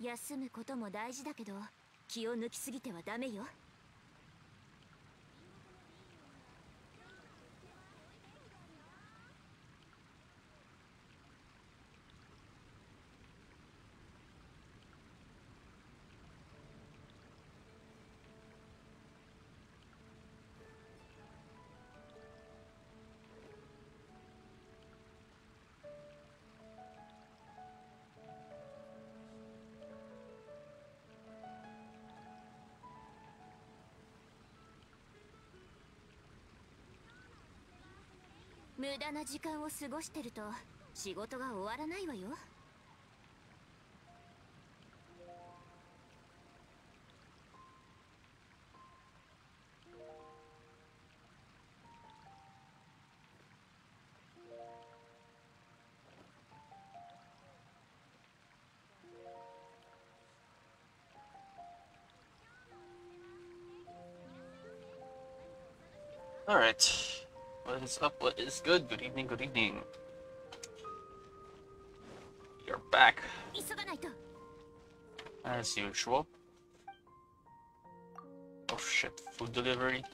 休むことも大事だけど、気を抜きすぎてはダメよ。無駄な時間を過ごしてると仕事が終わらないわよ。Alright. What is up? What is good? Good evening, good evening. You're back. As usual. Oh shit, food delivery.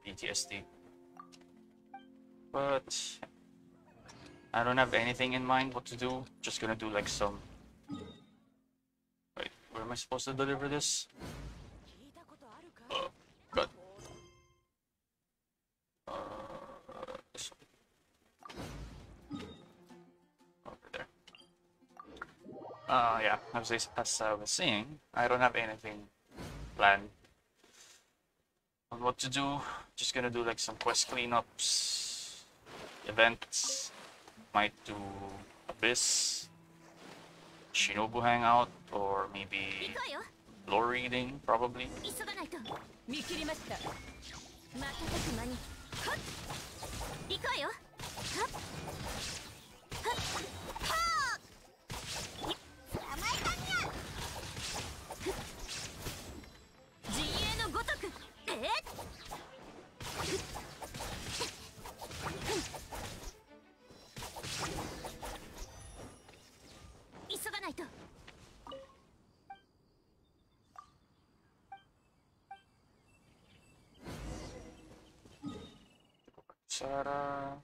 PTSD. But I don't have anything in mind what to do. Just gonna do like some... Wait, where am I supposed to deliver this? Good. This one. Over there. Yeah, as I was saying, I don't have anything planned on what to do. Just gonna do like some quest cleanups, events, might do Abyss, Shinobu Hangout, or maybe lore reading, probably. Sarah.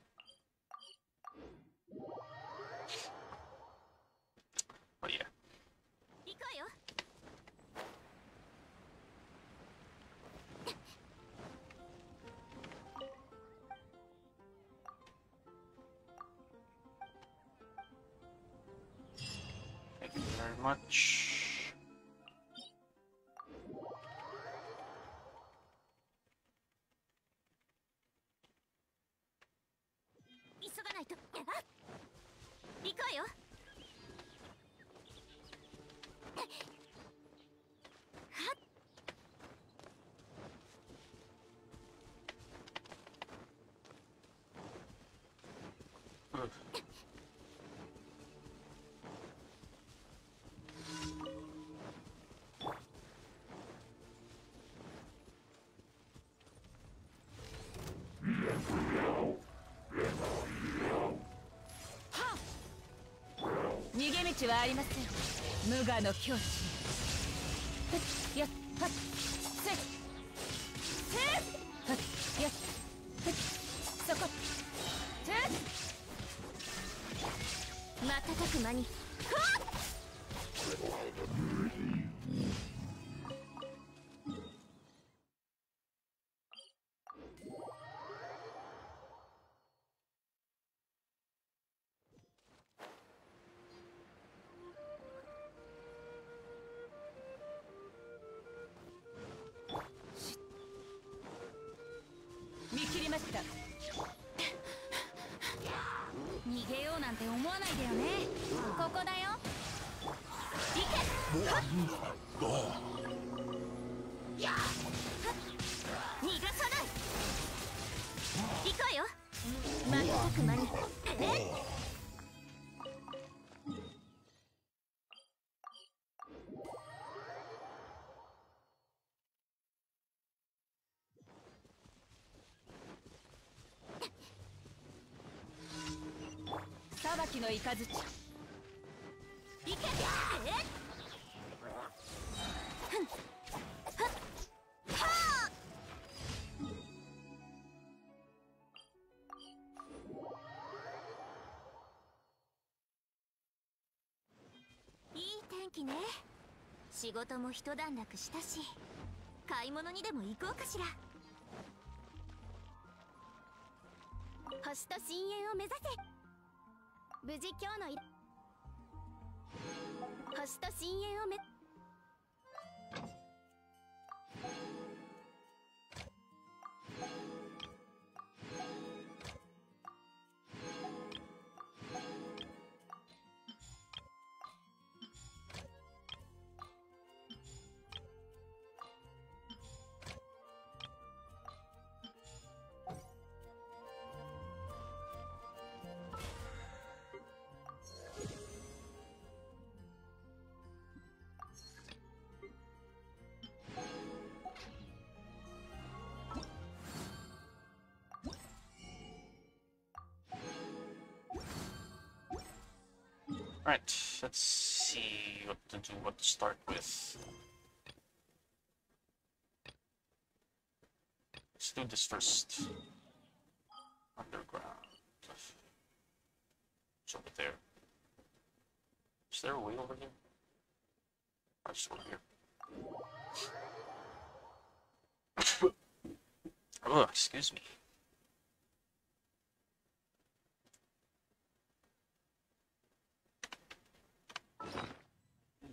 Oh yeah. Thank you very much. いい天気ね。仕事も一段落したし、買い物にでも行こうかしら。星と深淵を目指せ。無事今日の星と深淵をRight, let's see what to do, what to start with. Let's do this first. Underground. It's over there. Is there a way over here? Or just over here? Oh, excuse me.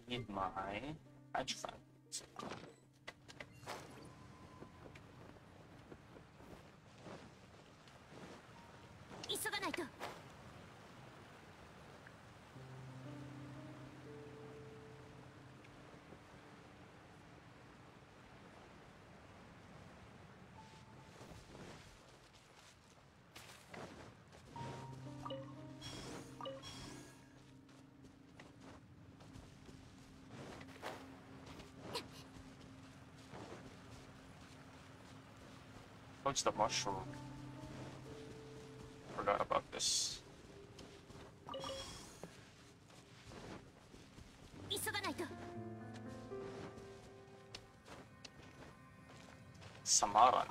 Need my adjuvant. 急がないと。What's the mushroom? Forgot about this. 急がないと。Samaran.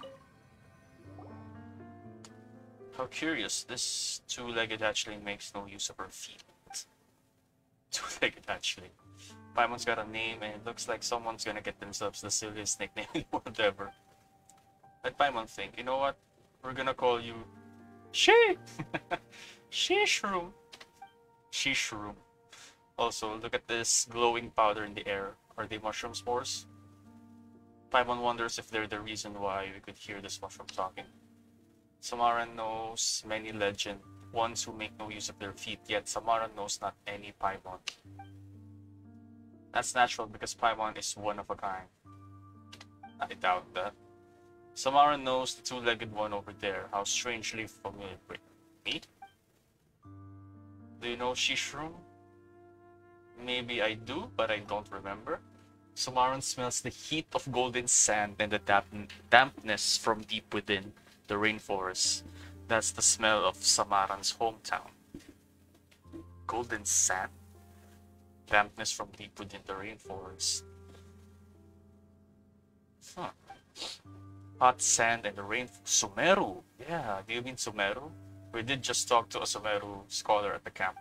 How curious, this two-legged hatchling makes no use of her feet. Two-legged hatchling. Paimon's got a name and it looks like someone's gonna get themselves the silliest nickname in the world ever. Let Paimon think, you know what? We're gonna call you She! Shishroom. Shishroom. Also, look at this glowing powder in the air. Are they mushroom spores? Paimon wonders if they're the reason why we could hear this mushroom talking. Samaran knows many legend, ones who make no use of their feet, yet Samaran knows not any Paimon. That's natural because Paimon is one of a kind. I doubt that. Samaran knows the two-legged one over there. How strangely familiar. Wait, me? Do you know Shishroom? Maybe I do, but I don't remember. Samaran smells the heat of golden sand and the dampness from deep within the rainforest. That's the smell of Samaran's hometown. Golden sand? Dampness from deep within the rainforest. Huh. Hot sand and the rain. Sumeru. Yeah, do you mean Sumeru? We did just talk to a Sumeru scholar at the camp.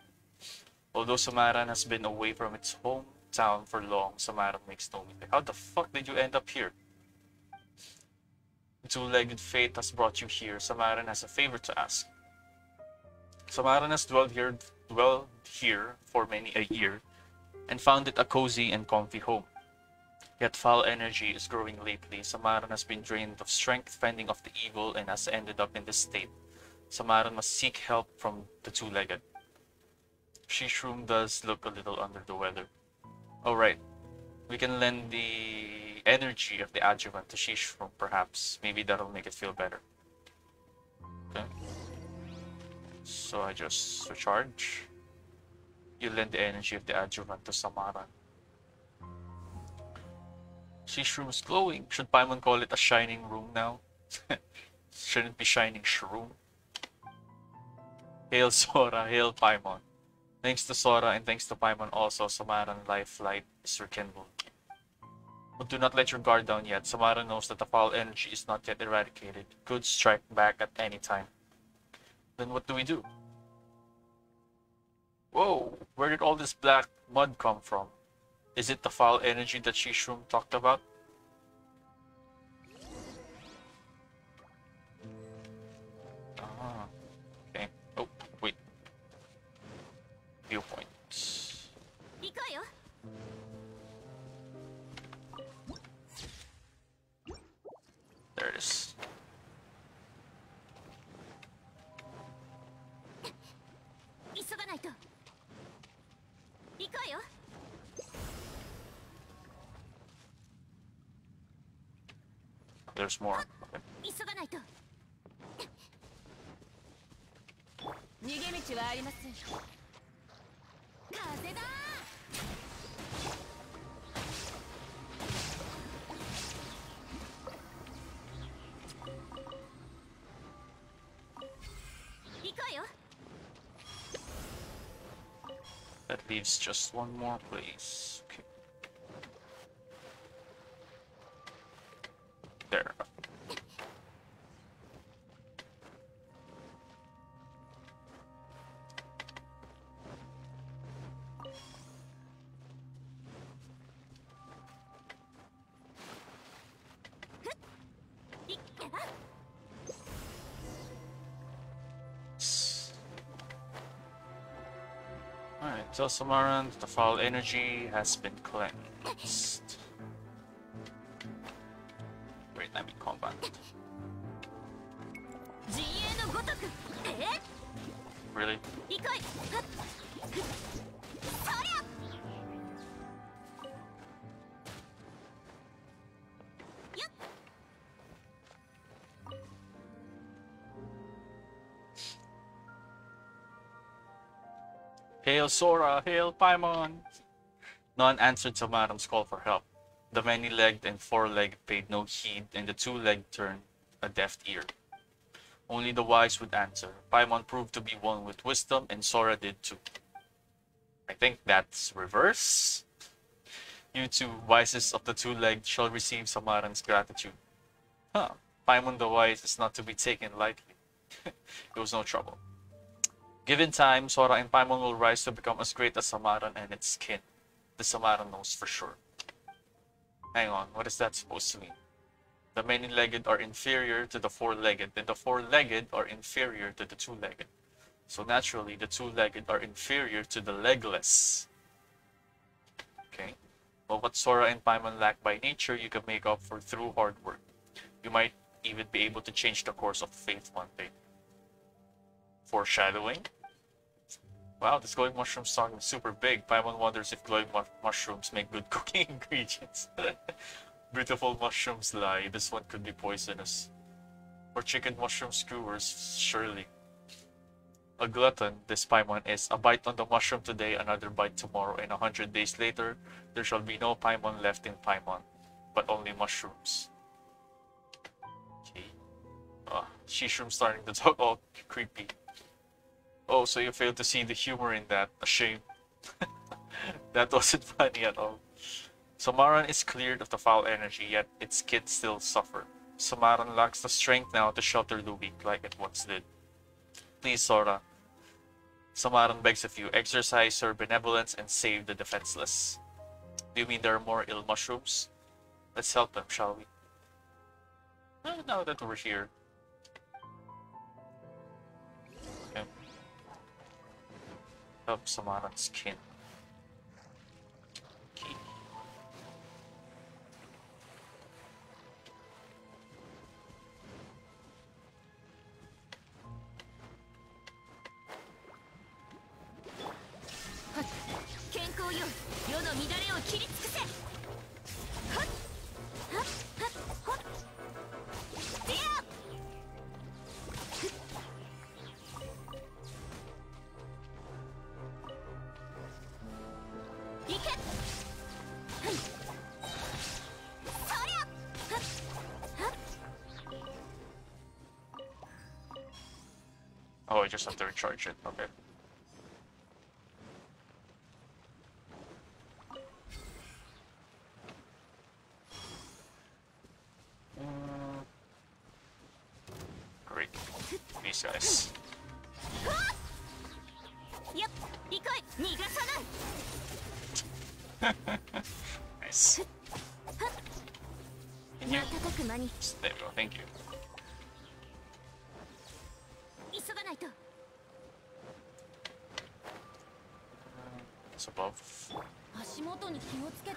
Although Samaran has been away from its hometown for long, Samaran makes no mistake. How the fuck did you end up here? The two-legged fate has brought you here. Samaran has a favor to ask. Samaran has dwelled here for many a year and found it a cozy and comfy home. Yet foul energy is growing lately. Samaran has been drained of strength fending off the evil and has ended up in this state. Samaran must seek help from the two-legged. Shishroom does look a little under the weather. Oh right, we can lend the energy of the adjuvant to Shishroom perhaps. Maybe that'll make it feel better. Okay. So I just recharge. You lend the energy of the adjuvant to Samaran. Shishroom is glowing. Should Paimon call it a shining room now? Shouldn't it be shining shroom? Hail Sora, hail Paimon. Thanks to Sora and thanks to Paimon also, Samaran life light is rekindled. But do not let your guard down yet. Samara knows that the foul energy is not yet eradicated. It could strike back at any time. Then what do we do? Whoa! Where did all this black mud come from? Is it the foul energy that Shishroom talked about? Ah, okay. Oh, wait. Viewpoint. There it is. There's more. Okay. 逃げ道はありません。風だ。行こうよ。 That leaves just one more place. Okay. There. Alright, tell Samaran that the foul energy has been cleansed. Wait, I mean combat. Really? Hail Sora! Hail Paimon! None answered Samaran's call for help. The many-legged and four-legged paid no heed, and the two-legged turned a deaf ear. Only the wise would answer. Paimon proved to be one with wisdom, and Sora did too. I think that's reverse. You two, wisest of the two-legged, shall receive Samaran's gratitude. Huh. Paimon the wise is not to be taken lightly. It was no trouble. Given time, Sora and Paimon will rise to become as great as Samaran and its kin. The Samaran knows for sure. Hang on, what is that supposed to mean? The many-legged are inferior to the four-legged, and the four-legged are inferior to the two-legged. So naturally, the two-legged are inferior to the legless. Okay. Well, what Sora and Paimon lack by nature, you can make up for through hard work. You might even be able to change the course of fate one day. Foreshadowing? Wow, this glowing mushroom stock is super big. Paimon wonders if glowing mushrooms make good cooking ingredients. Beautiful mushrooms lie. This one could be poisonous. Or chicken mushroom skewers, surely. A glutton, this Paimon is. A bite on the mushroom today, another bite tomorrow, and 100 days later, there shall be no Paimon left in Paimon, but only mushrooms. Okay. Shishroom starting to talk all creepy. Oh, so you failed to see the humor in that. A shame. That wasn't funny at all. Samaran is cleared of the foul energy, yet its kids still suffer. Samaran lacks the strength now to shelter the weak like it once did. Please, Sora. Samaran begs of you, exercise your benevolence and save the defenseless. Do you mean there are more ill mushrooms? Let's help them, shall we? Well, now that we're here. Okay. Help Samaran's kin. Okay. Oh, I just have to recharge it. Okay. these guys. やっ行こい逃がさない Nice. Can you? 瞬く間に There we go. Thank you. 急がないと It's above. 足元に気をつけて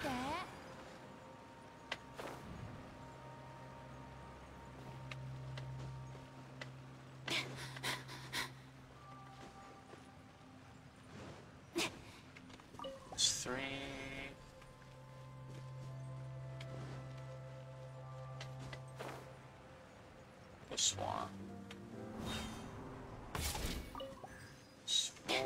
It's 3. This one. It's 4.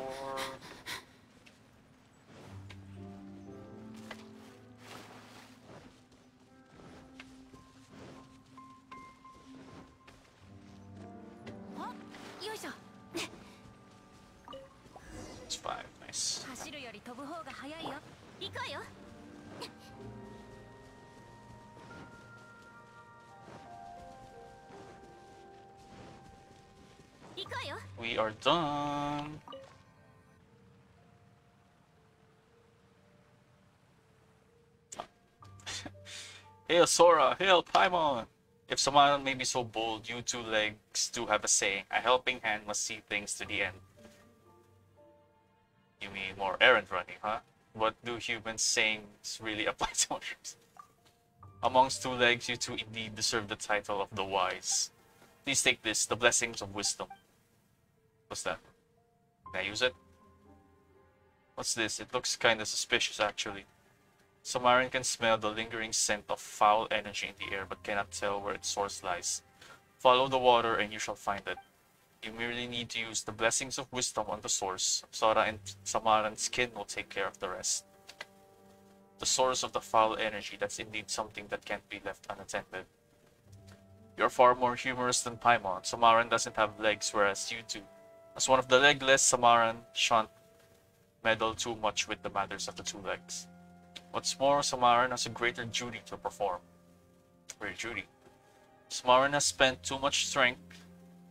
It's 5. Nice. 走るより飛ぶ方が早いよ行こうよ 行こうよ We are done. Hail Sora, hail Paimon! If someone may be so bold, you two legs do have a saying. A helping hand must see things to the end. You mean more errand running, huh? What do human sayings really apply to mushrooms? Amongst two legs, you two indeed deserve the title of the wise. Please take this, the blessings of wisdom. What's that? Can I use it? What's this? It looks kinda suspicious actually. Samaran can smell the lingering scent of foul energy in the air but cannot tell where its source lies. Follow the water and you shall find it. You merely need to use the blessings of wisdom on the source. Sora and Samaran's skin will take care of the rest. The source of the foul energy, that's indeed something that can't be left unattended. You're far more humorous than Paimon. Samaran doesn't have legs, whereas you do. As one of the legless, Samaran shan't meddle too much with the matters of the two legs. What's more, Samaran has a greater duty to perform. Great duty. Samaran has spent too much strength.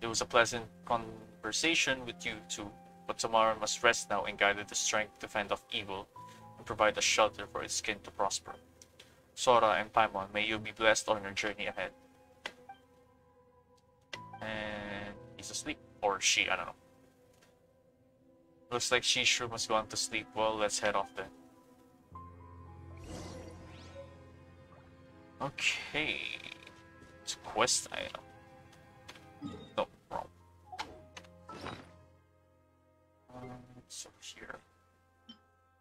It was a pleasant conversation with you two, but Samaran must rest now and gather the strength to fend off evil and provide a shelter for its skin to prosper. Sora and Paimon, may you be blessed on your journey ahead. And he's asleep. Or she, I don't know. Looks like she sure has gone to sleep. Well, let's head off then. Okay. It's a quest item. No, wrong. So here.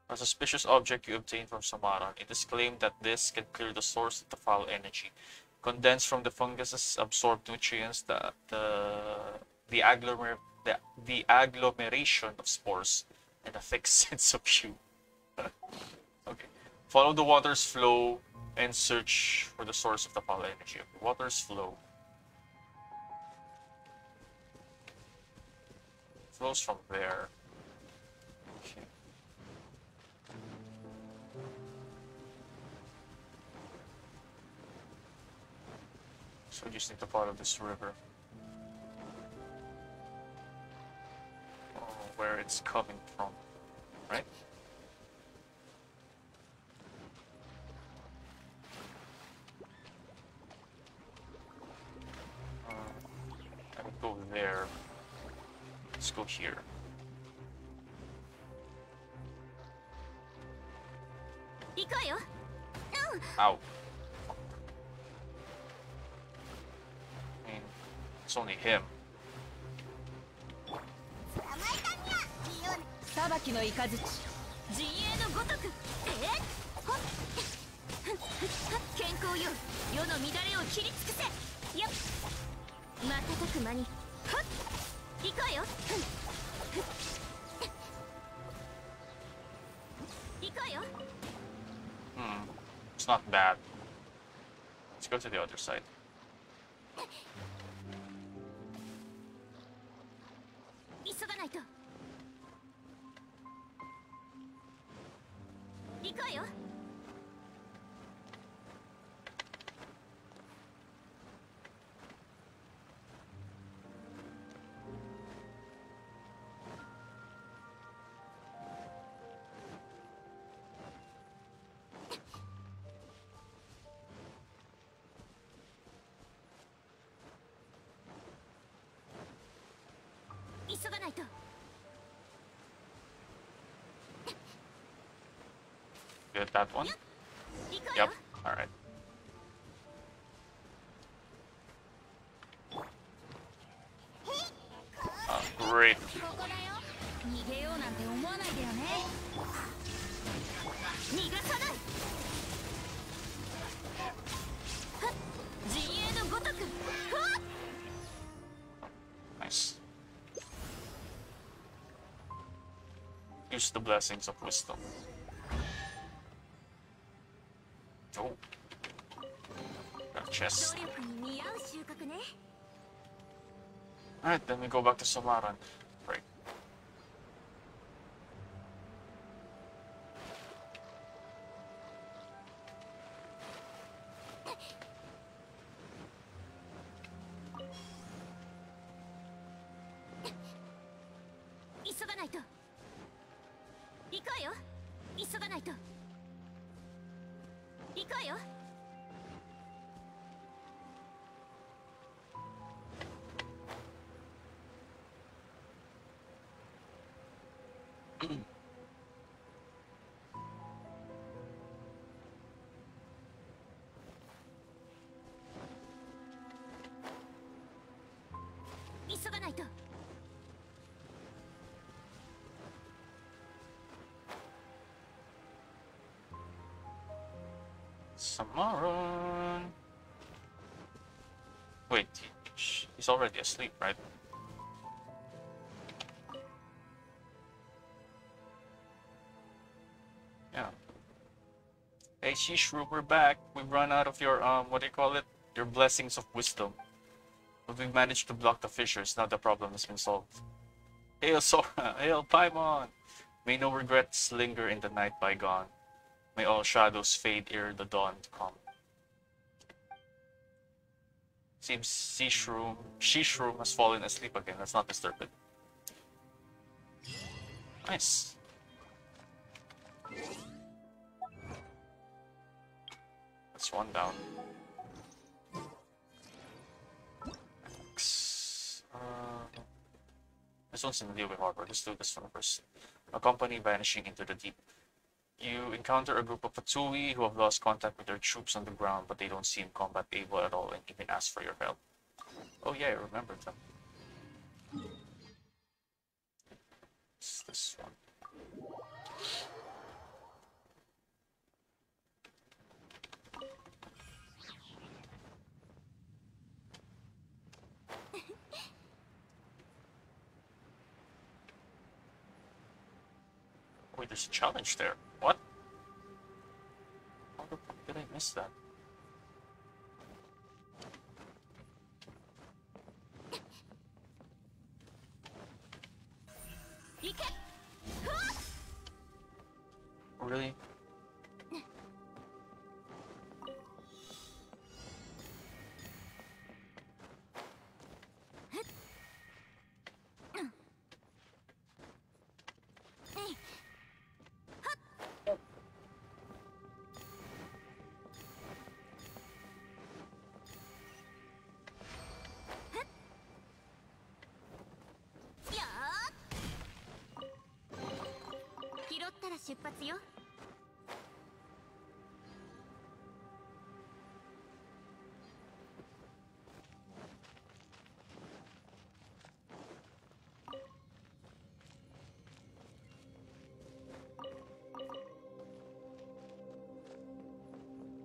A suspicious object you obtained from Samaran. It is claimed that this can clear the source of the foul energy. Condensed from the fungus' absorbed nutrients, the agglomeration of spores, and a thick sense of hue. Okay. Follow the water's flow and search for the source of the foul energy. Water's flow. Flows from there. Okay. So we just need to follow this river. Oh, where it's coming from, right? I would go there. Let's go here. Ow. I mean, it's only him. 裁きの雷陣営のごとく健康よ世の乱れを切り尽くせよっ瞬く間に行こうよ行こうよ It's not bad. Let's go to the other side. 急がないと行こうよ Okay. 急がないと。 Get that one? 行くわよ。 Yep. Alright. Great. ここだよ。逃げようなんて思わないでよね。逃がさない。はっ、陣営のごとく。はっ。 Nice. Use the blessings of wisdom. Oh. Got a chest. 努力に見合う収穫ね。 Alright, then we go back to Samaran. Right. 急がないと。行くわよ。急がないと。行くわよ。 急がないと。 Samaran. Wait, he's already asleep, right? Yeah. Hey, Shishru, we're back. We've run out of your, what do you call it? Your blessings of wisdom. But we managed to block the fissures. Now the problem has been solved. Hail Sora! Hail Paimon! May no regrets linger in the night bygone. May all shadows fade ere the dawn come. Seems Shishroom has fallen asleep again. Let's not disturb it. Nice. That's one down. This one's in the Liyue Harbor. Let's do this one first. A company vanishing into the deep. You encounter a group of Fatui who have lost contact with their troops on the ground, but they don't seem combat able at all and even ask for your help. Oh yeah, I remember them. It's this one. Wait, there's a challenge there. What? How the fuck did I miss that? Really?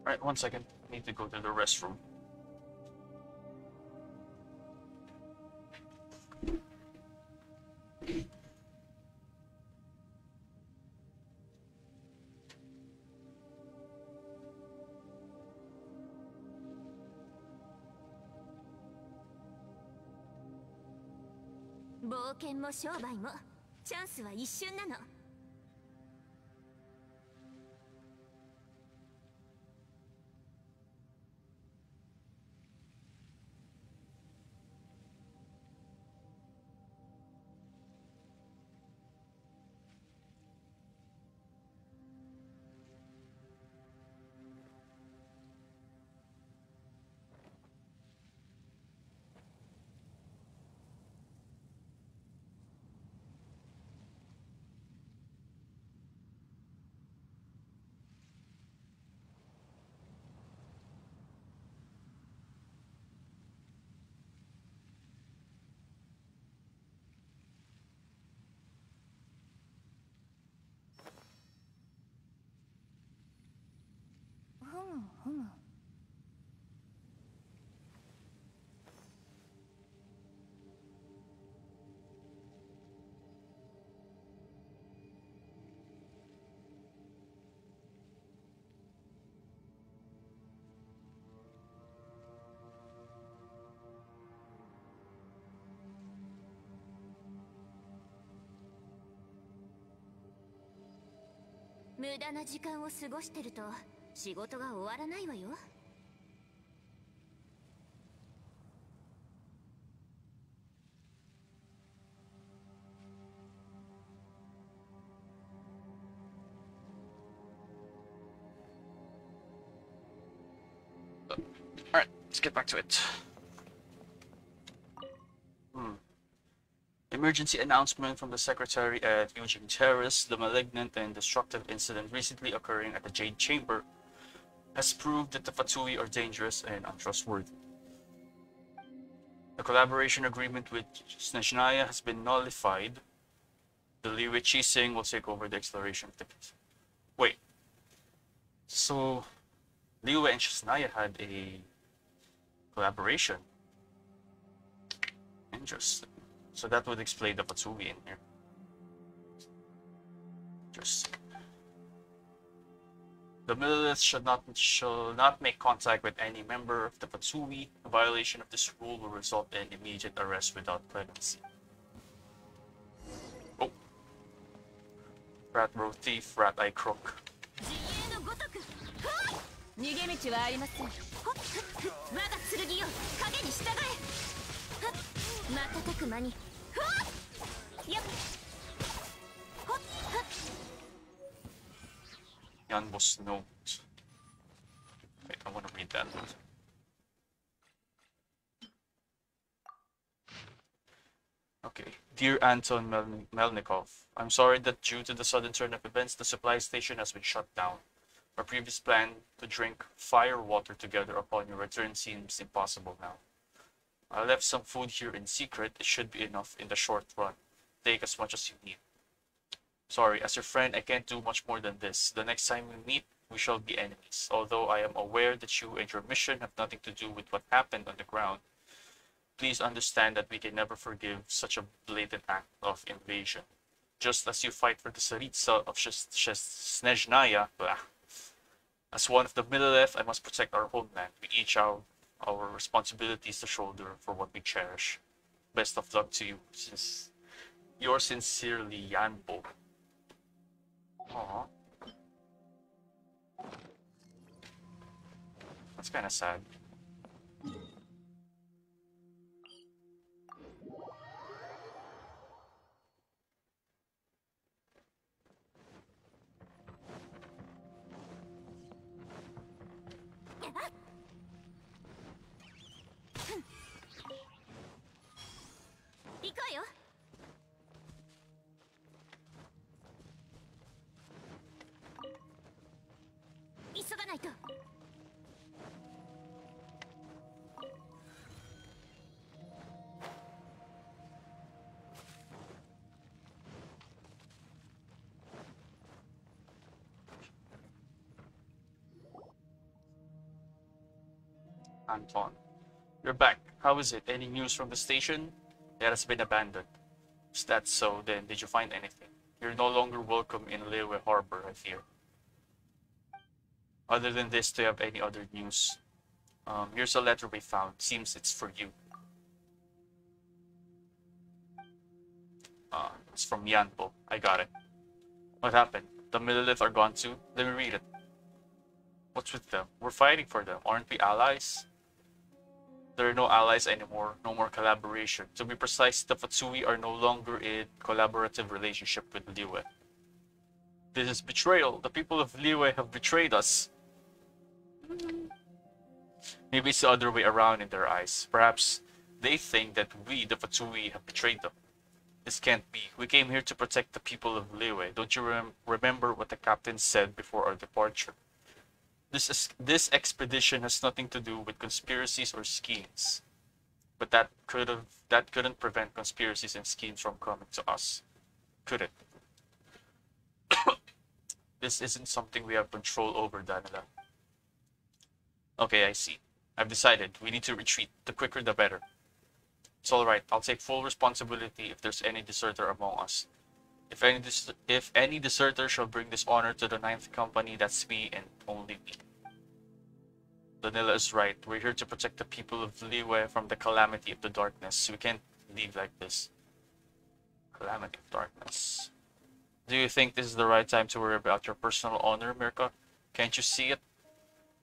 Alright, 1 second. Need to go to the restroom. 無駄な時間を過ごしてると仕事が終わらないわよ。Alright, let's get back to it. Emergency announcement from the Secretary at Eugene Terrace. The malignant and destructive incident recently occurring at the Jade Chamber has proved that the Fatui are dangerous and untrustworthy. The collaboration agreement with Snezhnaya has been nullified. The Liwei Chising will take over the exploration of the case. Wait. So, Liwei and Snezhnaya had a collaboration. Interesting. So that would explain the Fatui in here. Interesting. The Millilith shall not make contact with any member of the Fatui. A violation of this rule will result in immediate arrest without clemency. Oh. Rat bro thief, rat eye crook. 逃げ道はありません。我が剣よ、影に従え。瞬く間に。やっ。Yanbo's note. Wait, I want to read that. Okay. Dear Anton Melnikov, I'm sorry that due to the sudden turn of events, the supply station has been shut down. Our previous plan to drink fire water together upon your return seems impossible now. I left some food here in secret. It should be enough in the short run. Take as much as you need. Sorry, as your friend, I can't do much more than this. The next time we meet, we shall be enemies. Although I am aware that you and your mission have nothing to do with what happened on the ground, please understand that we can never forgive such a blatant act of invasion. Just as you fight for the Tsaritsa of Snezhnaya, as one of the Millilith, I must protect our homeland. We each have our responsibilities to shoulder for what we cherish. Best of luck to you. Yours sincerely, Yanbo. Aww. That's kind of sad. Anton, you're back. How is it? Any news from the station? It has been abandoned. Is that so? Then did you find anything? You're no longer welcome in Liwei Harbor, I fear. Other than this, do you have any other news? Here's a letter we found. Seems it's for you. It's from Yanbo. I got it. What happened? The Millilith are gone too? Let me read it. What's with them? We're fighting for them. Aren't we allies? There are no allies anymore. No more collaboration. To be precise, the Fatui are no longer in collaborative relationship with Liwei. This is betrayal. The people of Liwei have betrayed us. Maybe it's the other way around in their eyes. Perhaps they think that we, the Fatui, have betrayed them. This can't be. We came here to protect the people of Liwei. Don't you remember what the captain said before our departure? This expedition has nothing to do with conspiracies or schemes. But that couldn't prevent conspiracies and schemes from coming to us. Could it? This isn't something we have control over, Danila. Okay, I see. I've decided. We need to retreat. The quicker the better. It's alright. I'll take full responsibility if there's any deserter among us. If any deserter shall bring dishonor to the 9th Company, that's me and only me. Danila is right. We're here to protect the people of Liwei from the calamity of the darkness. We can't leave like this. Calamity of darkness. Do you think this is the right time to worry about your personal honor, Mirka? Can't you see it?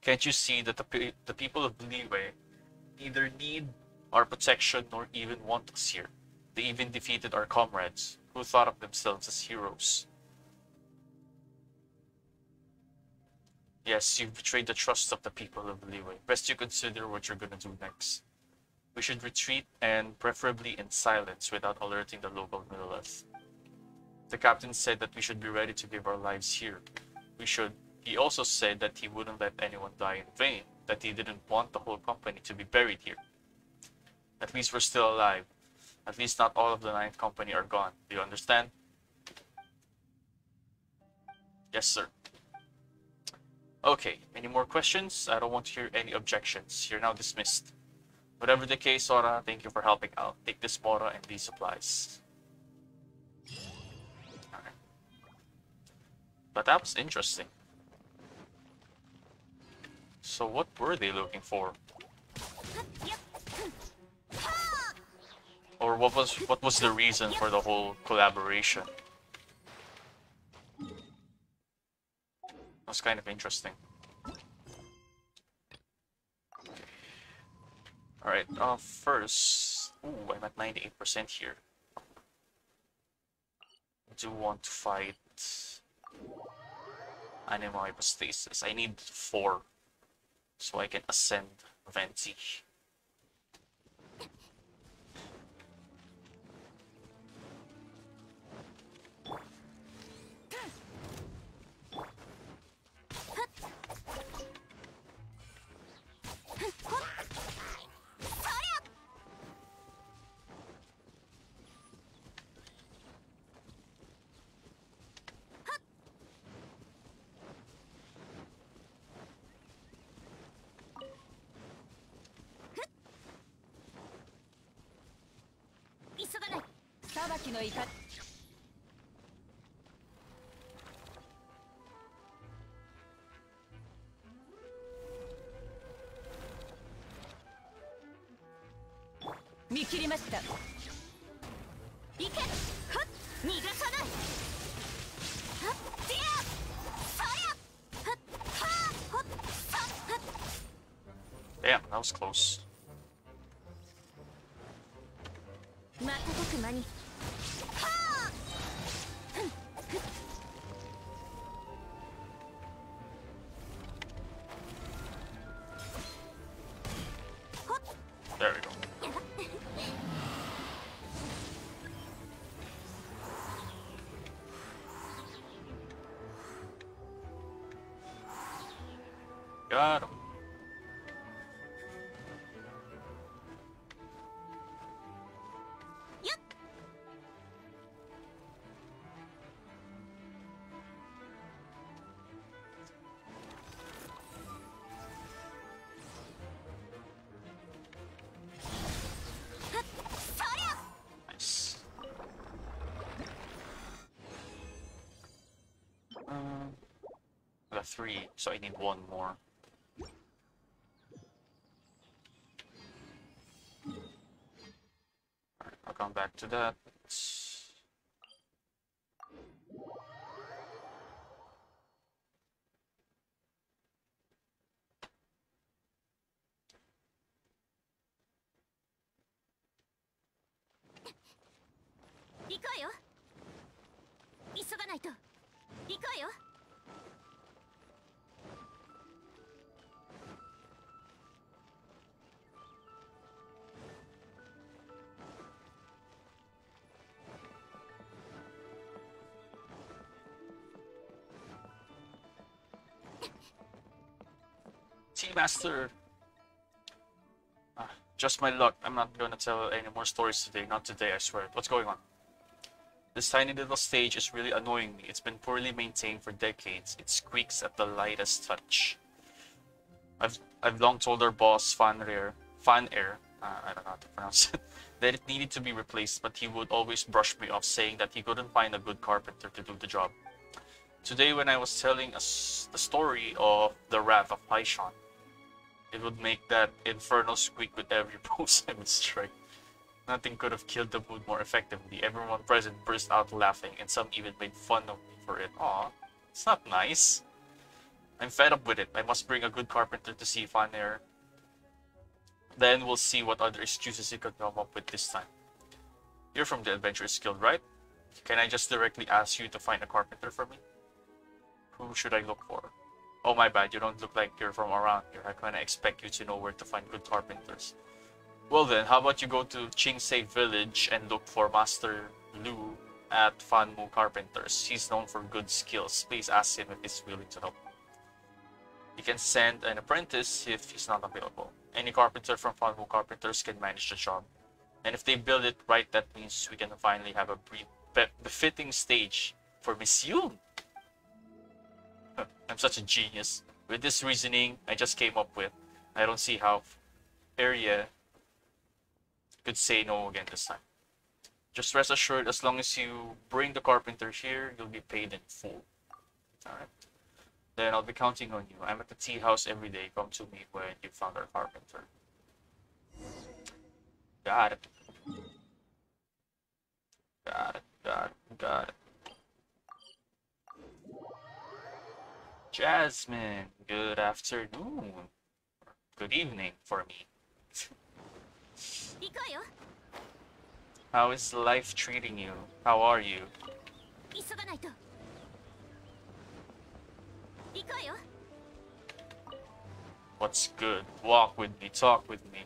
Can't you see that the people of Leeway neither need our protection nor even want us here? They even defeated our comrades, who thought of themselves as heroes. Yes, you've betrayed the trust of the people of Leeway. Best you consider what you're gonna do next. We should retreat, and preferably in silence without alerting the local Millelith. The captain said that we should be ready to give our lives here. We should. He also said that he wouldn't let anyone die in vain, that he didn't want the whole company to be buried here. At least we're still alive. At least not all of the Ninth Company are gone. Do you understand? Yes, sir. Okay, any more questions? I don't want to hear any objections. You're now dismissed. Whatever the case, Sora, thank you for helping out. Take this Mora and these supplies. Alright. But that was interesting. So what were they looking for? Or what was the reason for the whole collaboration? That's kind of interesting. Alright, first... Ooh, I'm at 98% here. I do want to fight... Animal Hypostasis. I need 4. So I can ascend Venti. Damn, that was close. There we go. Got him. Nice. I got 3, so I need 1 more. Alright, I'll come back to that. Master. Just my luck. I'm not gonna tell any more stories today. Not today, I swear. What's going on? This tiny little stage is really annoying me. It's been poorly maintained for decades. It squeaks at the lightest touch. I've long told our boss, Fan Air, I don't know how to pronounce it, that it needed to be replaced, but he would always brush me off, saying that he couldn't find a good carpenter to do the job. Today, when I was telling us the story of the Wrath of Paishan, it would make that infernal squeak with every pose I would strike. Nothing could have killed the mood more effectively. Everyone present burst out laughing, and some even made fun of me for it. Aw, it's not nice. I'm fed up with it. I must bring a good carpenter to see Fan Air. Then we'll see what other excuses he could come up with this time. You're from the Adventurers Guild, right? Can I just directly ask you to find a carpenter for me? Who should I look for? Oh, my bad, you don't look like you're from around here. I kinda expect you to know where to find good carpenters. Well then, how about you go to Chingsei Village and look for Master Lu at Fanmu Carpenters. He's known for good skills. Please ask him if he's willing to help. You can send an apprentice if he's not available. Any carpenter from Fanmu Carpenters can manage the job. And if they build it right, that means we can finally have a befitting stage for Miss Yoon. I'm such a genius. With this reasoning I just came up with, I don't see how Area could say no again this time. Just rest assured, as long as you bring the carpenter here, you'll be paid in full. Alright. Then I'll be counting on you. I'm at the tea house every day. Come to me when you found our carpenter. Got it. Got it, got it, got it. Jasmine, good afternoon. Good evening for me. How is life treating you? How are you? What's good? Walk with me, talk with me.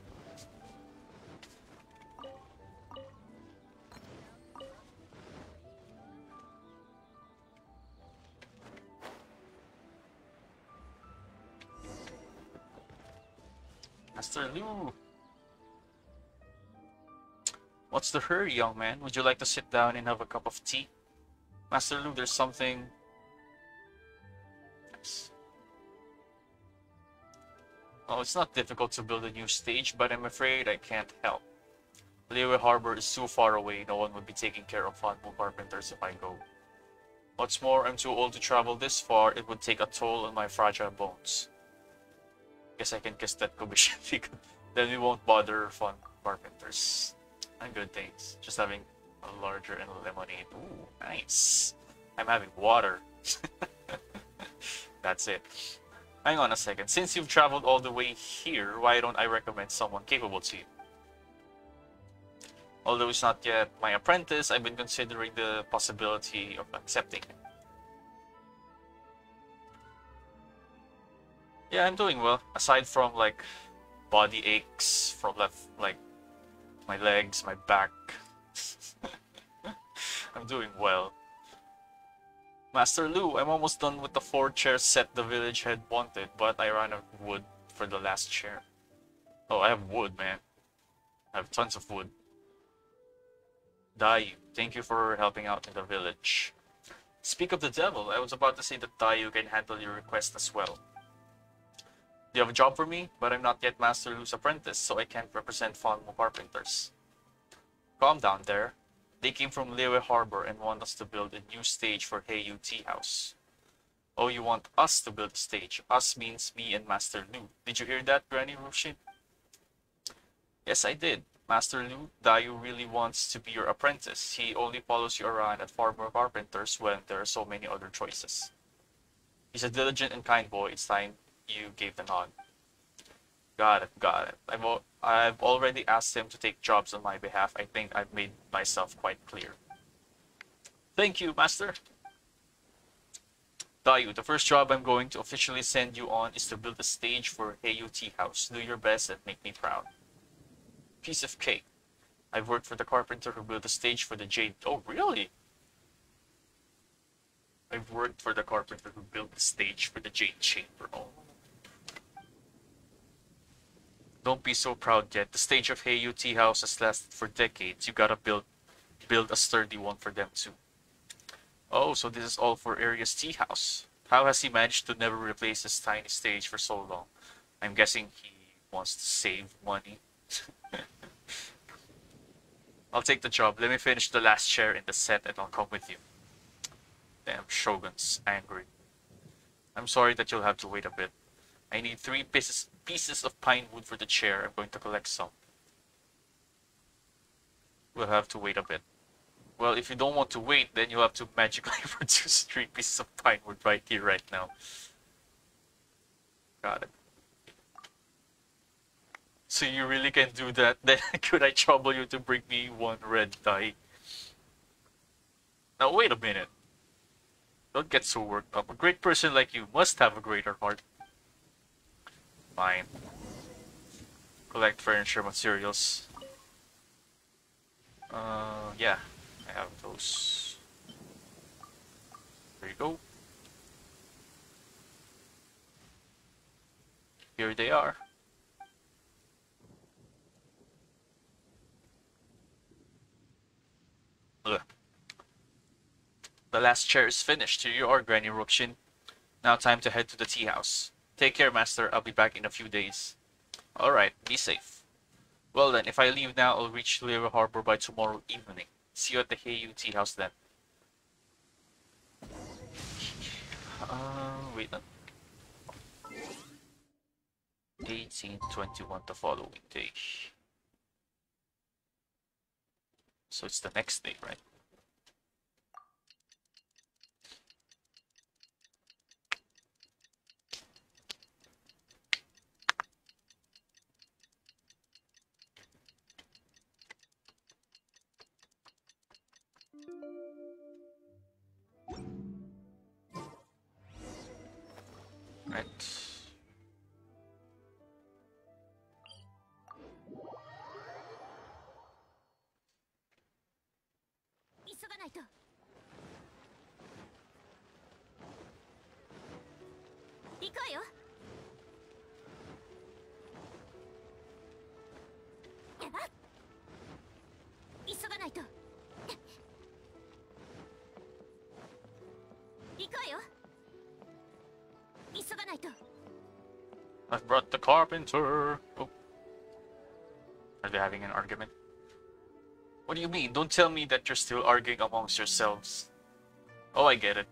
Master Lu! What's the hurry, young man? Would you like to sit down and have a cup of tea? Master Lu, there's something... Nice. Oh, it's not difficult to build a new stage, but I'm afraid I can't help. Liyue Harbor is too far away. No one would be taking care of Fanmu Carpenters if I go. What's more, I'm too old to travel this far. It would take a toll on my fragile bones. Guess I can kiss that commission. Then we won't bother Fanmu Carpenters. And good things. Just having a larger and a lemonade. Ooh, nice. I'm having water. That's it. Hang on a second. Since you've traveled all the way here, why don't I recommend someone capable to you? Although he's not yet my apprentice, I've been considering the possibility of accepting him. Yeah, I'm doing well. Aside from, like, body aches from like, my legs, my back. I'm doing well. Master Lu, I'm almost done with the 4-chair set the village had wanted, but I ran out of wood for the last chair. Oh, I have wood, man. I have tons of wood. Dayu, thank you for helping out in the village. Speak of the devil, I was about to say that Dayu can handle your request as well. You have a job for me, but I'm not yet Master Lu's apprentice, so I can't represent Fanmu Carpenters. Calm down there. They came from Liyue Harbor and want us to build a new stage for Heiyu Tea House. Oh, you want us to build a stage. Us means me and Master Lu. Did you hear that, Granny Rushin? Yes, I did. Master Lu, Dayu really wants to be your apprentice. He only follows you around at Fanmu Carpenters when there are so many other choices. He's a diligent and kind boy. It's time you gave the nod. Got it, got it. I've already asked him to take jobs on my behalf. I think I've made myself quite clear. Thank you, Master. Dayu, the first job I'm going to officially send you on is to build a stage for Heiyu Tea House. Do your best and make me proud. Piece of cake. I've worked for the carpenter who built a stage for the Jade... Oh, really? I've worked for the carpenter who built the stage for the Jade Chamber. Oh. Don't be so proud yet. The stage of Heiyu Tea House has lasted for decades. You gotta build a sturdy one for them too. Oh, so this is all for Area's tea house. How has he managed to never replace this tiny stage for so long? I'm guessing he wants to save money. I'll take the job. Let me finish the last chair in the set and I'll come with you. Damn, Shogun's angry. I'm sorry that you'll have to wait a bit. I need 3 pieces of pine wood for the chair. I'm going to collect some. we'll have to wait a bit. Well, if you don't want to wait, then you'll have to magically produce 3 pieces of pine wood right here, right now. Got it. So you really can do that? Then could I trouble you to bring me 1 red dye? Now wait a minute. Don't get so worked up. A great person like you must have a greater heart. Fine. Collect furniture materials. Yeah. I have those. There you go. Here they are. Ugh. The last chair is finished. Here you are, Granny Rukshin. Now time to head to the tea house. Take care, Master. I'll be back in a few days. Alright, be safe. Well then, if I leave now, I'll reach Lira Harbor by tomorrow evening. See you at the Heiyu tea house then. Wait then. 1821 the following day. So it's the next day, right? Right. I've brought the carpenter. Oh. Are they having an argument? What do you mean? Don't tell me that you're still arguing amongst yourselves. Oh, I get it.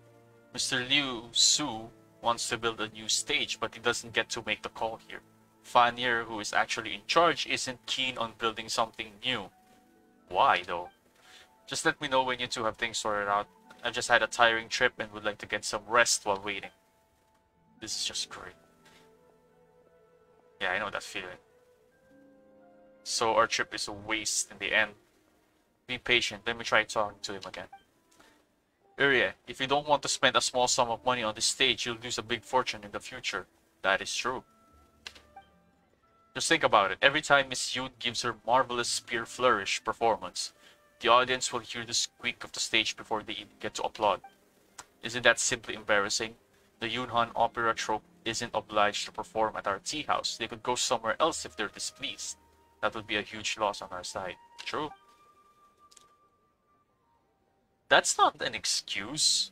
Mr. Liu Su wants to build a new stage, but he doesn't get to make the call here. Fanier, who is actually in charge, isn't keen on building something new. Why, though? Just let me know when you two have things sorted out. I've just had a tiring trip and would like to get some rest while waiting. This is just great. Yeah, I know that feeling. So our trip is a waste in the end. Be patient, let me try talking to him again. Urya, if you don't want to spend a small sum of money on this stage, you'll lose a big fortune in the future. That is true. Just think about it. Every time Miss Yoon gives her marvelous spear flourish performance, the audience will hear the squeak of the stage before they even get to applaud. Isn't that simply embarrassing? The Yunhan opera troupe isn't obliged to perform at our tea house. They could go somewhere else if they're displeased. That would be a huge loss on our side. True. That's not an excuse.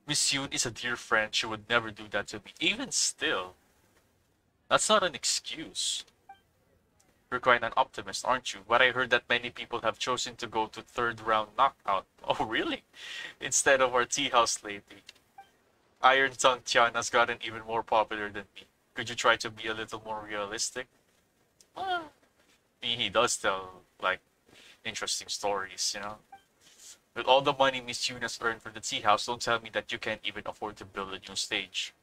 Miss Yoon is a dear friend. She would never do that to me. Even still, that's not an excuse. You're quite an optimist, aren't you? But I heard that many people have chosen to go to 3rd round knockout. Oh, really? Instead of our tea house lately. Iron Tongue Tian has gotten even more popular than me. Could you try to be a little more realistic? Well, he does tell, like, interesting stories, you know? With all the money Miss Yoon has earned for the tea house, don't tell me that you can't even afford to build a new stage.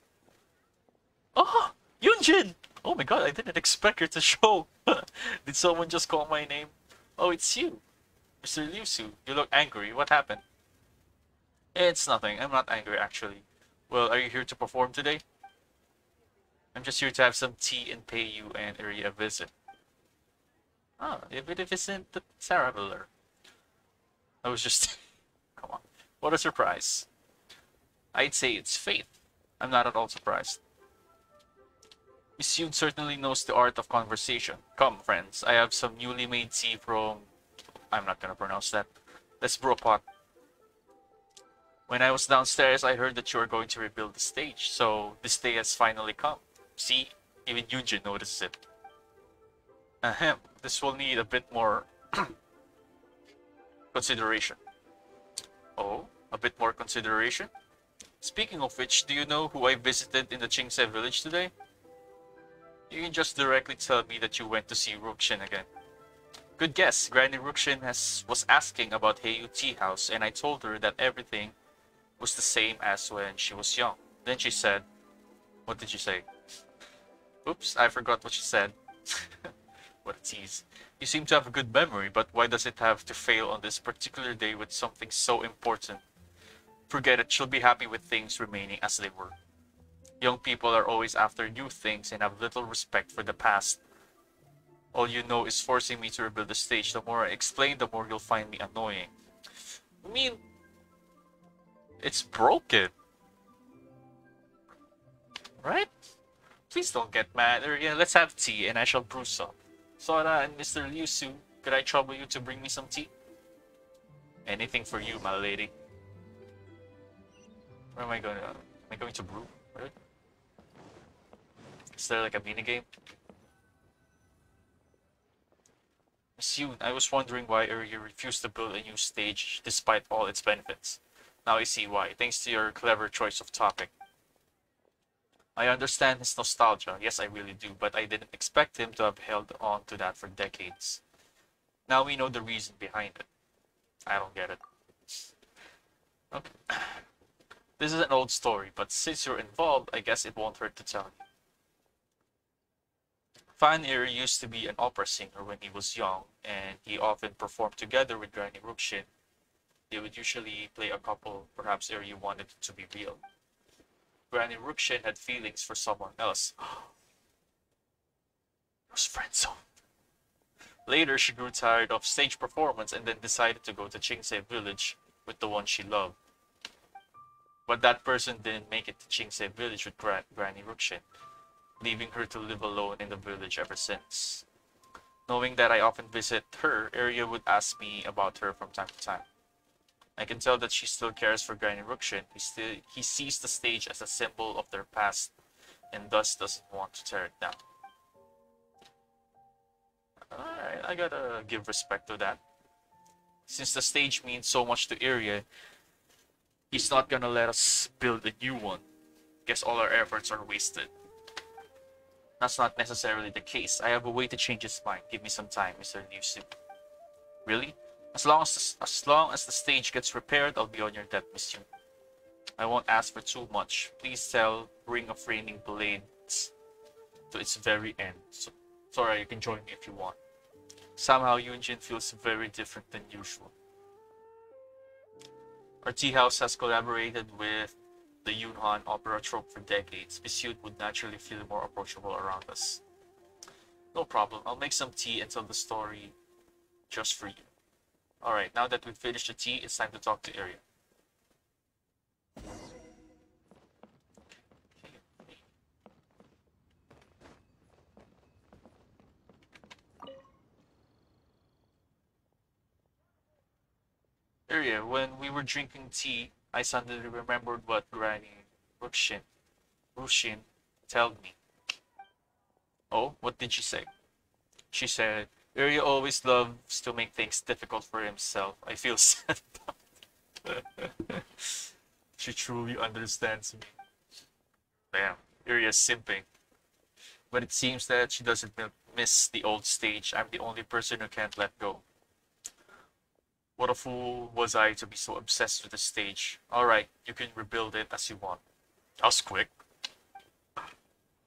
Oh! Yunjin! Oh my god, I didn't expect her to show. Did someone just call my name? Oh, it's you. Mr. Liu Su, you look angry. What happened? It's nothing. I'm not angry, actually. Well, are you here to perform today? I'm just here to have some tea and pay you and Uri a visit. Ah, if it isn't the Traveler. I was just... Come on. What a surprise. I'd say it's fate. I'm not at all surprised. Miss Yoon certainly knows the art of conversation. Come, friends. I have some newly made tea from... I'm not gonna pronounce that. Let's brew a pot. When I was downstairs, I heard that you were going to rebuild the stage, so this day has finally come. See? Even Yunjin notices it. Ahem. This will need a bit more... consideration. Oh? A bit more consideration? Speaking of which, do you know who I visited in the Qingse village today? You can just directly tell me that you went to see Rukshin again. Good guess. Granny Rukshin was asking about Heiyu Tea House, and I told her that everything was the same as when she was young. Then she said, what did she say? Oops, I forgot what she said. What a tease. You seem to have a good memory, but why does it have to fail on this particular day with something so important? Forget it, she'll be happy with things remaining as they were. Young people are always after new things and have little respect for the past. All you know is forcing me to rebuild the stage. The more I explain, the more you'll find me annoying. I mean, it's broken. Right? Please don't get mad. Or, yeah, let's have tea and I shall brew some. Sora and Mr. Liu Su, could I trouble you to bring me some tea? Anything for you, my lady. Where am I going to... am I going to brew? Really? Is there like a minigame? Miss Yoon, I was wondering why you refused to build a new stage despite all its benefits. Now I see why, thanks to your clever choice of topic. I understand his nostalgia, yes I really do, but I didn't expect him to have held on to that for decades. Now we know the reason behind it. I don't get it. Okay. This is an old story, but since you're involved, I guess it won't hurt to tell you. Fan Ir used to be an opera singer when he was young, and he often performed together with Granny Rukshin. They would usually play a couple, perhaps Iryu wanted it to be real. Granny Rukshin had feelings for someone else. It was friendzone. Later, she grew tired of stage performance and then decided to go to Chingsei village with the one she loved. But that person didn't make it to Chingsei village with Granny Rukshin, leaving her to live alone in the village ever since. Knowing that I often visit her, Arya would ask me about her from time to time. I can tell that she still cares for Granny Rukshin. He sees the stage as a symbol of their past and thus doesn't want to tear it down. Alright, I gotta give respect to that. Since the stage means so much to Arya, he's not gonna let us build a new one. Guess all our efforts are wasted. That's not necessarily the case. I have a way to change his mind. Give me some time, Mr. Liu Su. Really? As long as the stage gets repaired, I'll be on your debt, Miss Yoon. I won't ask for too much. Please tell Ring of Raining Blades to its very end. So, sorry, you can join me if you want. Somehow Yoonjin feels very different than usual. Our tea house has collaborated with the Yunhan opera troupe for decades. Miss Yoon would naturally feel more approachable around us. No problem. I'll make some tea and tell the story just for you. Alright, now that we've finished the tea, it's time to talk to Arya. Arya, when we were drinking tea, I suddenly remembered what Granny Rukshin told me. Oh, what did she say? She said, Arya always loves to make things difficult for himself. I feel sad. She truly understands me. Damn, Arya's simping. But it seems that she doesn't miss the old stage. I'm the only person who can't let go. What a fool was I to be so obsessed with the stage. Alright, you can rebuild it as you want. That was quick.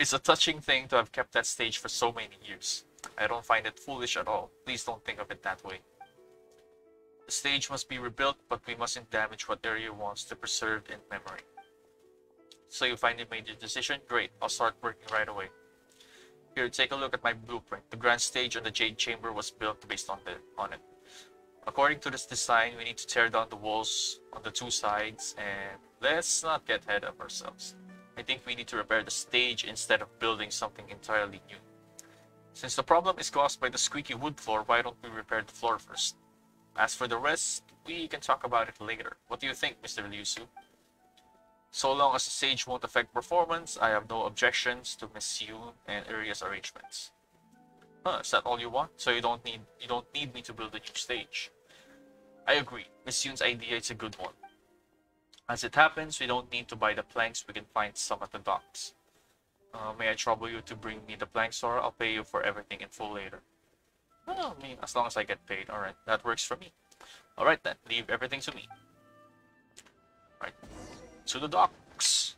It's a touching thing to have kept that stage for so many years. I don't find it foolish at all. Please don't think of it that way. The stage must be rebuilt, but we mustn't damage what Arya wants to preserve in memory. So you finally made your decision? Great, I'll start working right away. Here, take a look at my blueprint. The grand stage on the Jade Chamber was built based on it. According to this design, we need to tear down the walls on the two sides, and let's not get ahead of ourselves. I think we need to repair the stage instead of building something entirely new. Since the problem is caused by the squeaky wood floor, why don't we repair the floor first? As for the rest, we can talk about it later. What do you think, Mr. Liu Su? So long as the stage won't affect performance, I have no objections to Miss Yoon and Arya's arrangements. Huh, is that all you want? So you don't need me to build a new stage. I agree. Miss Yoon's idea is a good one. As it happens, we don't need to buy the planks. We can find some at the docks. May I trouble you to bring me the planks, or I'll pay you for everything in full later. Well, I mean, as long as I get paid, alright, that works for me. Alright then, leave everything to me. Right, to the docks.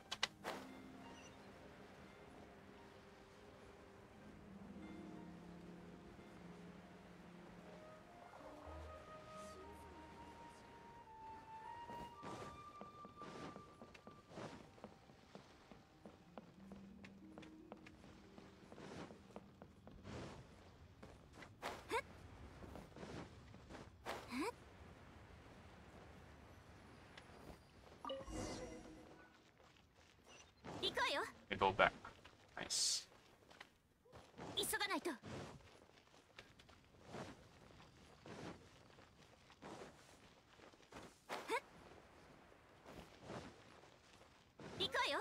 We go back. Nice. 急がないと。行くわよ。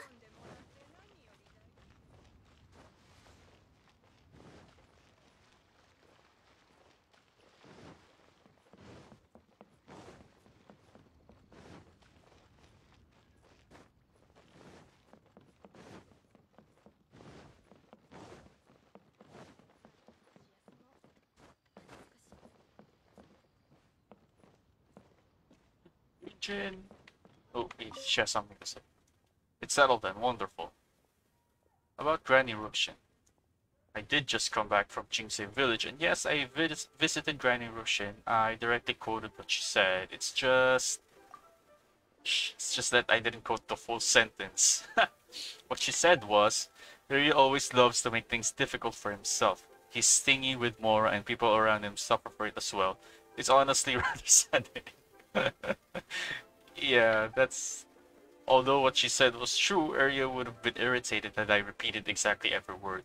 Region. Oh, she has something to say. It's settled then. Wonderful. About Granny Rushin. I did just come back from Jingsei Village, and yes, I visited Granny Rushin. I directly quoted what she said. It's just that I didn't quote the full sentence. What she said was, Ryu always loves to make things difficult for himself. He's stingy with Mora, and people around him suffer for it as well. It's honestly rather saddening. Yeah, that's... Although what she said was true, Arya would have been irritated that I repeated exactly every word.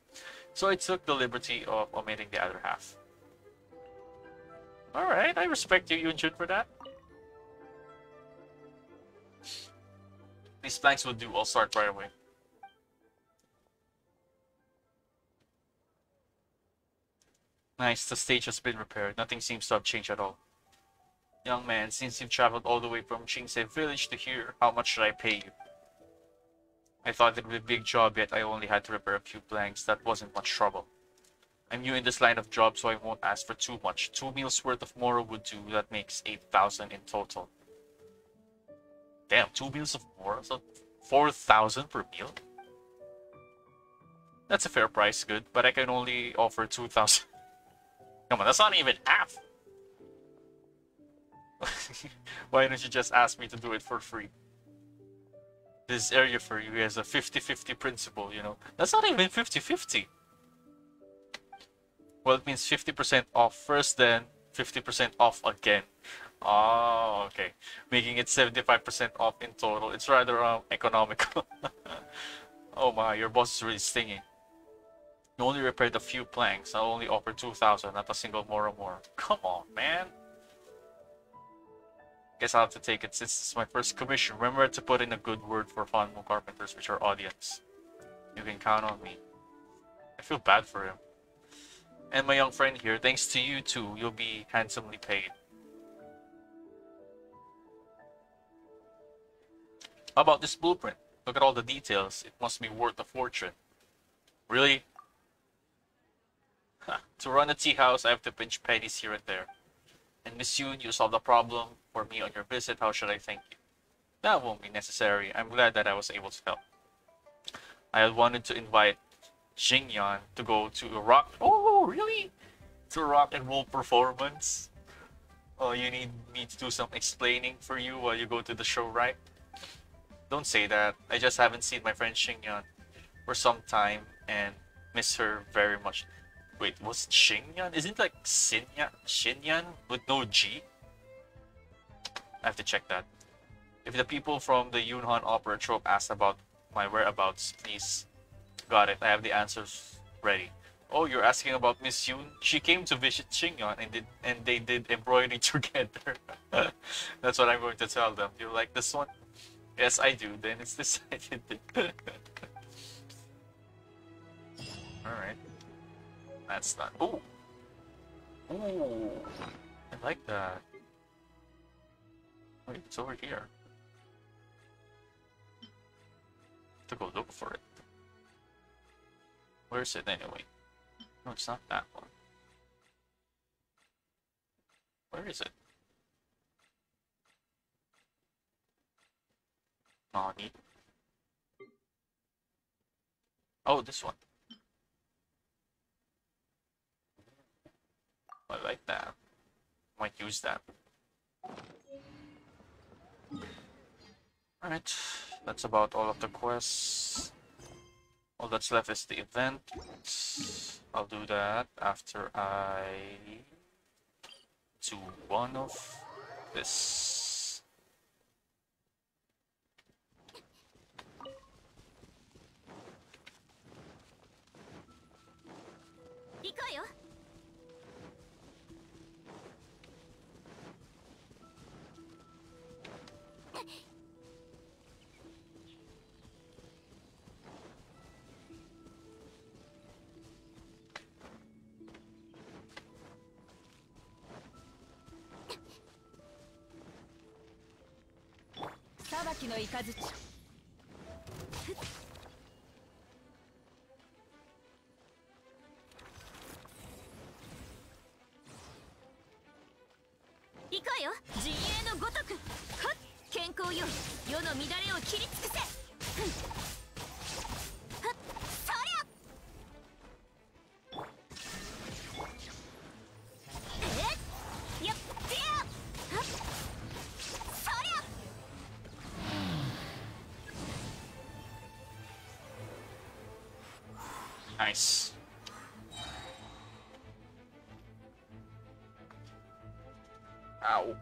So I took the liberty of omitting the other half. Alright, I respect you, Yunjun, for that. These planks will do, I'll start right away. Nice, the stage has been repaired. Nothing seems to have changed at all. Young man, since you've traveled all the way from Jingsei Village to here, how much should I pay you? I thought it would be a big job, yet I only had to repair a few planks. That wasn't much trouble. I'm new in this line of job, so I won't ask for too much. 2 meals worth of Moro would do. That makes 8,000 in total. Damn, 2 meals of Moro? So 4,000 per meal? That's a fair price, good, but I can only offer 2,000. Come on, that's not even half! Why don't you just ask me to do it for free? This area for you has a 50-50 principle, you know. That's not even 50-50. Well, it means 50% off first, then 50% off again. Oh, okay. Making it 75% off in total. It's rather economical. Oh my, your boss is really stingy. You only repaired a few planks. I only offer 2,000, not a single more. Come on, man. Guess I'll have to take it since it's my first commission. Remember to put in a good word for Fanmo Carpenters with your audience. You can count on me. I feel bad for him. And my young friend here, thanks to you too, you'll be handsomely paid. How about this blueprint? Look at all the details. It must be worth a fortune. Really? Huh. To run a tea house, I have to pinch pennies here and there. And Miss Yoon, you solved the problem for me on your visit. How should I thank you? That won't be necessary. I'm glad that I was able to help. I had wanted to invite Jingyan to go to a rock... Oh, really? To a rock and roll performance? Oh, you need me to do some explaining for you while you go to the show, right? Don't say that. I just haven't seen my friend Jingyan for some time and miss her very much. Wait, was it Xingyan? Isn't it like Xinyan with no G? I have to check that. If the people from the Yunhan Opera Troupe ask about my whereabouts, please. Got it. I have the answers ready. Oh, you're asking about Miss Yoon? She came to visit Xingyan and they did embroidery together. That's what I'm going to tell them. You like this one? Yes, I do. Then it's decided. Alright. That's not. Ooh! Ooh! I like that. Wait, it's over here. To go look for it. Where is it anyway? No, it's not that one. Where is it? Nani? Oh, this one. I like that. Might use that. Alright, that's about all of the quests. All that's left is the event. I'll do that after I do one of this. Nice. Ow.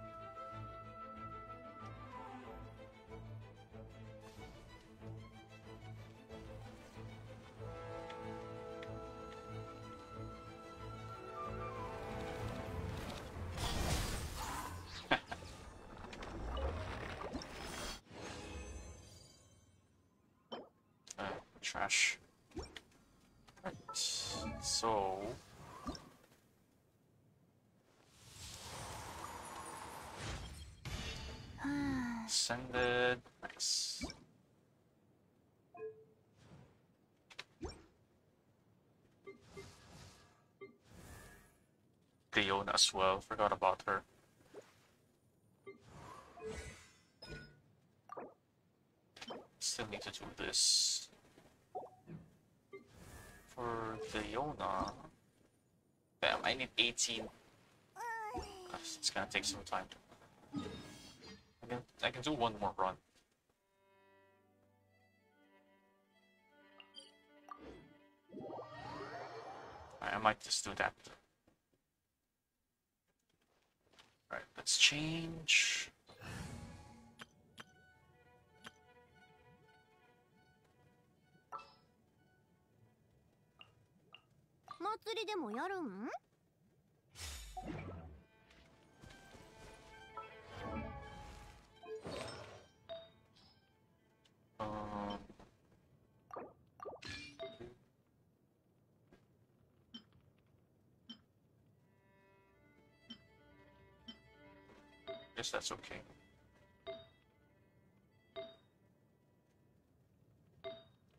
Trash. Right. So ascended. Nice. Leona as well. Forgot about her. Still need to do this. For Leona. Damn, I need 18. It's gonna take some time. I can do one more run. I might just do that. Alright, let's change. Guess that's okay.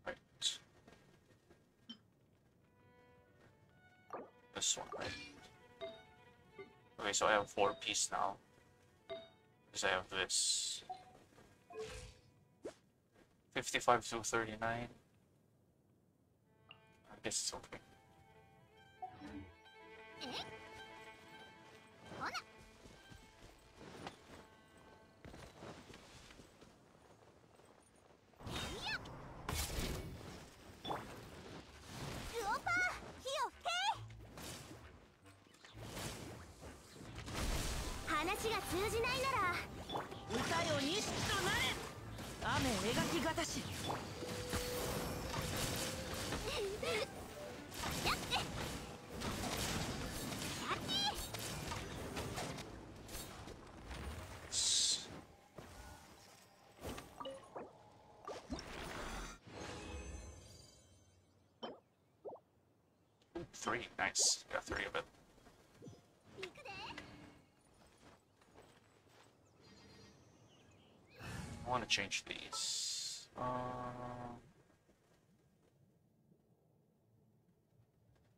Right. This one, right? Okay, so I have 4 pieces now. Because I have this. 55 to 39. I guess it's okay. Ooh, 3, nice. Got 3 of it. I want to change these.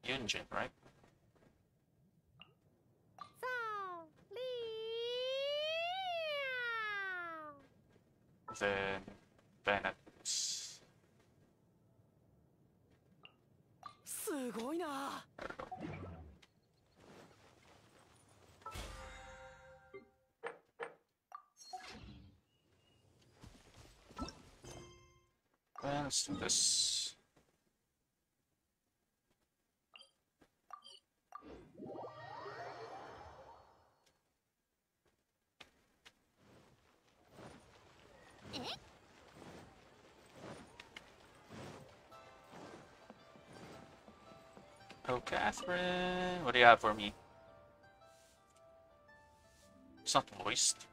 Yunjin, right? Then Bennett. すごいな。 Well, let's do this. Oh, Catherine, what do you have for me? It's not voiced.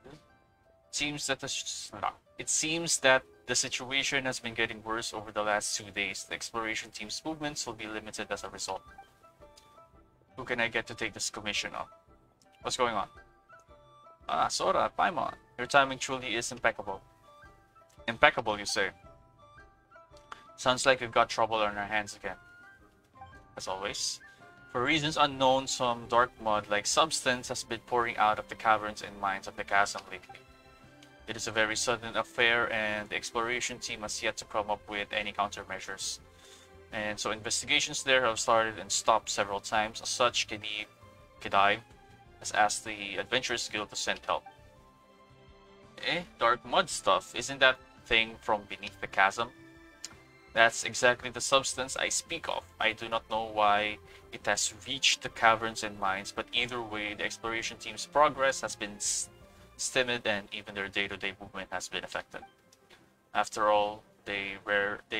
It seems that the situation has been getting worse over the last 2 days. The exploration team's movements will be limited as a result. Who can I get to take this commission on? What's going on? Ah, Sora, Paimon. Your timing truly is impeccable. Impeccable, you say? Sounds like we've got trouble on our hands again. As always. For reasons unknown, some dark mud-like substance has been pouring out of the caverns and mines of the chasm lately. It is a very sudden affair, and the exploration team has yet to come up with any countermeasures. And so investigations there have started and stopped several times. As such, Kedai has asked the Adventurers Guild to send help. Dark mud stuff? Isn't that thing from beneath the chasm? That's exactly the substance I speak of. I do not know why it has reached the caverns and mines, but either way, the exploration team's progress has been stymied, and even their day-to-day movement has been affected. After all, they rely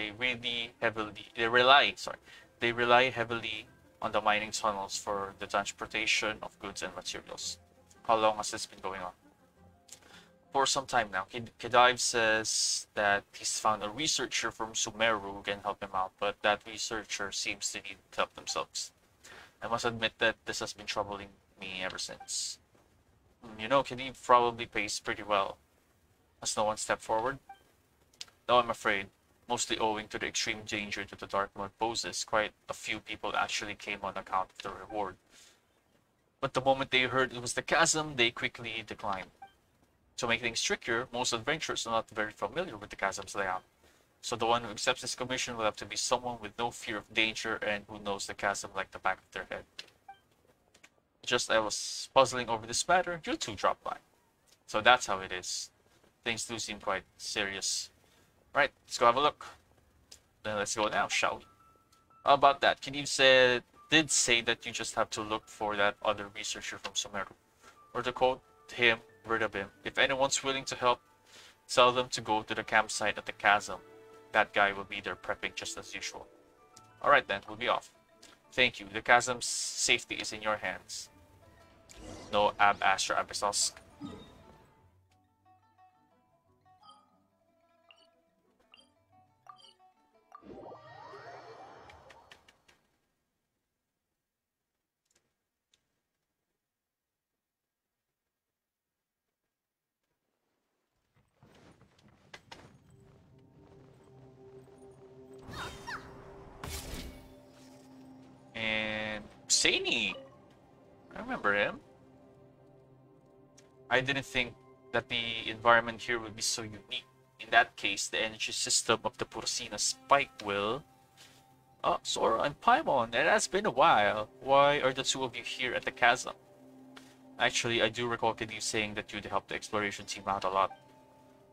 heavily on the mining tunnels for the transportation of goods and materials. How long has this been going on? For some time now. Kedive says that he's found a researcher from Sumeru who can help him out, but that researcher seems to need help themselves. I must admit that this has been troubling me ever since. You know, Kedive probably pays pretty well. Has no one stepped forward? No, I'm afraid. Mostly owing to the extreme danger that the dark mud poses, quite a few people actually came on account of the reward. But the moment they heard it was the chasm, they quickly declined. To make things trickier, most adventurers are not very familiar with the chasm's layout. So the one who accepts this commission will have to be someone with no fear of danger and who knows the chasm like the back of their head. Just I was puzzling over this matter, you two dropped by. So that's how it is. Things do seem quite serious. Right, let's go have a look. Then let's go now, shall we? How about that? Keniv did say that you just have to look for that other researcher from Sumeru. Or to quote him, verbatim, if anyone's willing to help, tell them to go to the campsite at the chasm. That guy will be there prepping just as usual. Alright then, we'll be off. Thank you. The chasm's safety is in your hands. No Ab Astra Abyssosque. And Sani. I remember him. I didn't think that the environment here would be so unique. In that case, the energy system of the Porcina spike will... Oh, Sora and Paimon, it has been a while. Why are the two of you here at the chasm? Actually, I do recall Kediv saying that you'd help the exploration team out a lot.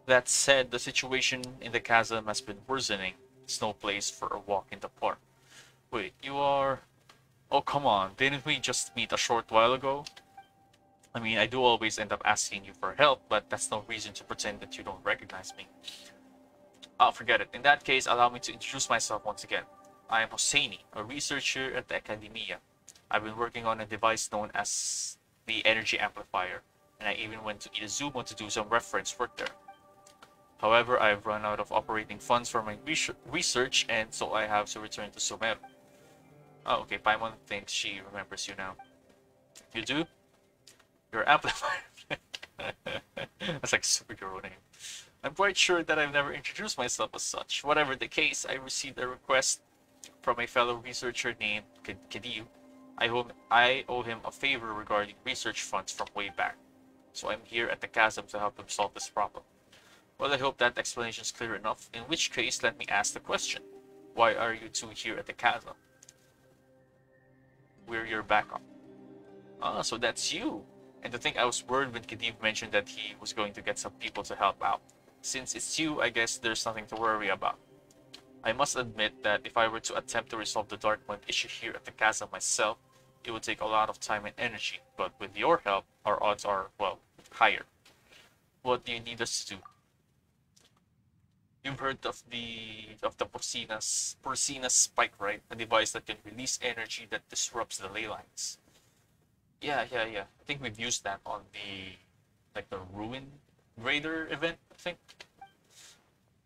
That said, the situation in the chasm has been worsening. It's no place for a walk in the park. Wait, you are... Oh, come on. Didn't we just meet a short while ago? I mean, I do always end up asking you for help, but that's no reason to pretend that you don't recognize me. Oh, forget it. In that case, allow me to introduce myself once again. I am Hosseini, a researcher at the Academia. I've been working on a device known as the Energy Amplifier, and I even went to Izumo to do some reference work there. However, I've run out of operating funds for my research, and so I have to return to Sumeru. Oh, okay, Paimon thinks she remembers you now. You do? Your amplifier. That's like a superhero name. I'm quite sure that I've never introduced myself as such. Whatever the case, I received a request from a fellow researcher named Kediu. I owe him a favor regarding research funds from way back. So I'm here at the chasm to help him solve this problem. Well, I hope that explanation is clear enough, in which case let me ask the question. Why are you two here at the chasm? We're your backup. Ah, so that's you. And to think I was worried when Khedive mentioned that he was going to get some people to help out. Since it's you, I guess there's nothing to worry about. I must admit that if I were to attempt to resolve the Dark Mud issue here at the chasm myself, it would take a lot of time and energy, but with your help, our odds are, well, higher. What do you need us to do? You've heard of the Porcina's spike, right? A device that can release energy that disrupts the ley lines. Yeah. I think we've used that on the Ruin Raider event, I think.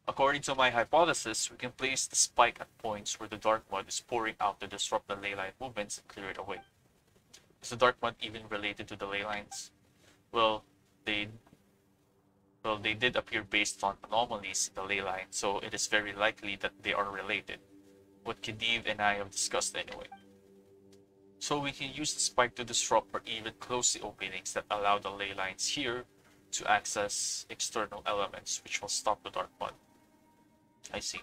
According to my hypothesis, we can place the spike at points where the dark mud is pouring out to disrupt the ley line movements and clear it away. Is the dark mud even related to the ley lines? Well, they did appear based on anomalies in the ley line, so it is very likely that they are related. What Khedive and I have discussed anyway. So we can use the spike to disrupt or even close the openings that allow the ley lines here to access external elements, which will stop the dark mud. I see.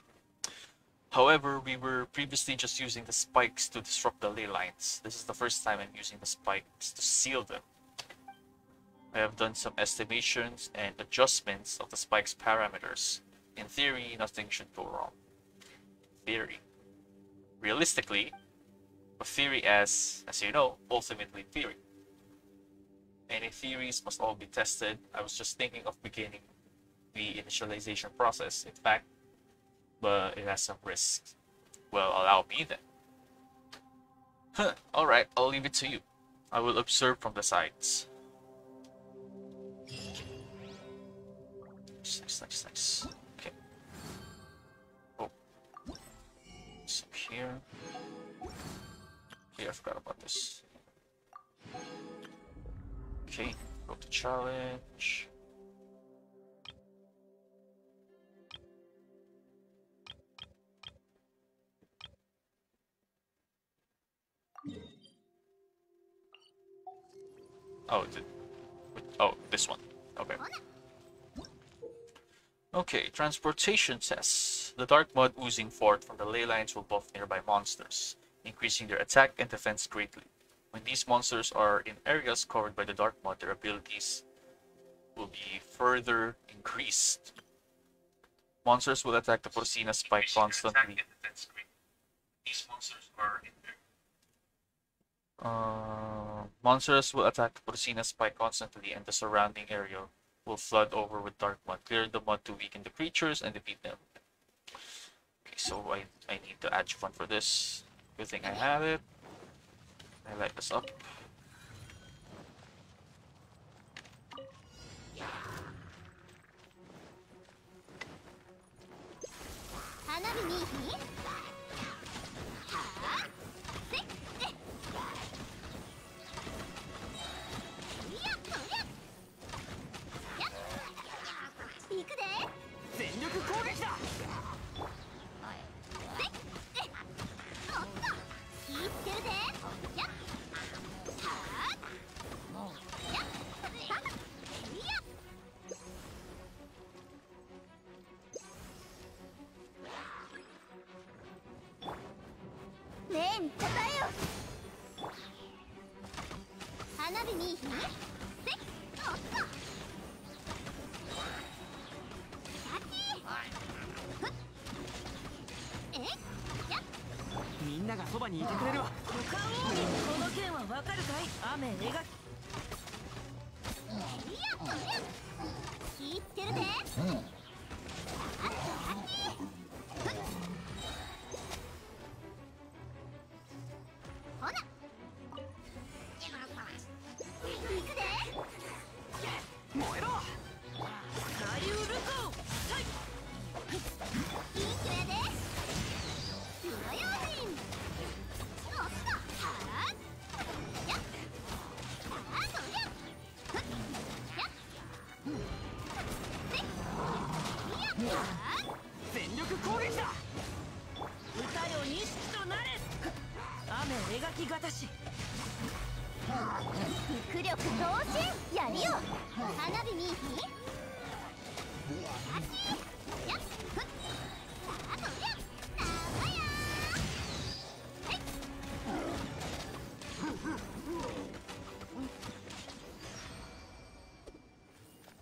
However, we were previously just using the spikes to disrupt the ley lines. This is the first time I'm using the spikes to seal them. I have done some estimations and adjustments of the spike's parameters. In theory, nothing should go wrong. Theory. Realistically, a theory as you know, ultimately theory. Any theories must all be tested. I was just thinking of beginning the initialization process, in fact, but it has some risks. Well, allow me then. Alright, I'll leave it to you. I will observe from the sides. Nice. Okay. Oh. So here. Yeah, I forgot about this. Okay, go to challenge. Oh, this one. Okay. Okay, transportation tests. The dark mud oozing forth from the ley lines will buff nearby monsters, increasing their attack and defense greatly. When these monsters are in areas covered by the dark mud, their abilities will be further increased. Monsters will attack the Porcina spike constantly. Monsters will attack the Porcina spike constantly, and the surrounding area will flood over with dark mud. Clear the mud to weaken the creatures and defeat them. Okay, so I need the adjuvant for this. Good thing I have it. I light this up.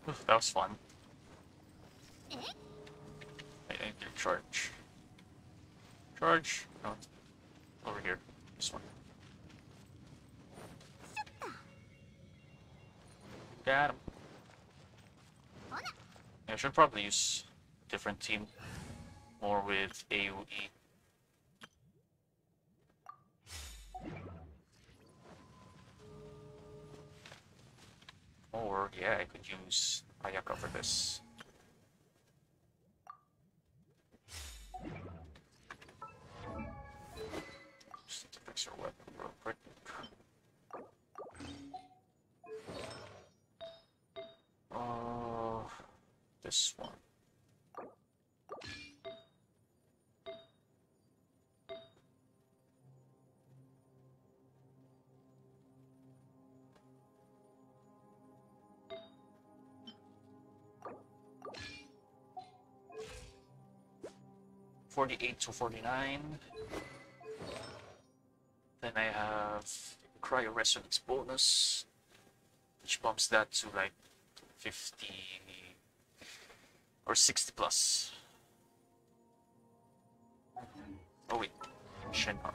Oof, that was fun. I need to charge. Charge? No, over here. This one. Got him. Yeah, I should probably use a different team. More with AoE. Or, yeah, I could use Ayaka for this. Just need to fix your weapon real quick. This one. $48 to $49. Then I have Cryo Resonance bonus, which bumps that to like 50 or 60 plus. Oh wait, Shenhar.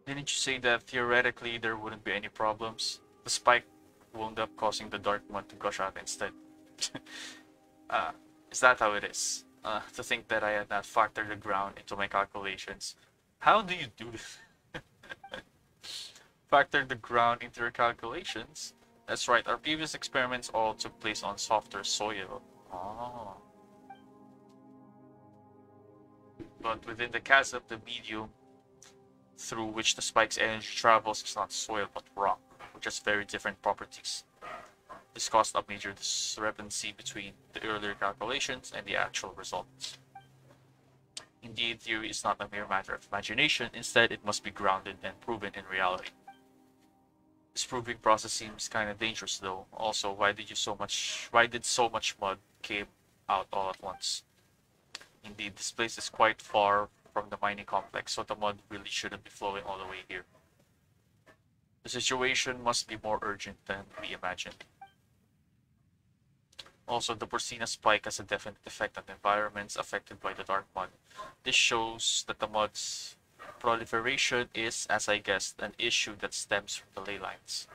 Didn't you say that theoretically there wouldn't be any problems? The spike wound up causing the dark mud to gush out instead. Is that how it is? To think that I had not factored the ground into my calculations. How do you do this? Factor the ground into your calculations? That's right, our previous experiments all took place on softer soil. Oh. But within the chasm, the medium through which the spike's energy travels is not soil but rock, which has very different properties. This caused a major discrepancy between the earlier calculations and the actual results. Indeed, theory is not a mere matter of imagination, instead it must be grounded and proven in reality. This proving process seems kinda dangerous though. Also, why did so much mud came out all at once? Indeed, this place is quite far from the mining complex, so the mud really shouldn't be flowing all the way here. The situation must be more urgent than we imagined. Also, the Porcina spike has a definite effect on environments affected by the dark mud. This shows that the mud's proliferation is, as I guessed, an issue that stems from the ley lines.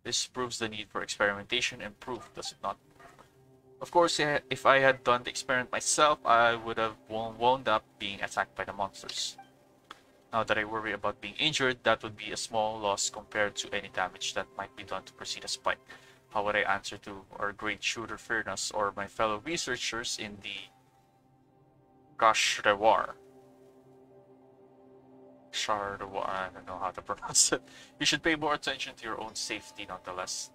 This proves the need for experimentation and proof, does it not? Of course, if I had done the experiment myself, I would have wound up being attacked by the monsters. Now that I worry about being injured, that would be a small loss compared to any damage that might be done to Persida Spike. How would I answer to our great shooter Furnace or my fellow researchers in the Gashrevar? Shardewa, I don't know how to pronounce it. You should pay more attention to your own safety nonetheless.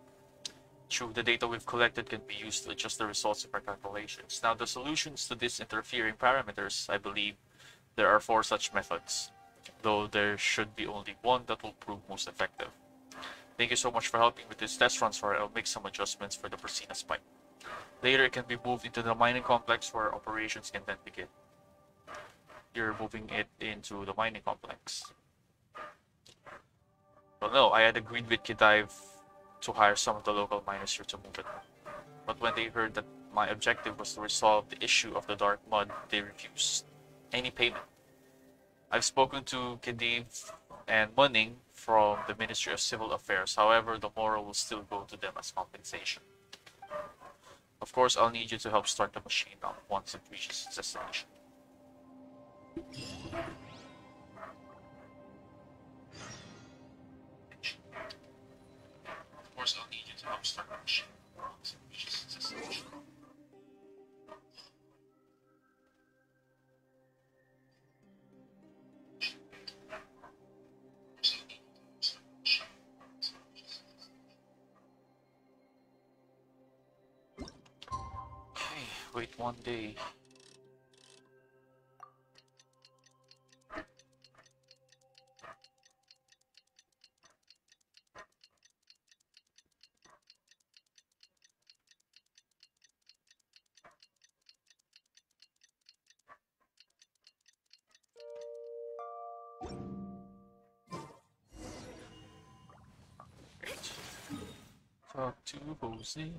True, the data we've collected can be used to adjust the results of our calculations. Now, the solutions to these interfering parameters, I believe there are 4 such methods, though there should be only one that will prove most effective. Thank you so much for helping with this test runs, where I'll make some adjustments for the Persina Spike. Later, it can be moved into the mining complex where operations can then begin. You're moving it into the mining complex. Well, no, I had agreed with Kidive to hire some of the local miners here to move it. But when they heard that my objective was to resolve the issue of the dark mud, they refused any payment. I've spoken to Kidive and Munning from the Ministry of Civil Affairs. However, the moral will still go to them as compensation. Of course, I'll need you to help start the machine up once it reaches its destination. Of course, I'll need you to help start the machine once it reaches its destination. one day. Talk to Jose.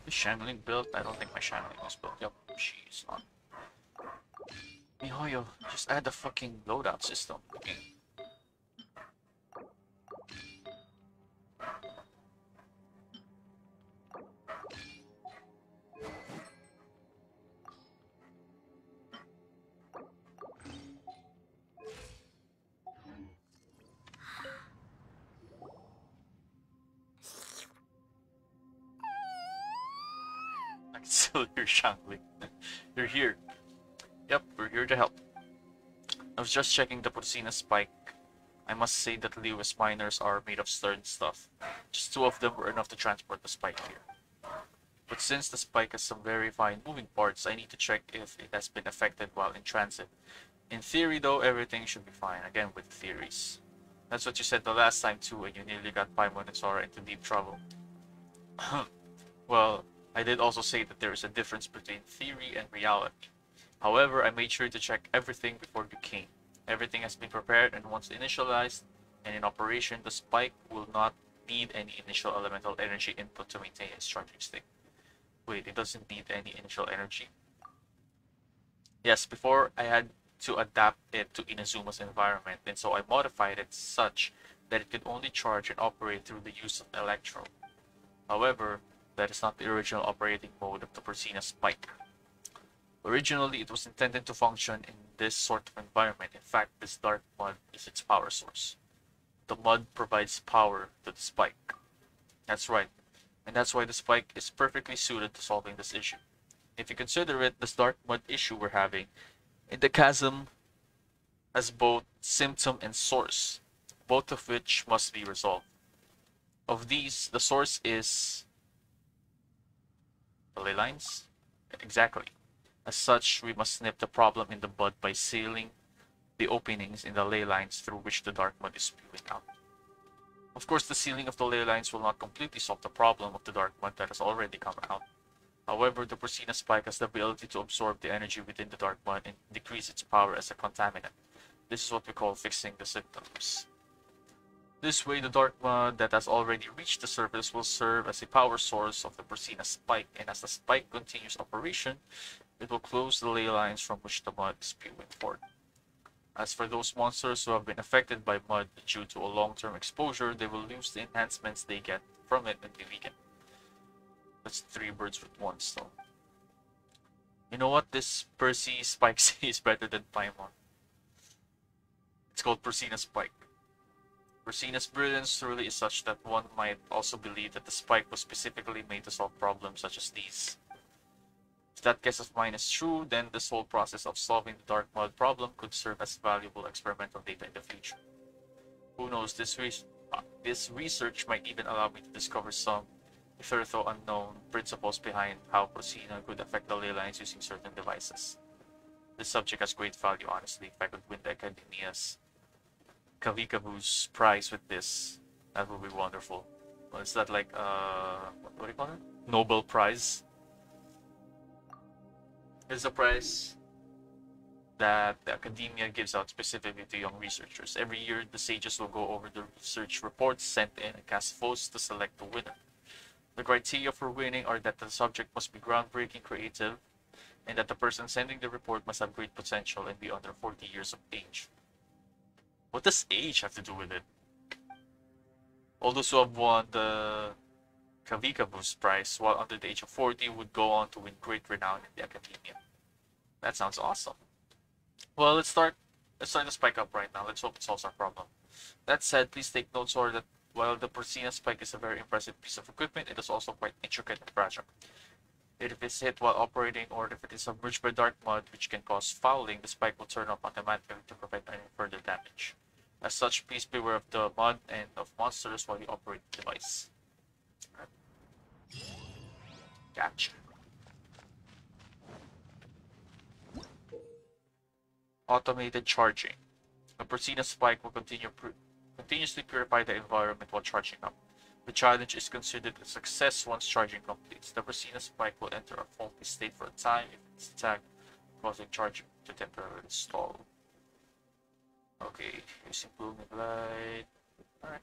Is Shangling built? I don't think my Shangling is built. Yep, she's not. MiHoYo, just add the fucking loadout system. I can still hear Shangling. You're here. Yep, we're here to help. I was just checking the Porcina spike. I must say that Lewis miners are made of stern stuff. Just 2 of them were enough to transport the spike here. But since the spike has some very fine moving parts, I need to check if it has been affected while in transit. In theory though, everything should be fine. Again with theories. That's what you said the last time too, and you nearly got Paimon and Sora into deep trouble. Well, I did also say that there is a difference between theory and reality. However, I made sure to check everything before you came. Everything has been prepared, and once initialized and in operation, the spike will not need any initial elemental energy input to maintain its charging state. Wait, it doesn't need any initial energy? Yes, before I had to adapt it to Inazuma's environment, and so I modified it such that it could only charge and operate through the use of Electro. However, that is not the original operating mode of the Porcina spike. Originally, it was intended to function in this sort of environment. In fact, this dark mud is its power source. The mud provides power to the spike. That's right, and that's why the spike is perfectly suited to solving this issue. If you consider it, this dark mud issue we're having in the chasm has both symptom and source, both of which must be resolved. Of these, the source is the ley lines? Exactly. As such, we must snip the problem in the bud by sealing the openings in the ley lines through which the dark mud is spewing out. Of course, the sealing of the ley lines will not completely solve the problem of the dark mud that has already come out. However, the Porcina spike has the ability to absorb the energy within the dark mud and decrease its power as a contaminant. This is what we call fixing the symptoms. This way, the dark mud that has already reached the surface will serve as a power source of the Porcina spike, and as the spike continues operation, it will close the ley lines from which the mud is spewing forth. As for those monsters who have been affected by mud due to a long-term exposure, they will lose the enhancements they get from it and be weakened. That's 3 birds with 1 stone. You know what? This Percy spike is better than Paimon. It's called Porcina spike. Porcina's brilliance truly is such that one might also believe that the spike was specifically made to solve problems such as these. If that guess of mine is true, then this whole process of solving the dark mud problem could serve as valuable experimental data in the future. Who knows, this research might even allow me to discover some hitherto unknown principles behind how Porcina could affect the ley lines using certain devices. This subject has great value, honestly. If I could win the Academia's Kavikabu's prize with this, that would be wonderful. Well, is that like, what do you call it? Nobel Prize? It's a prize that the academia gives out specifically to young researchers. Every year, the sages will go over the research reports sent in and cast votes to select the winner. The criteria for winning are that the subject must be groundbreaking creative, and that the person sending the report must have great potential and be under 40 years of age. What does age have to do with it? All those who have won the Kavikabu's prize, while under the age of 40 would go on to win great renown in the academia. That sounds awesome. Well, let's start the spike up right now. Let's hope it solves our problem. That said, please take note, Sora, that while the Porcina spike is a very impressive piece of equipment, it is also quite intricate and fragile. If it is hit while operating, or if it is submerged by dark mud, which can cause fouling, the spike will turn off automatically to prevent any further damage. As such, please beware of the mud and of monsters while you operate the device. Gotcha. Automated charging. The Porcina spike will continuously purify the environment while charging up. The challenge is considered a success once charging completes. The Porcina spike will enter a faulty state for a time if it's attacked, causing charging to temporarily stall. Okay, using blooming light. Alright.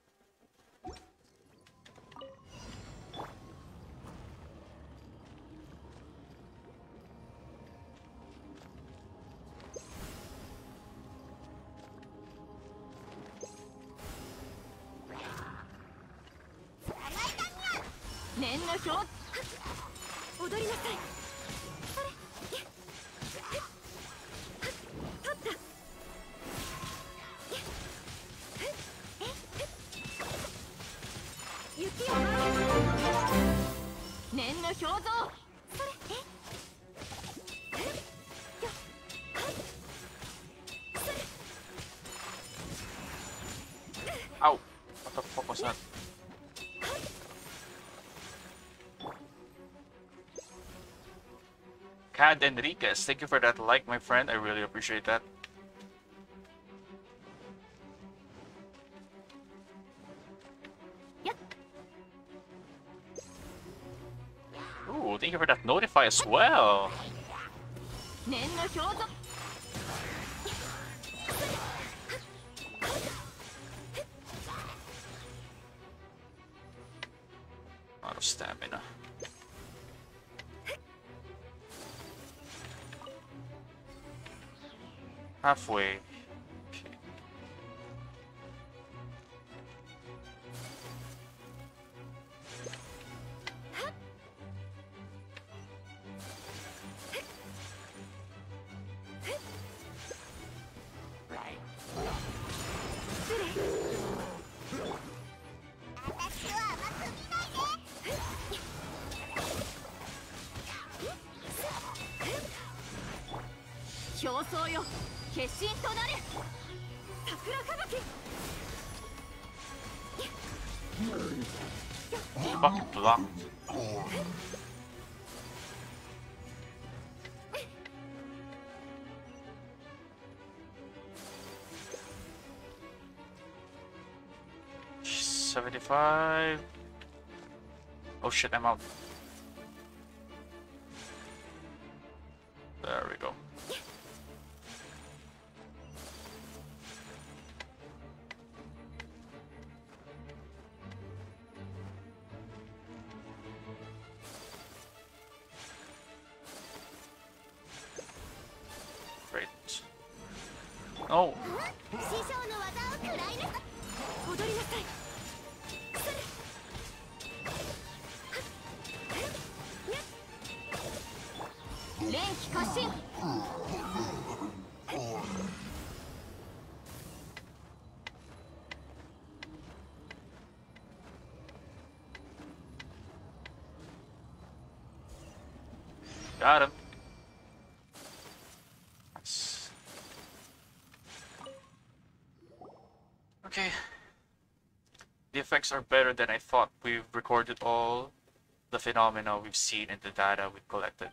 Ow! What the fuck was that? Cad Enriquez, thank you for that like, my friend. I really appreciate that. Ooh, thank you for that notify as well. Out of stamina. Halfway. Okay. Fucking blocked. $75. Oh shit, I'm out. There we go. Great. Oh. Got him. Nice. Okay. The effects are better than I thought. We've recorded all the phenomena we've seen in the data we've collected.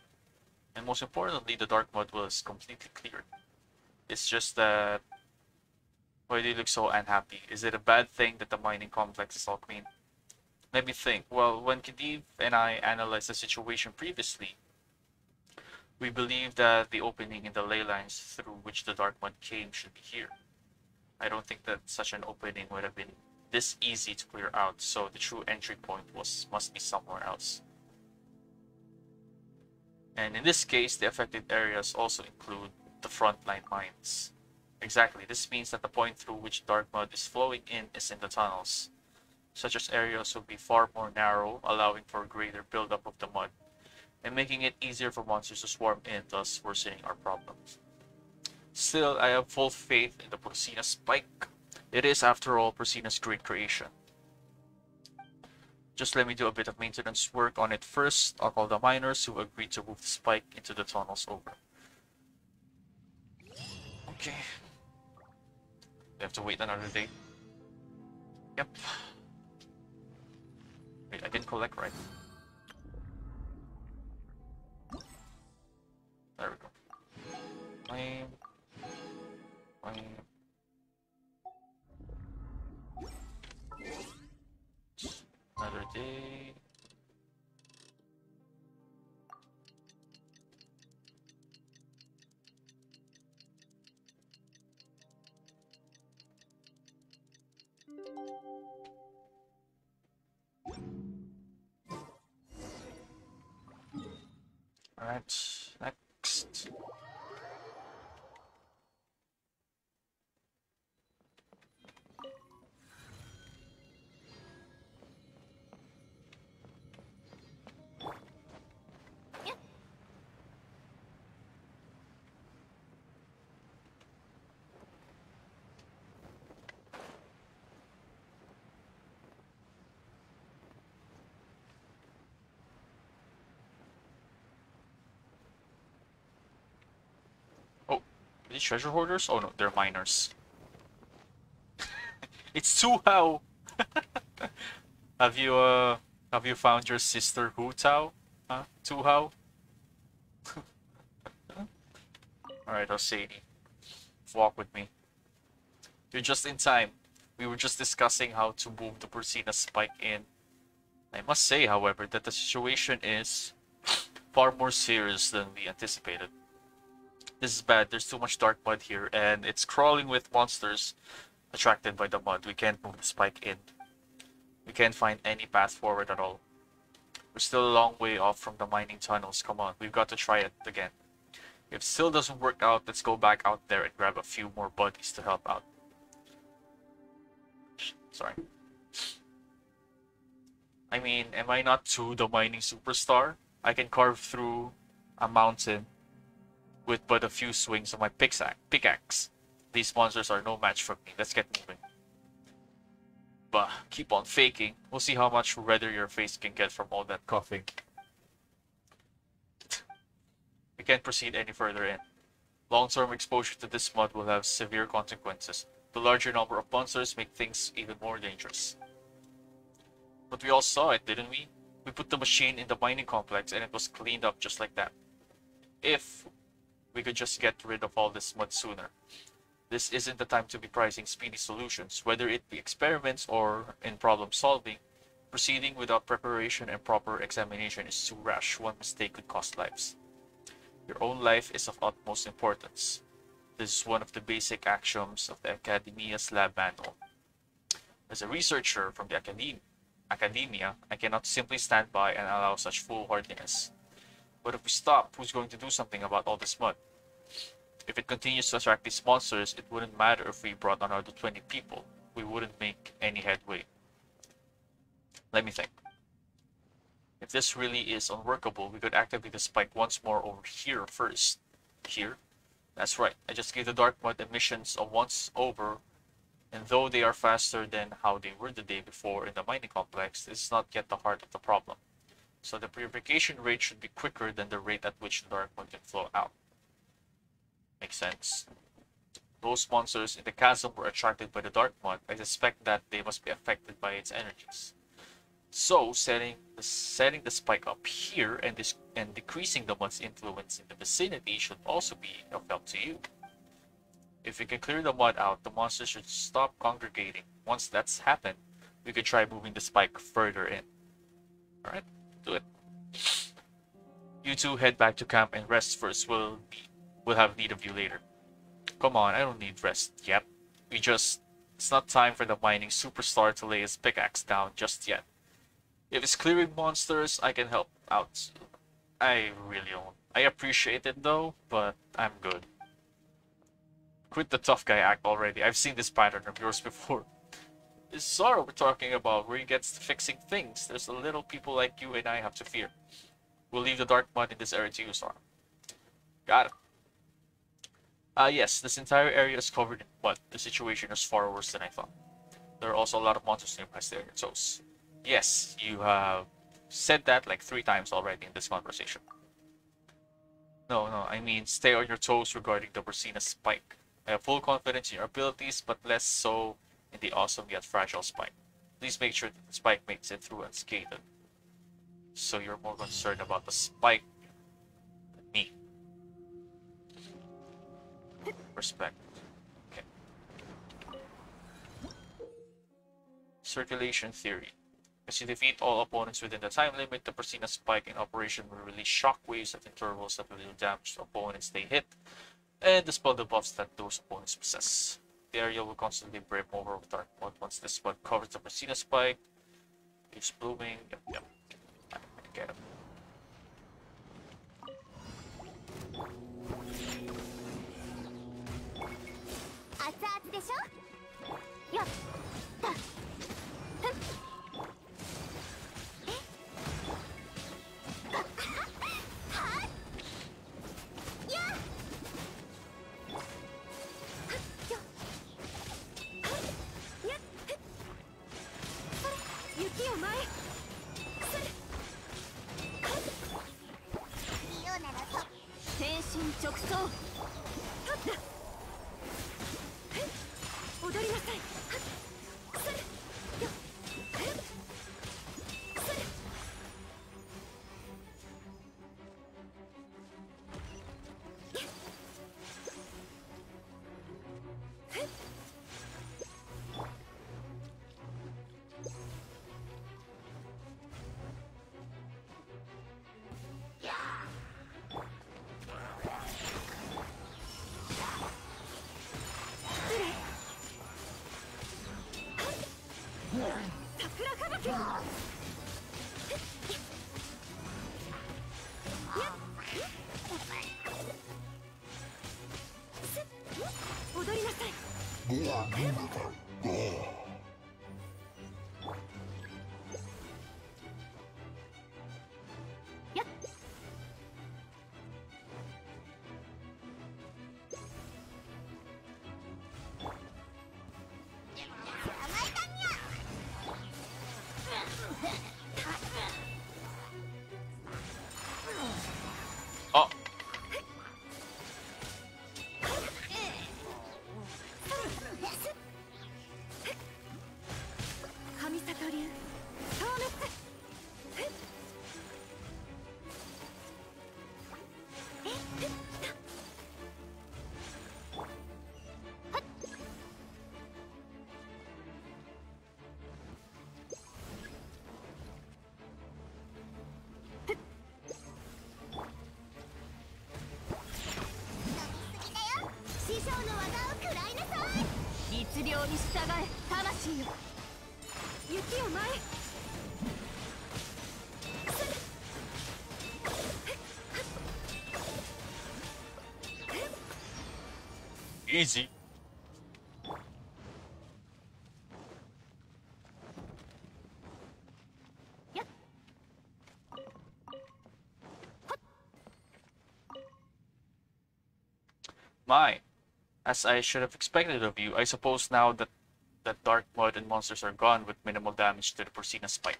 And most importantly, the dark mud was completely cleared. It's just that... Why do you look so unhappy? Is it a bad thing that the mining complex is all clean? Let me think. Well, when Khedive and I analyzed the situation previously, we believe that the opening in the ley lines through which the dark mud came should be here. I don't think that such an opening would have been this easy to clear out, so the true entry point must be somewhere else. And in this case, the affected areas also include the frontline mines. Exactly, this means that the point through which dark mud is flowing in is in the tunnels. such as areas will be far more narrow, allowing for greater buildup of the mud, and making it easier for monsters to swarm in, thus worsening our problems. Still, I have full faith in the Porcina spike. It is, after all, Porcina's great creation. Just let me do a bit of maintenance work on it first. I'll call the miners who agreed to move the spike into the tunnels over. Okay. We have to wait another day. Yep. Wait, I didn't collect right. There we go. Flame. Flame. Another day. Alright, next. Oh, are these treasure hoarders? Oh no, they're miners. It's Too How! Have you found your sister Hu Tao? Huh? Too How? Alright, Sadie. Walk with me. You're just in time. We were just discussing how to move the Porcina spike in. I must say, however, that the situation is far more serious than we anticipated. This is bad. There's too much dark mud here, and it's crawling with monsters attracted by the mud. We can't move the spike in. We can't find any path forward at all. We're still a long way off from the mining tunnels. Come on, we've got to try it again. If it still doesn't work out, let's go back out there and grab a few more buddies to help out. Sorry. I mean, am I not too the mining superstar? I can carve through a mountain with but a few swings of my pickaxe. These monsters are no match for me. Let's get moving. But keep on faking. We'll see how much redder your face can get from all that coughing. We can't proceed any further in. Long-term exposure to this mud will have severe consequences. The larger number of monsters make things even more dangerous. But we all saw it, didn't we? We put the machine in the mining complex and it was cleaned up just like that. If we could just get rid of all this mud sooner. This isn't the time to be pricing speedy solutions, whether it be experiments or in problem solving. Proceeding without preparation and proper examination is too rash. One mistake could cost lives. Your own life is of utmost importance. This is one of the basic axioms of the Academia's lab manual. As a researcher from the academia, I cannot simply stand by and allow such foolhardiness. But if we stop, who's going to do something about all this mud? If it continues to attract these monsters, it wouldn't matter if we brought another 20 people. We wouldn't make any headway. Let me think. If this really is unworkable, we could activate the spike once more over here first. Here? That's right. I just gave the dark mud emissions a once over, and though they are faster than how they were the day before in the mining complex, this is not yet the heart of the problem. So the purification rate should be quicker than the rate at which the dark mud can flow out. Makes sense. Those monsters in the chasm were attracted by the dark mud. I suspect that they must be affected by its energies. So, setting the spike up here and decreasing the mud's influence in the vicinity should also be of help to you. If we can clear the mud out, the monsters should stop congregating. Once that's happened, we could try moving the spike further in. Alright, do it. You two head back to camp and rest first. We'll have need of you later. Come on, I don't need rest. Yep. It's not time for the mining superstar to lay his pickaxe down just yet. If it's clearing monsters, I can help out. I really don't. I appreciate it though, but I'm good. Quit the tough guy act already. I've seen this pattern of yours before. This is Zoro we're talking about, where he gets to fixing things. There's a little people like you and I have to fear. We'll leave the dark mud in this area to you, Zoro. Got it. Yes, this entire area is covered in mud. The situation is far worse than I thought. There are also a lot of monsters nearby staring at your toes. Yes, you have said that like 3 times already in this conversation. No, I mean stay on your toes regarding the Bursina spike. I have full confidence in your abilities, but less so in the awesome yet fragile spike. Please make sure that the spike makes it through unscathed. So you're more concerned about the spike than me. Respect. Okay. Circulation theory. As you defeat all opponents within the time limit, the Bursina spike in operation will release shockwaves at intervals that will do damage to opponents they hit, and dispel the buffs that those opponents possess. The area will constantly brim over with dark mud once this mud covers the Bursina spike. Keeps blooming. Yep. I get it. Oh. Easy. My, as I should have expected of you, I suppose now that dark mud and monsters are gone with minimal damage to the Bursina spike.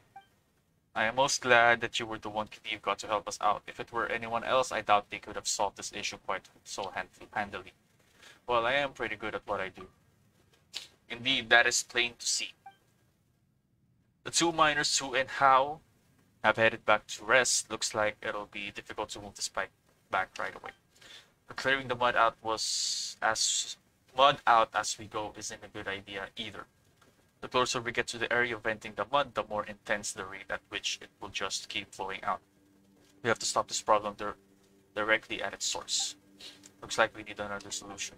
I am most glad that you were the one Kniv got to help us out. If it were anyone else, I doubt they could have solved this issue quite so handily. Well, I am pretty good at what I do. Indeed, that is plain to see. The 2 miners, Su and Hao, have headed back to rest. Looks like it'll be difficult to move the spike back right away. But clearing the mud out as we go isn't a good idea either. The closer we get to the area venting the mud, the more intense the rate at which it will just keep flowing out. We have to stop this problem directly at its source. Looks like we need another solution.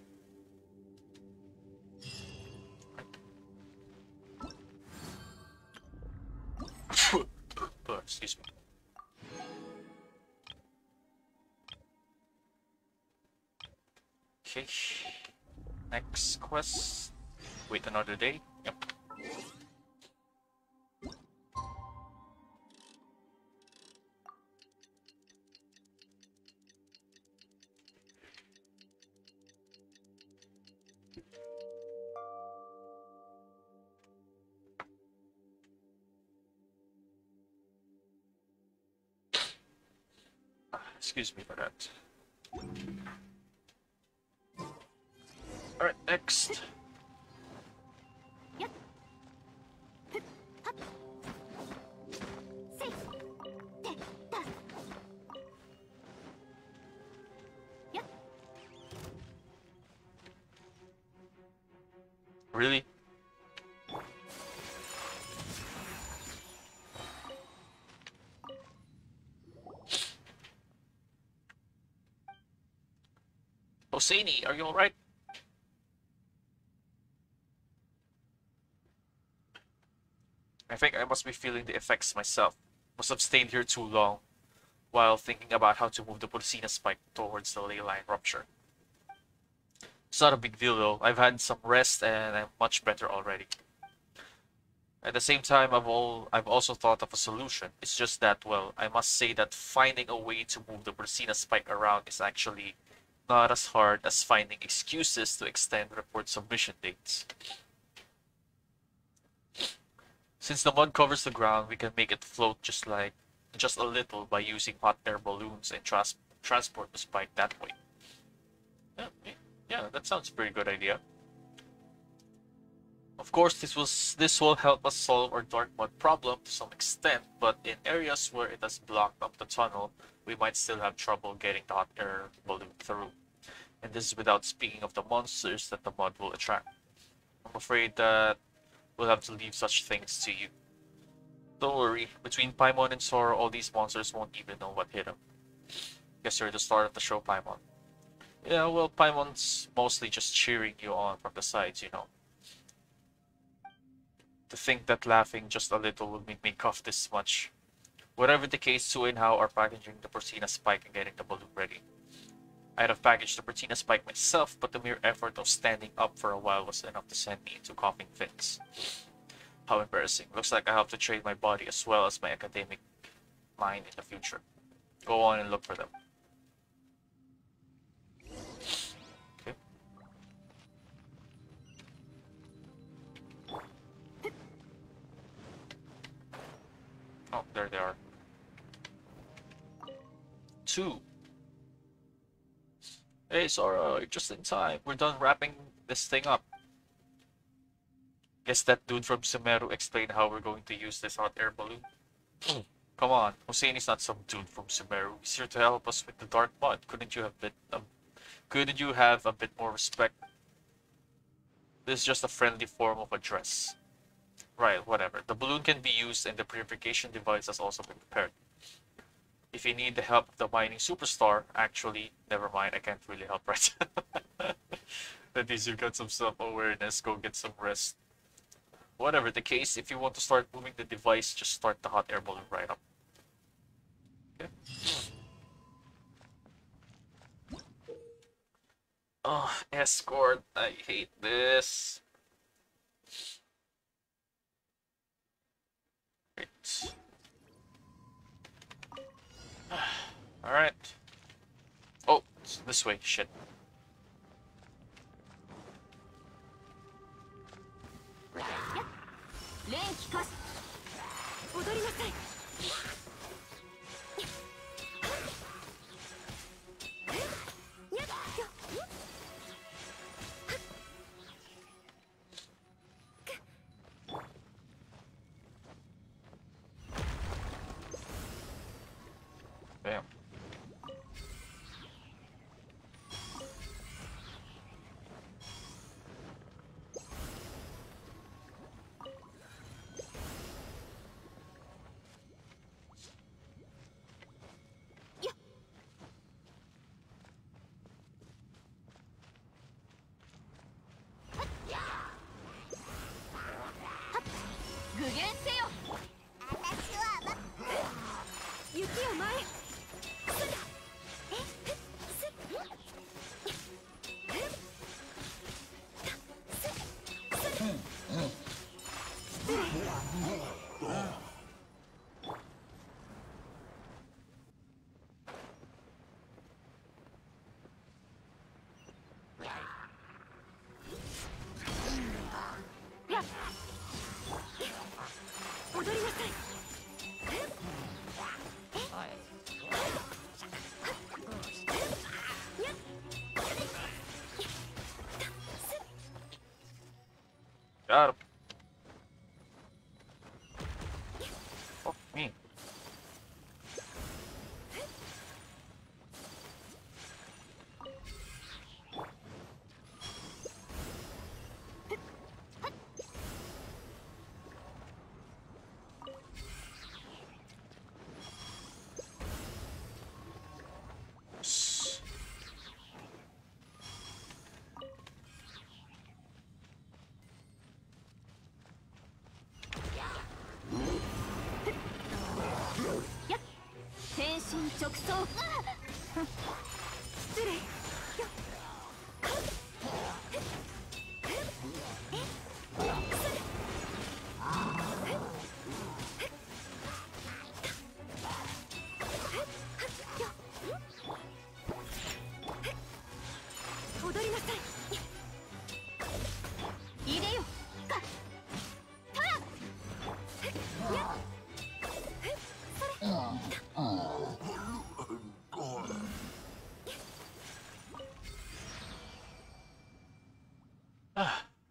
Excuse me. Okay. Next quest. Wait another day. Yep. Excuse me for that. Alright, next. Really? Hosseini, are you alright? I think I must be feeling the effects myself. Must have stayed here too long while thinking about how to move the Pulsina spike towards the ley line rupture. It's not a big deal though. I've had some rest and I'm much better already. At the same time, I've also thought of a solution. It's just that, well, I must say that finding a way to move the Bursina spike around is actually not as hard as finding excuses to extend report submission dates. Since the mud covers the ground, we can make it float just a little by using hot air balloons and transport the spike that way. Yeah, that sounds a pretty good idea. Of course, this will help us solve our dark mud problem to some extent, but in areas where it has blocked up the tunnel, we might still have trouble getting the hot air balloon through. And this is without speaking of the monsters that the mud will attract. I'm afraid that we'll have to leave such things to you. Don't worry, between Paimon and Sora, all these monsters won't even know what hit them. Guess you're the star of the show, Paimon. Yeah, well, Paimon's mostly just cheering you on from the sides, you know. To think that laughing just a little would make me cough this much. Whatever the case, Sue and Hao are packaging the Portina spike and getting the balloon ready. I'd have packaged the Portina spike myself, but the mere effort of standing up for a while was enough to send me into coughing fits. How embarrassing. Looks like I have to train my body as well as my academic mind in the future. Go on and look for them. Okay. Oh, there they are. 2. Hey Sora, you're just in time. We're done wrapping this thing up. Guess that dude from Sumeru explained how we're going to use this hot air balloon. Come on, Hosseini's not some dude from Sumeru. He's here to help us with the dark mud. Couldn't you have a bit more respect? This is just a friendly form of address. Right, whatever. The balloon can be used and the purification device has also been prepared. If you need the help of the mining superstar, actually, never mind, I can't really help right now. At least you've got some self-awareness, go get some rest. Whatever the case, if you want to start moving the device, just start the hot air balloon right up. Okay. Oh, escort, I hate this. Great. Alright. Oh, it's this way, shit. Damn. Got him. Fuck me.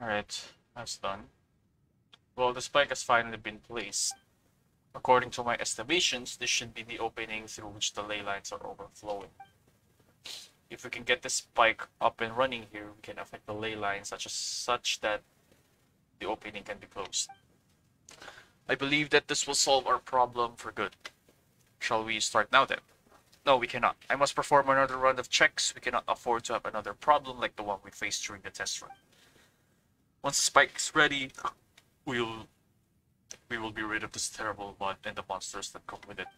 Alright, that's done. Well, the spike has finally been placed. According to my estimations, this should be the opening through which the ley lines are overflowing. If we can get this spike up and running here, we can affect the ley lines such that the opening can be closed. I believe that this will solve our problem for good. Shall we start now then? No, we cannot. I must perform another round of checks. We cannot afford to have another problem like the one we faced during the test run. Once the spike is ready, we will be rid of this terrible mud and the monsters that come with it.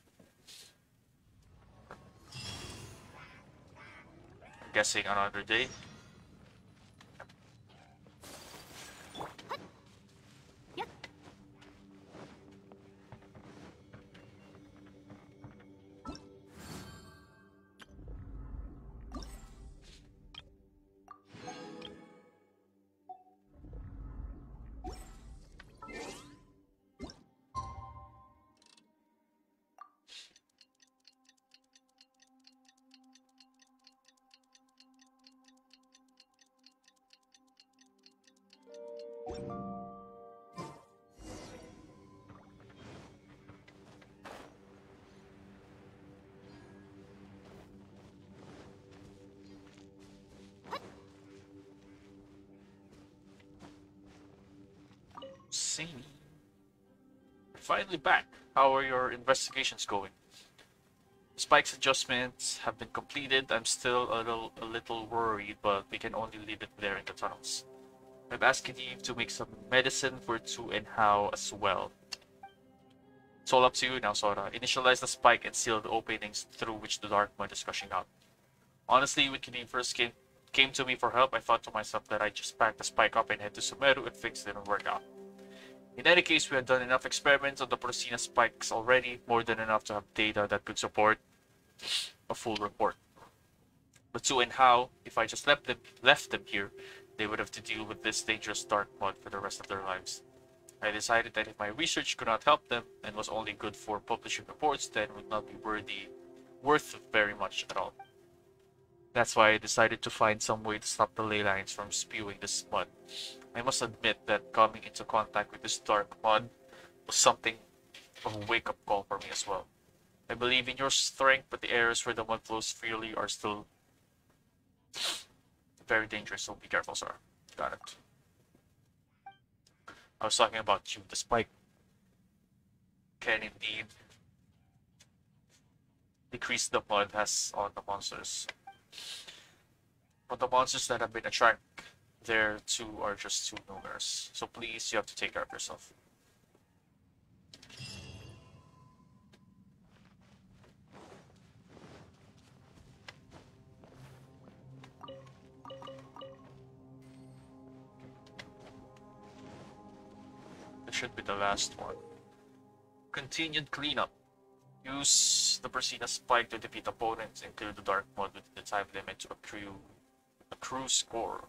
I'm guessing another day. See, we're finally back. How are your investigations going? Spike's adjustments have been completed. I'm still a little worried, but we can only leave it there in the tunnels. I'm asking you to make some medicine for Tu and Hao as well. It's all up to you now, Sora. Initialize the spike and seal the openings through which the dark mud is gushing out. Honestly, when Kini first came to me for help, I thought to myself that I'd just pack the spike up and head to Sumeru and fix it and work out. In any case, we had done enough experiments on the Porcina spikes already, more than enough to have data that could support a full report. But Tu and Hao, if I just left them here, they would have to deal with this dangerous dark mud for the rest of their lives. I decided that if my research could not help them and was only good for publishing reports, then it would not be worth very much at all. That's why I decided to find some way to stop the ley lines from spewing this mud. I must admit that coming into contact with this dark mud was something of a wake-up call for me as well. I believe in your strength, but the areas where the mud flows freely are still very dangerous, so be careful, sir. Got it. I was talking about you. The spike can indeed decrease the mud has on the monsters. But the monsters that have been attracted there too are just too numerous. So please, you have to take care of yourself. This should be the last one. Continued cleanup. Use the Persina spike to defeat opponents and clear the dark mud within the time limit to accrue score.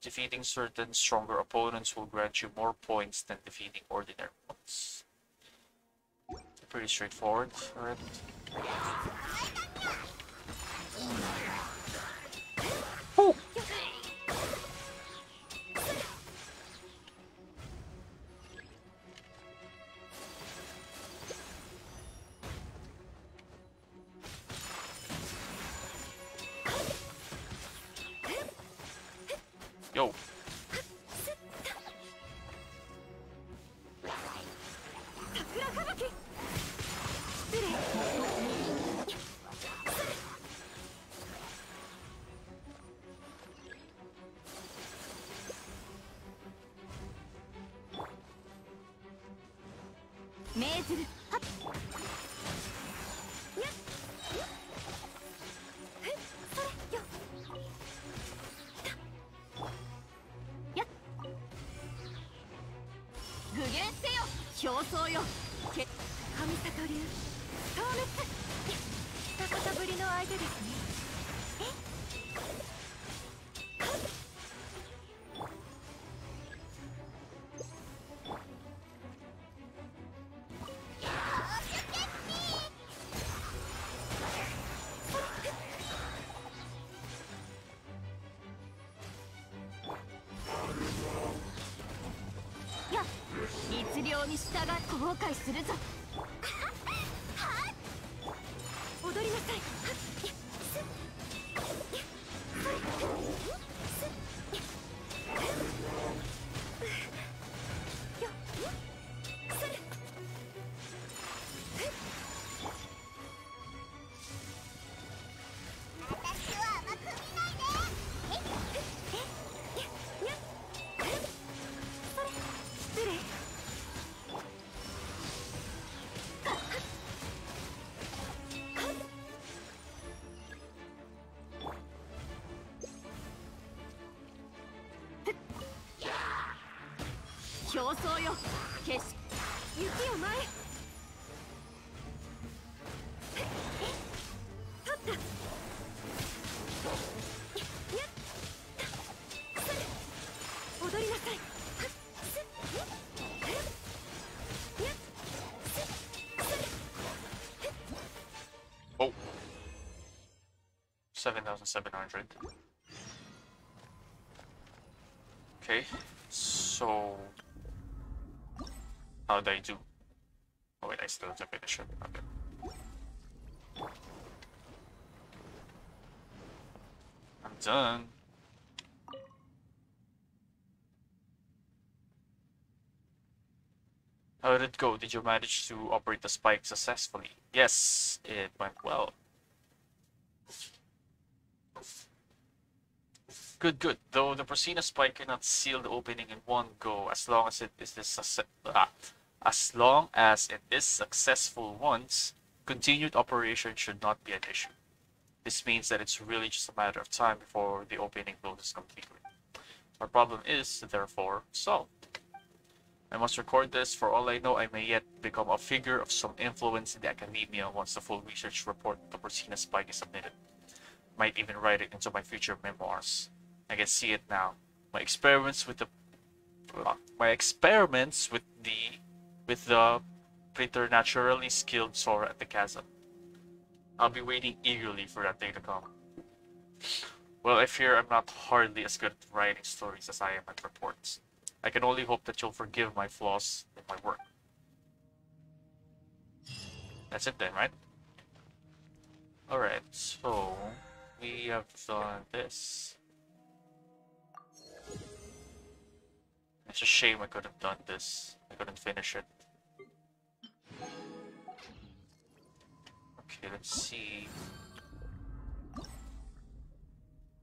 Defeating certain stronger opponents will grant you more points than defeating ordinary ones. Pretty straightforward, alright? Yo. Oh. 7,700. Okay, so how did I do? Oh wait, I still have to finish it. Okay. I'm done. How did it go? Did you manage to operate the spike successfully? Yes, it went well. Good, good. Though the Prosina spike cannot seal the opening in one go, as long as it is successful once, continued operation should not be an issue. This means that it's really just a matter of time before the opening closes completely. Our problem is, therefore, solved. I must record this. For all I know, I may yet become a figure of some influence in the academia once the full research report of the Prosina spike is submitted. Might even write it into my future memoirs. I can see it now. My experiments with the preternaturally skilled Sora at the chasm. I'll be waiting eagerly for that day to come. Well, I fear I'm not hardly as good at writing stories as I am at reports. I can only hope that you'll forgive my flaws in my work. That's it then, right? Alright, so we have done this. It's a shame I could have done this. I couldn't finish it. Okay, let's see.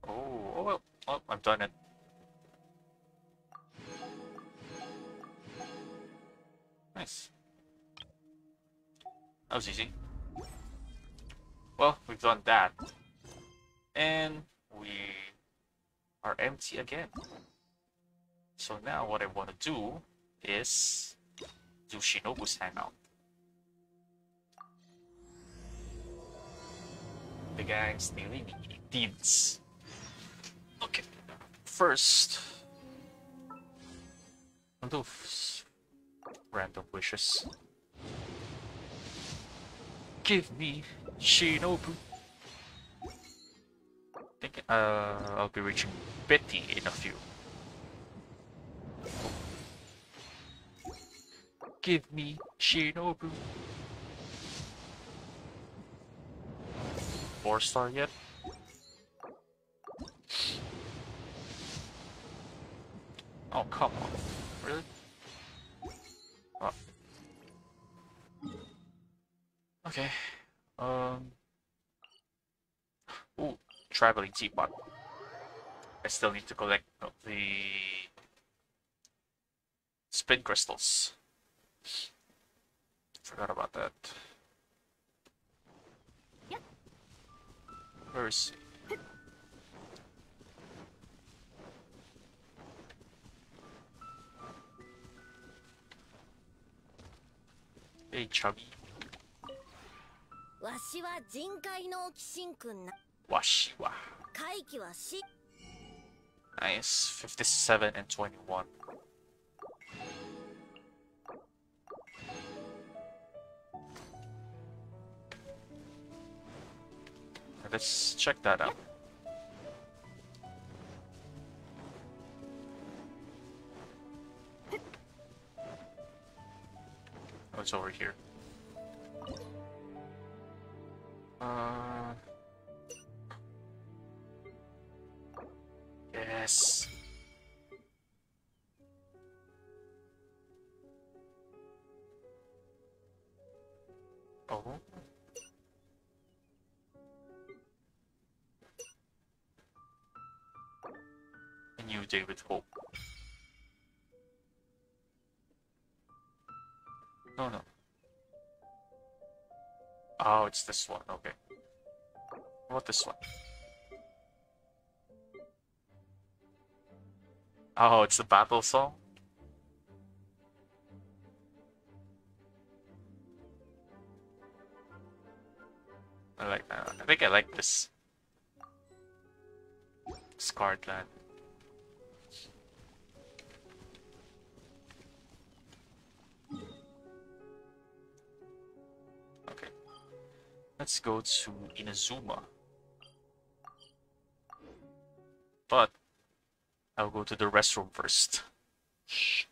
Oh well. Oh, I've done it. Nice. That was easy. Well, we've done that. And we are empty again. So now what I want to do is do Shinobu's hangout. The gang's daily deeds. Okay. First, I'll do random wishes. Give me Shinobu. I think I'll be reaching Betty in a few. Give me Shinobu. 4-star yet? Come on. Really? Oh. Okay. Ooh, traveling teapot. I still need to collect the spin crystals. Forgot about that. Where is he? Hey, chubby. Washiwa. Nice. 57 and 21. Let's check that out. Oh, it's over here. Yes. Oh. A new day with hope. No, no. Oh, it's this one. Okay. What this one? Oh, it's the battle song? I like that. I think I like this. Scarred Land. Okay. Let's go to Inazuma. But I'll go to the restroom first. Shh.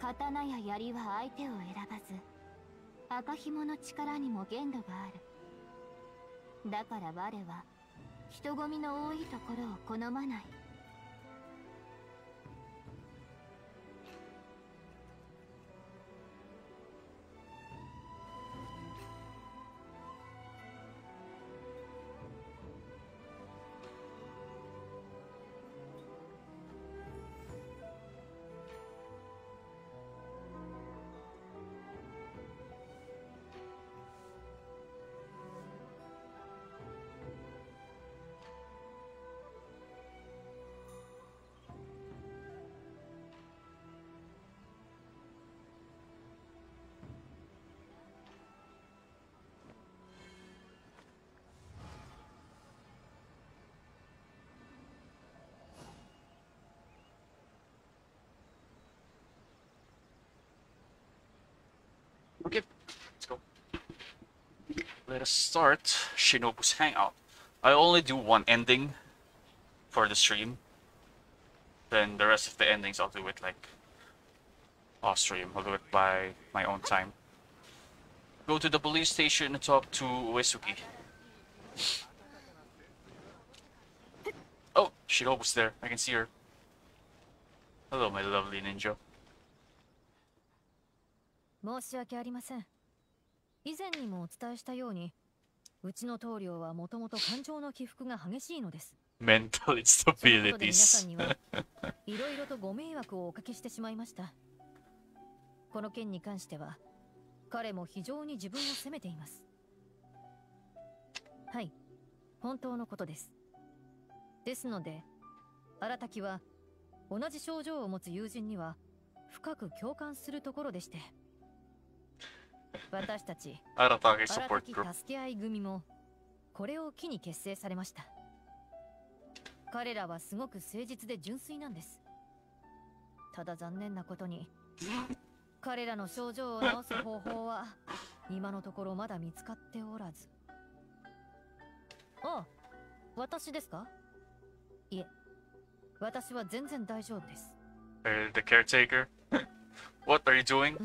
刀や槍は相手を選ばず、赤紐の力にも限度がある。だから我は人混みの多いところを好まない。Okay, let's go. Let us start Shinobu's Hangout. I only do one ending for the stream. Then the rest of the endings I'll do it like off stream. I'll do it by my own time. Go to the police station and talk to Uesugi. Oh, Shinobu's there. I can see her. Hello, my lovely ninja. 申し訳ありません。以前にもお伝えしたように、うちの棟梁はもともと感情の起伏が激しいのです。Mental そのことで皆さ instabilities. んにはいろいろとご迷惑をおかけしてしまいました。この件に関しては彼も非常に自分を責めています。はい、本当のことです。ですので荒滝は同じ症状を持つ友人には深く共感するところでして、私たち荒滝助け合い組もこれを機に結成されました。彼らはすごく誠実で純粋なんです。ただ残念なことに彼らの症状を治す方法は今のところまだ見つかっておらず。あ、私ですか？いえ、私は全然大丈夫です。The caretaker? What are you doing?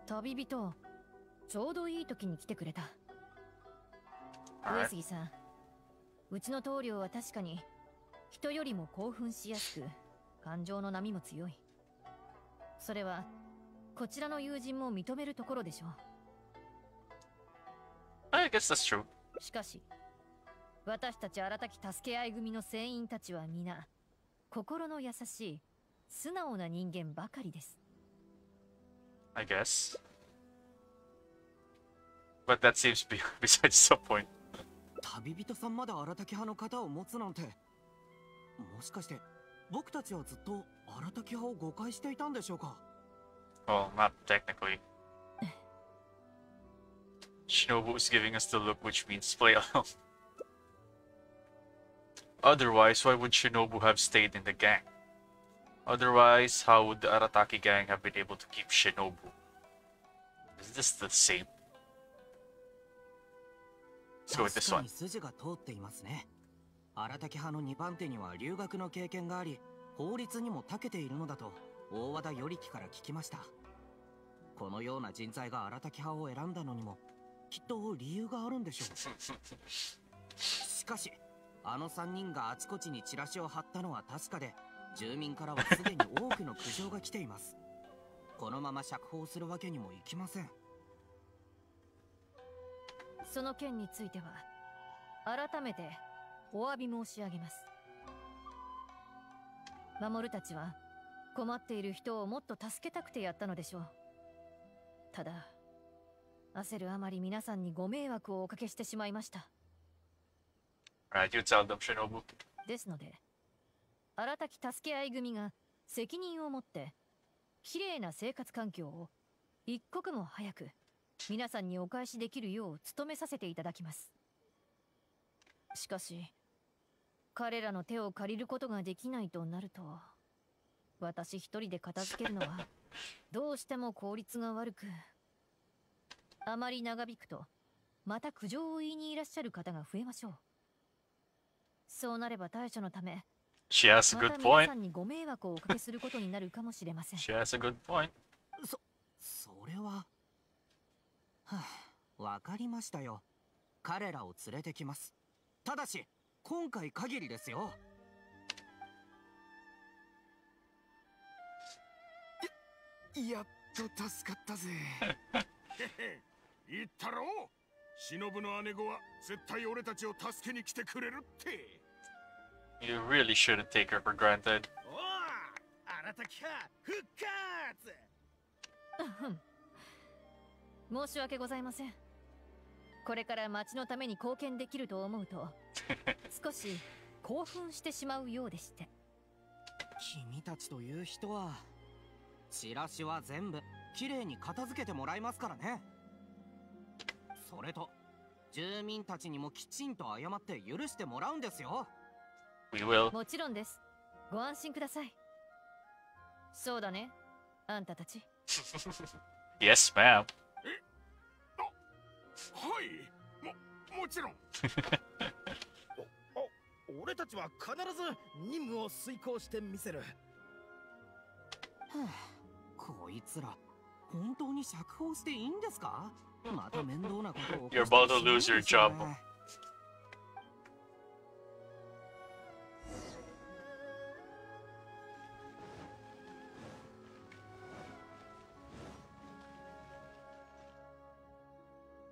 旅人、ちょうどいい時に来てくれた。上杉さん、うちの棟梁は確かに人よりも興奮しやすく感情の波も強い。それはこちらの友人も認めるところでしょう。I guess that's true. しかし私たち荒滝助け合い組の船員たちは皆心の優しい素直な人間ばかりです。I guess. But that seems to be besides the point. 旅人さんまで荒滝派の方を持つなんて、もしかして僕たちはずっと荒滝派を誤解していたんでしょうか？ Well, not technically. Shinobu is giving us the look, which means play along. Otherwise, why would Shinobu have stayed in the gang? Otherwise, how would the Arataki gang have been able to keep Shinobu? Is this the same? Let's go with this one. 筋が通っていますね。荒滝派の2番手には留学の経験があり、法律にも長けているのだと大和田頼樹から聞きました。このような人材が荒滝派を選んだのにもきっと理由があるんでしょう。しかしあの3人があちこちにチラシを貼ったのは確かで、住民からはすでに多くの苦情が来ています。このまま釈放するわけにもいきません。その件については改めてお詫び申し上げます。守たちは困っている人をもっと助けたくてやったのでしょう。ただ焦るあまり皆さんにご迷惑をおかけしてしまいました。Alright, you tell them, Shinobu. ですので荒滝助け合い組が責任を持ってきれいな生活環境を一刻も早く皆さんにお返しできるよう努めさせていただきます。しかし彼らの手を借りることができないとなると、私一人で片付けるのはどうしても効率が悪く、あまり長引くとまた苦情を言いにいらっしゃる方が増えましょう。そうなれば対処のため、 She has a ま good た皆 point. さんにご迷惑をおかけすることになるかもしれません。 She has a good point. それは、わかりましたよ。彼らを連れてきます。ただし今回限りですよ。やっと助かったぜ。言ったろう、忍の姉子は絶対俺たちを助けに来てくれるって。 You really shouldn't take her for granted. おお、荒滝派復活。申し訳ございません。これから町のために貢献できると思うと少し興奮してしまうようでして。君たちという人はチラシは全部きれいに片付けてもらいますからね。それと住民たちにもきちんと謝って許してもらうんですよ。 We will. もちろんです。ご安心ください。そうだね、あんたたち。Yes, ma'am. はい、もちろん。俺たちは必ず任務を遂行してみせる。こいつら本当に釈放していいんですか？また面倒なことを。 You're about to lose your job.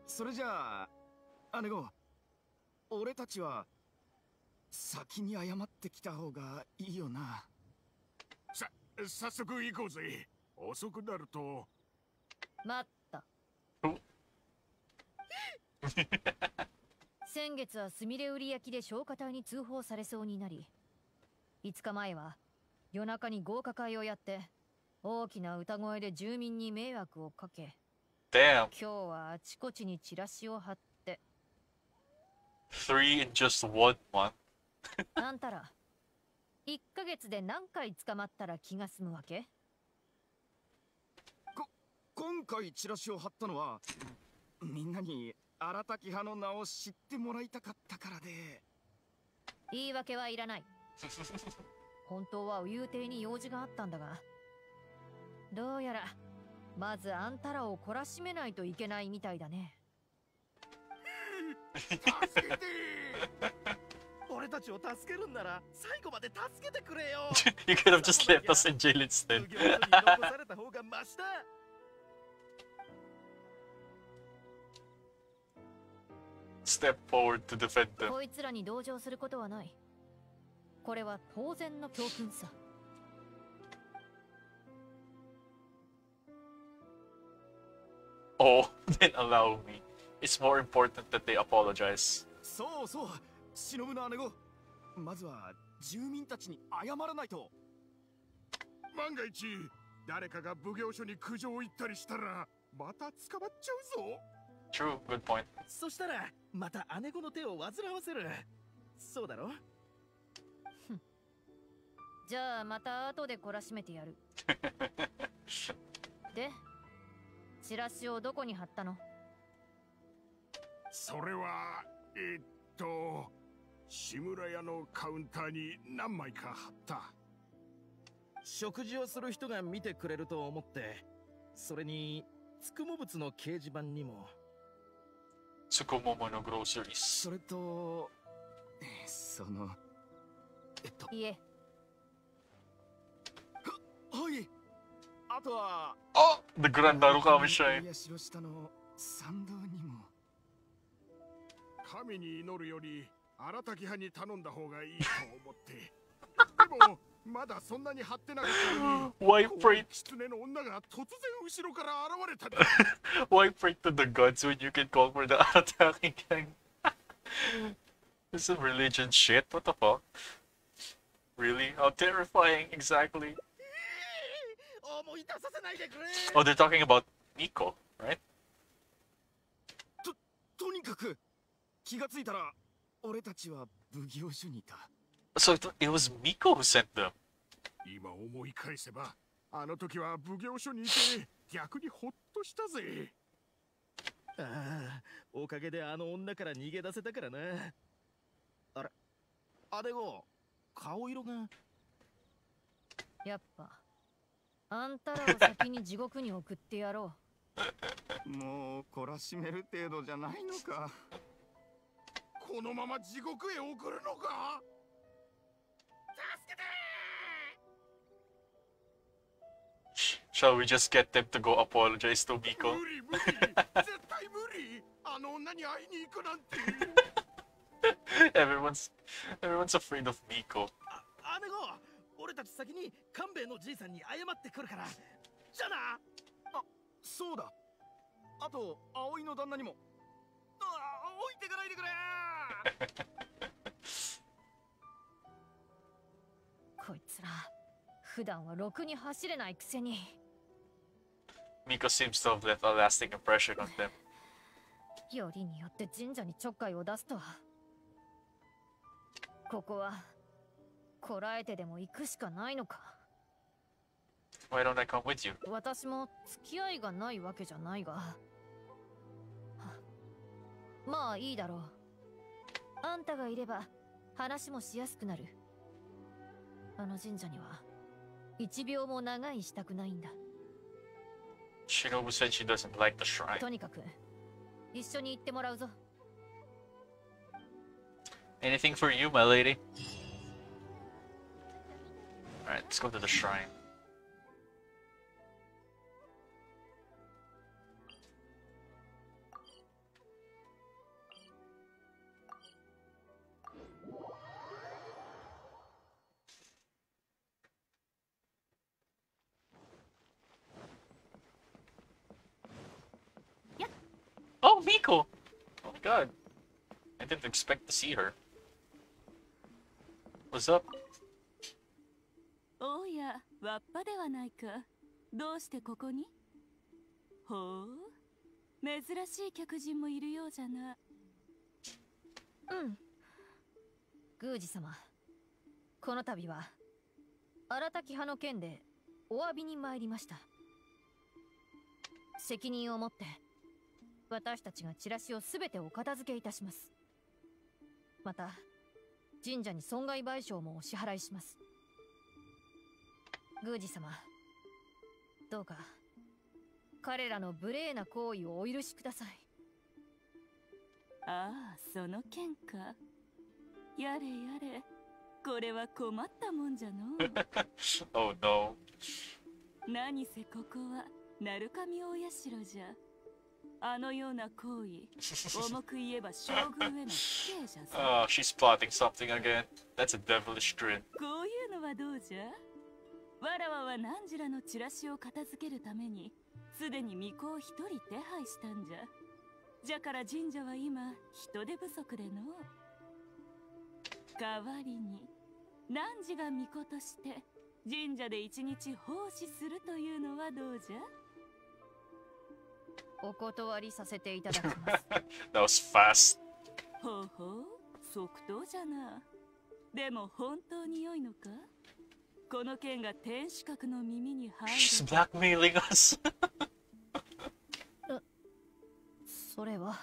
それじゃあ姉子、俺たちは先に謝ってきた方がいいよな。早速行こうぜ。遅くなると。待った。先月はすみれ売り焼きで消火隊に通報されそうになり、5日前は夜中に豪華会をやって大きな歌声で住民に迷惑をかけ、Damn. 今日はあちこちにチラシを貼って。3 in just 1 month. あんたら1ヶ月で何回捕まったら気が済むわけ？今回チラシを貼ったのはみんなに荒滝派の名を知ってもらいたかったからで。言い訳はいらない。本当は右帝に用事があったんだが、どうやらまずあんたらを懲らしめないといけないみたいだね。助けて俺たちを助けるんなら最後まで助けてくれよ。You could have just left us in jail instead. 奉行所に残された方がマシだ。Step forward to defend them. こいつらに同情することはない。これは当然の教訓さ。Oh, then allow me. It's more important that they apologize. そうそう、忍の姉子。まずは住民たちに謝らないと。万が一誰かが奉行所に苦情を言ったりしたらまた捕まっちゃうぞ。True, good point. そしたらまた姉子の手を煩わせる。そうだろ。じゃあまた後で懲らしめてやる。で、チラシをどこに貼ったの？それは志村屋のカウンターに何枚か貼った。食事をする人が見てくれると思って、それにつくも物の掲示板にも。Tsukumomo no groceries. それといえ。はい。あとは Oh, the Grand Narukami shrine. 社下の参道にも。神に祈るより荒滝派に頼んだ方がいいと思って。でもまだそんなに張ってなかったのに。Why pray? 狐の女が突然後ろから現れたんだ。Why pray to the gods when you can call for the attacking gang? This is religion shit. What the fuck? Really? How terrifying exactly? Oh, they're talking about Miko, right? とにかく気がついたら俺たちは奉行所にいた。So it was Miko who sent them. 今思い返せばあの時は奉行所にいて逆にホッとしたぜ。ああ、おかげであの女から逃げ出せたからな。あれ、姉子、顔色が。やっぱあんたらを先に地獄に送ってやろう。もう懲らしめる程度じゃないのか。このまま地獄へ送るのか。助けて。Shall we just get them to go apologize to Miko? 無理無理、絶対無理。あの女に会いに行くなんて。everyone's afraid of Miko. 姉子、俺たち先に勘兵衛のじいさんに謝ってくるから。じゃあな。あ、そうだ。あと葵の旦那にも。置いてかないでくれ。こいつら普段はろくに走れないくせに。Miko seems to have left a lasting impression on them. よりによって神社にちょっかいを出すとは。ここはこらえてでも行くしかないのか。Why don't I come with you? 私も付き合いがないわけじゃないが。まあいいだろう。あんたがいれば話もしやすくなる。あの神社には1秒も長居したくないんだ。Shinobu said she doesn't like the shrine. とにかく一緒に行ってもらうぞ。Anything for you, my lady? Alright, let's go to the shrine. Miko! Oh my god. I didn't expect to see her. What's up? おや、わっぱではないか。どうしてここに？ほう、珍しい客人もいるようじゃな。うん。宮司様、この度は荒滝派の件でお詫びに参りました。責任を持って私たちがチラシをすべてお片付けいたします。また神社に損害賠償もお支払いします。宮司様、どうか彼らの無礼な行為をお許しください。ああ、その件か。やれやれ、これは困ったもんじゃの。Oh no. 何せここは鳴神大社じゃ。あのような行為、重く言えば将軍への死刑じゃぞ。Oh, she's plotting something again. That's a devilish grin. こういうのはどうじゃ？わらわは何らのチラシを片付けるためにすでに巫女を一人手配したんじゃ。じゃから神社は今人手不足での。代わりに汝が巫女として神社で一日奉仕するというのはどうじゃ？お断りさせていただきます。That was fast. ほうほう、即答じゃな。でも本当に良いのか？この件が天守閣の耳に入る。She's blackmailing us. それは。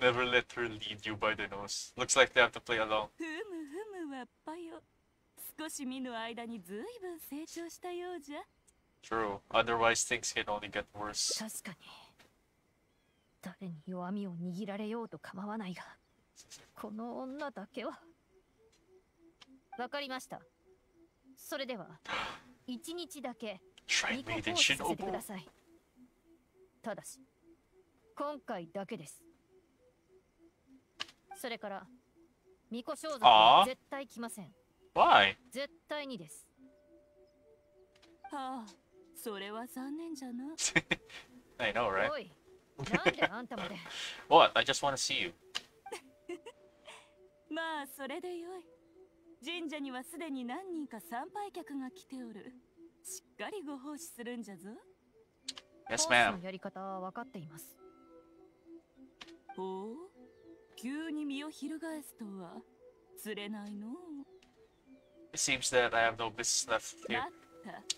Never let her lead you by the nose. Looks like they have to play along. ふむふむわっぱよ。少し見ぬ間にずいぶん成長したようじゃ。True. Otherwise, things can only get worse. 確かに誰に弱みを握られようと構わないが、この女だけは。わかりました。それでは一日だけShrine 巫女 Maiden 奉仕させてく Shinobu. ださい。ただし今回だけです。それから巫女装束は絶対来ません。Why? 絶対にです。はあ、それは残念じゃな。I know, right? おい、なんであんたまで。What? I just want to see you. まあそれでよい。神社にはすでに何人か参拝客が来ておる。しっかりご奉仕するんじゃぞ。 Yes, 奉仕 ma'am. のやり方は分かっています。ほう、急に身を翻すとは釣れないの。It seems that I have no business left だ here. っ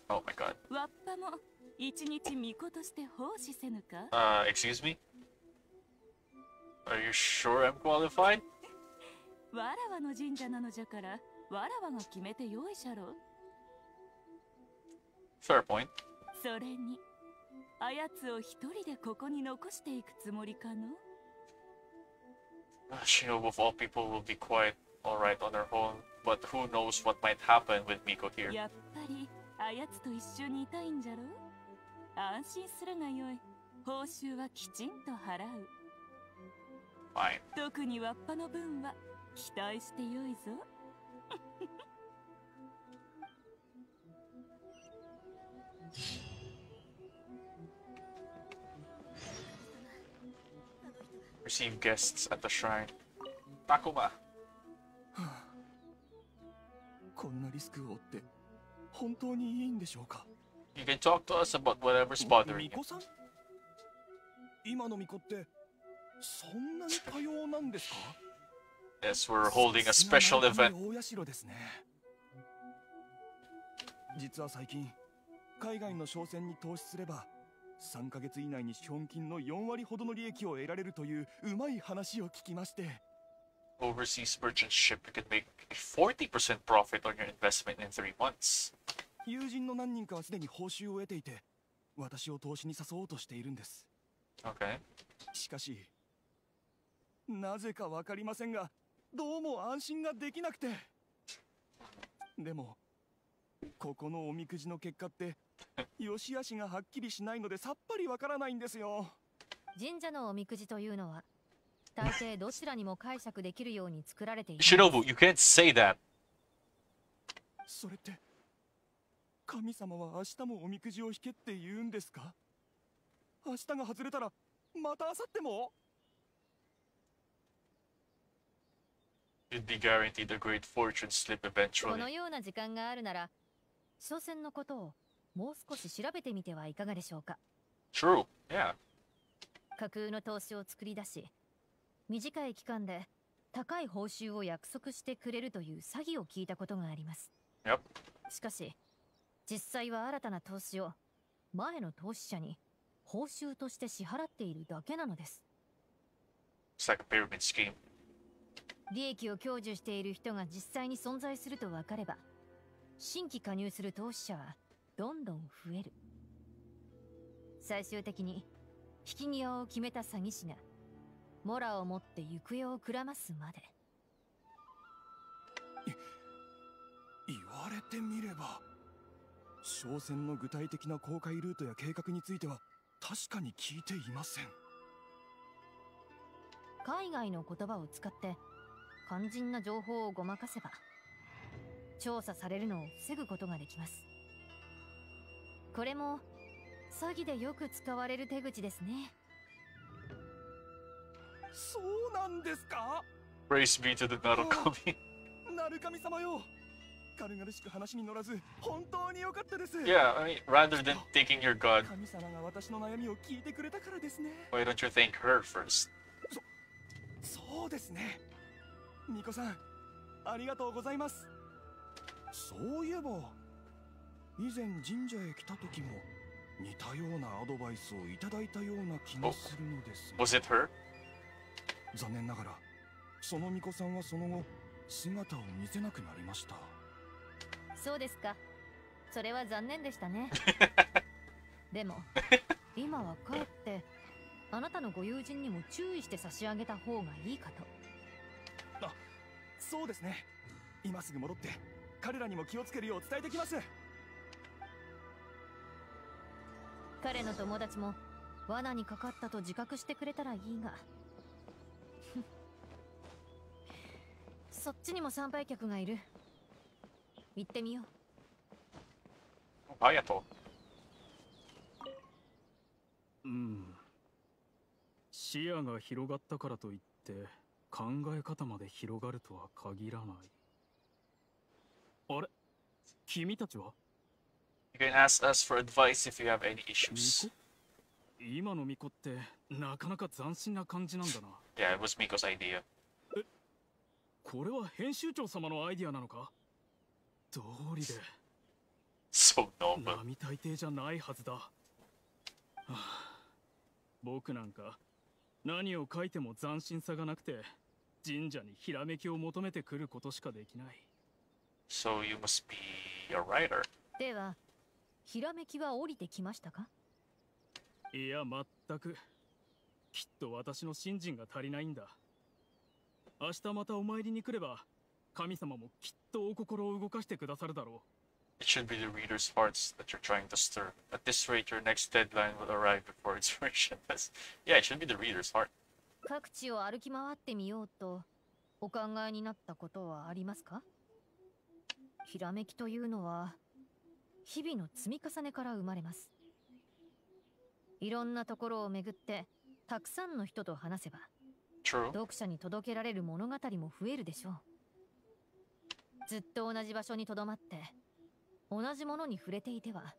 た Oh my god. わっぱも一日巫女として奉仕せぬか。Excuse me? Are you sure I'm qualified? わらわの神社なのじゃからわらわが決めてよいじゃろ。 Fair point. それにあやつを一人でここに残していくつもりかの。Shinobu of all people will be quite alright on her own, but who knows what might happen with Miko here. やっぱりあやつと一緒にいたいんじゃろ。安心するがよい。報酬はきちんと払う。 Fine. 特にわっぱの分は期待してよいぞ。Receive guests at the shrine. Takuma. こんなリスクを負って本当にいいんでしょうか？ You can talk to us about whatever's bothering 巫 you. 女さん？今の巫女ってそんなに多様なんですか？ Yes, we're holding a special さすが event. 鳴神大社ですね。実は最近海外の商船に投資すれば3ヶ月以内に資本金の4割ほどの利益を得られるといううまい話を聞きまして。 Overseas merchant ship, you can make a 40% profit on your investment in 3 months. 友人の何人かはすでに報酬を得ていて私を投資に誘おうとしているんです。 Okay. しかしなぜかわかりませんがどうも安心ができなくて。でもここのおみくじの結果って良し悪しがはっきりしないのでさっぱりわからないんですよ。神社のおみくじというのは大抵どちらにも解釈できるように作られている。 Shinobu, you can't say that. それって神様は明日もおみくじを引けって言うんですか？明日が外れたらまた明後日も？ You'd be guaranteed a great fortune slip こ eventually. のような時間があるなら、商船のことをもう少し調べてみてはいかがでしょうか。 True. Yeah. 架空の投資を作り出し、短い期間で高い報酬を約束してくれるという詐欺を聞いたことがあります。 Yep. しかし、実際は新たな投資を前の投資者に報酬として支払っているだけなのです。 It's like a pyramid scheme. 利益を享受している人が実際に存在すると分かれば、新規加入する投資者はどんどん増える。最終的に引き際を決めた詐欺師がモラを持って行方をくらますまで。言われてみれば、商船の具体的な航海ルートや計画については確かに聞いていません。海外の言葉を使って肝心な情報をごまかせば、調査されるのを防ぐことができます。これも詐欺でよく使われる手口ですね。そうなんですか？ Praise be to the Narukami. なる神様よ。軽々しく話に乗らず本当に良かったです。 Yeah, I mean, rather than thanking your god, 神様が私の悩みを聞いてくれたからですね。 why don't you thank her first? そうですね。ミコさん、ありがとうございます。そういえば、以前神社へ来た時も似たようなアドバイスをいただいたような気がするのですが。 Was it her? 残念ながら、そのミコさんはその後姿を見せなくなりました。そうですか。それは残念でしたね。でも今はかえってあなたのご友人にも注意して差し上げた方がいいかと。あ、そうですね。今すぐ戻って彼らにも気をつけるよう伝えてきます。彼の友達も罠にかかったと自覚してくれたらいいが。そっちにも参拝客がいる。行ってみよう。Hayato. 視野が広がったからといって考え方まで広がるとは限らない。あれ、君たちは？ You can ask us for advice if you have any 巫 issues. 女？今の巫女ってなかなか斬新な感じなんだな。Yeah, it was Miko's idea. これは編集長様のアイディアなのか？道理で So noble. 並大抵じゃないはずだ。はあ、僕なんか何を書いても斬新さがなくて神社にひらめきを求めてくることしかできない。 So you must be a writer. ではひらめきは降りてきましたか？いや、全く。きっと私の信心が足りないんだ。明日またお参りに来れば神様もきっとお心を動かしてくださるだろう。 It should be the reader's hearts that you're trying to stir. At this rate, your next deadline will arrive before its version. Yeah, it should be the reader's heart. 各地を歩き回ってみようとお考えになったことはありますか？ひらめきというのは日々の積み重ねから生まれます。いろんなところを巡ってたくさんの人と話せば True. 読者に届けられる物語も増えるでしょう。ずっと同じ場所にとどまって同じものに触れていては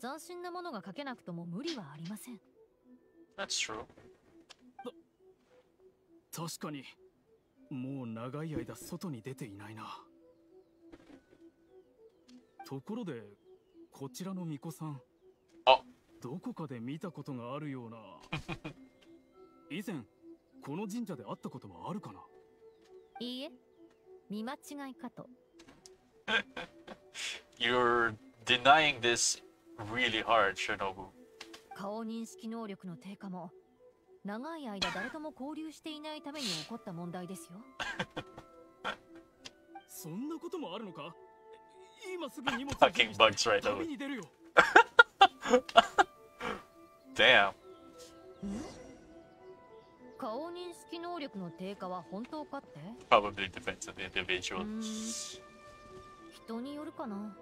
斬新なものが書けなくとも無理はありません。 That's true. 確かにもう長い間外に出ていないな。ところでこちらの巫女さん、あ、どこかで見たことがあるような。以前この神社で会ったことはあるかな？いいえ、見間違いかと。You're denying this really hard, Shinobu. 顔認識能力の低下も長い間誰とも交流していないために起こった問題ですよ。そんなこともあるのか？今すぐ荷物を Fucking bugs right 旅 away. に出るよ。Damn. 顔認識能力の低下は本当かって？ Probably depends on the individual. 人によるかな。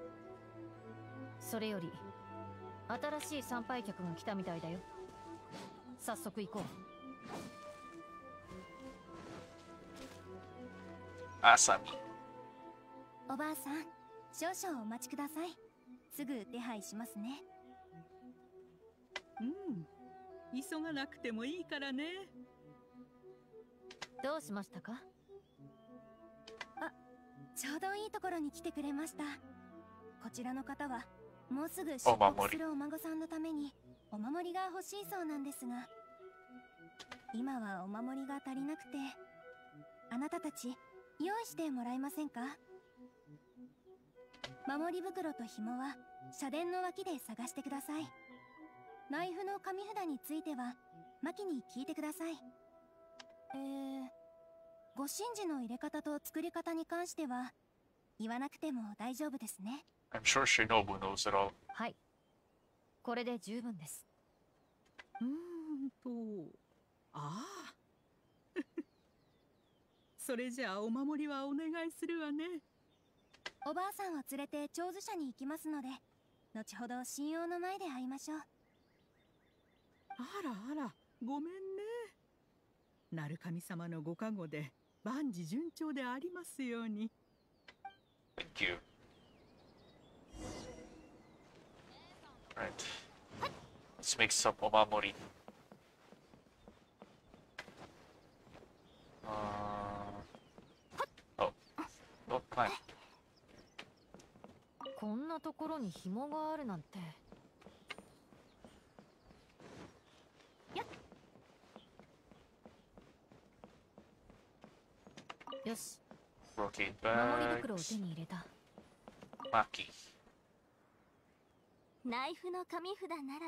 それより新しい参拝客が来たみたいだよ。早速行こう。Asami. おばあさん、少々お待ちください。すぐ手配しますね。急がなくてもいいからね。どうしましたか？ちょうどいいところに来てくれました。こちらの方はもうすぐ出国するお孫さんのためにお守りが欲しいそうなんですが、今はお守りが足りなくて、あなたたち用意してもらえませんか？守り袋と紐は社殿の脇で探してください。ナイフの紙札についてはマキに聞いてください。ご神事の入れ方と作り方に関しては言わなくても大丈夫ですね。 I'm sure Shinobu knows it all. はい、これで十分です。ああそれじゃあお守りはお願いするわね。おばあさんを連れて長寿社に行きますので、後ほど神王の前で会いましょう。あらあら、ごめんね。鳴神様のご加護で万事順調でありますように。 Thank you. Right. Let's make some omamori. Oh, don't climb. こんなところに紐があるなんて。よし、 Brocade 守り袋を bags. 手に入れた。 Maki. ナイフの紙札なら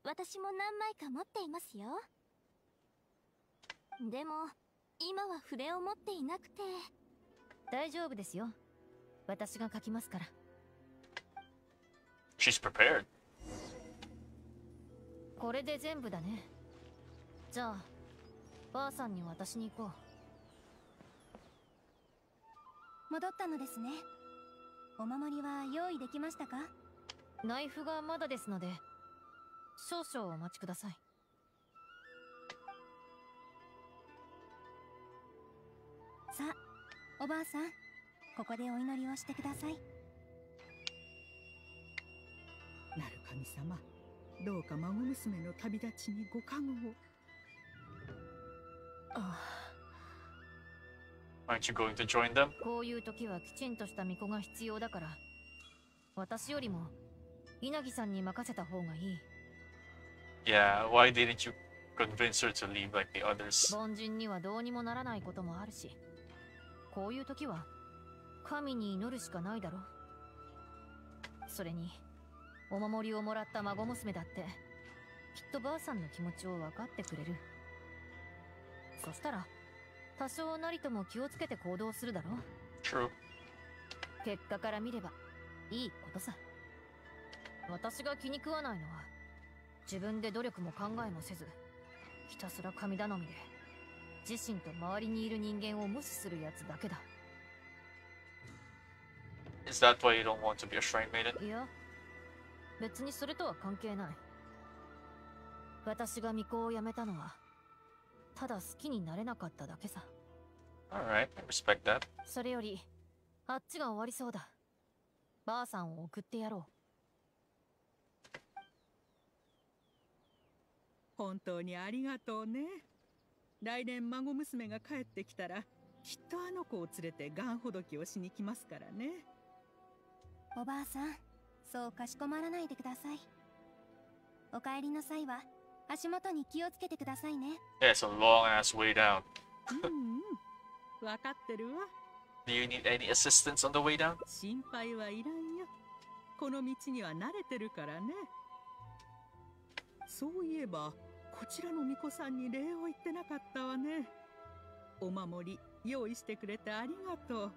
私も何枚か持っていますよ。でも今は筆を持っていなくて。大丈夫ですよ、私が書きますから。 She's prepared. これで全部だね。じゃあばあさんに渡しに行こ戻ったのですね。お守りは用意できましたか？う。ナイフがまだですので少々お待ちください。さあ、おばあさん、ここでお祈りをしてください。鳴神様、どうか孫娘の旅立ちにご加護を。Aren't you going to join them? こういう時はきちんとした巫女が必要だから、私よりも稲木さんに任せた方がいい。 Yeah, why didn't you convince her to leave like the others? 凡人にはどうにもならないこともあるし、こういう時は神に祈るしかないだろ。それにお守りをもらった孫娘だってきっとばあさんの気持ちを分かってくれる。そしたら多少なりとも気をつけて行動するだろ。 True. 結果から見ればいいことさ。私が気に食わないのは自分で努力も考えもせずひたすら神頼みで自身と周りにいる人間を無視するやつだけだ。 Is that why you don't want to be a shrine maiden? いや、別にそれとは関係ない。私が巫女を辞めたのはただ好きになれなかっただけさ。 Alright, I respect that. それよりあっちが終わりそうだ。ばあさんを送ってやろ本当にありがとうね。来年孫娘が帰ってきたらきっとあの子を連れてガンほどきをしに来ますからね。おばあさん、そうかしこまらないでください。お帰りの際は足元に気をつけてくださいね。 Yeah, it's a long ass way down. わかってるわ。 Do you need any assistance on the way down? 心配はいらんよ。この道には慣れてるからね。そういえばこちらの巫女さんに礼を言ってなかったわね。お守り用意してくれてありがとう。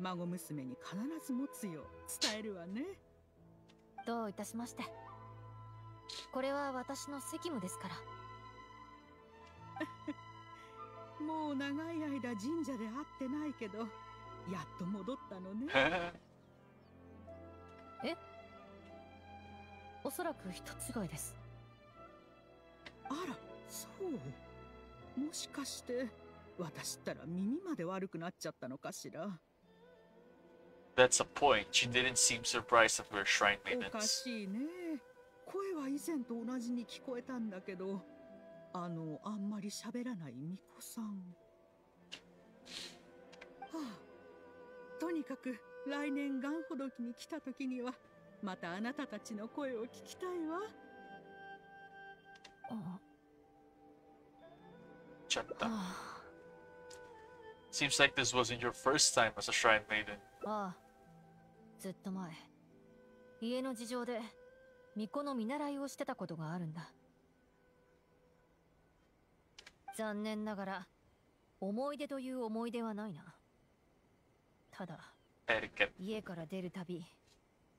孫娘に必ず持つよう伝えるわね。う。どういたしまして。これは私の責務ですから。もう長い間神社で会ってないけど、やっと戻ったのね。え、おそらく人違いです。あら、そう。もしかして私ったら耳まで悪くなっちゃったのかしら。 That's a point. She didn't seem surprised that we're shrine おか maidens. しいね。声は以前と同じに聞こえたんだけど、あんまり喋らない巫女さん。はあ、とにかく来年ガンほどきに来た時にはまたあなたたちの声を聞きたいわ。Shut up. Seems like this wasn't your first time as a shrine maiden. ああ、ずっと前、家の事情で巫女の見習いをしてたことがあるんだ。残念ながら思い出という思い出はないな。ただ、家から出るたび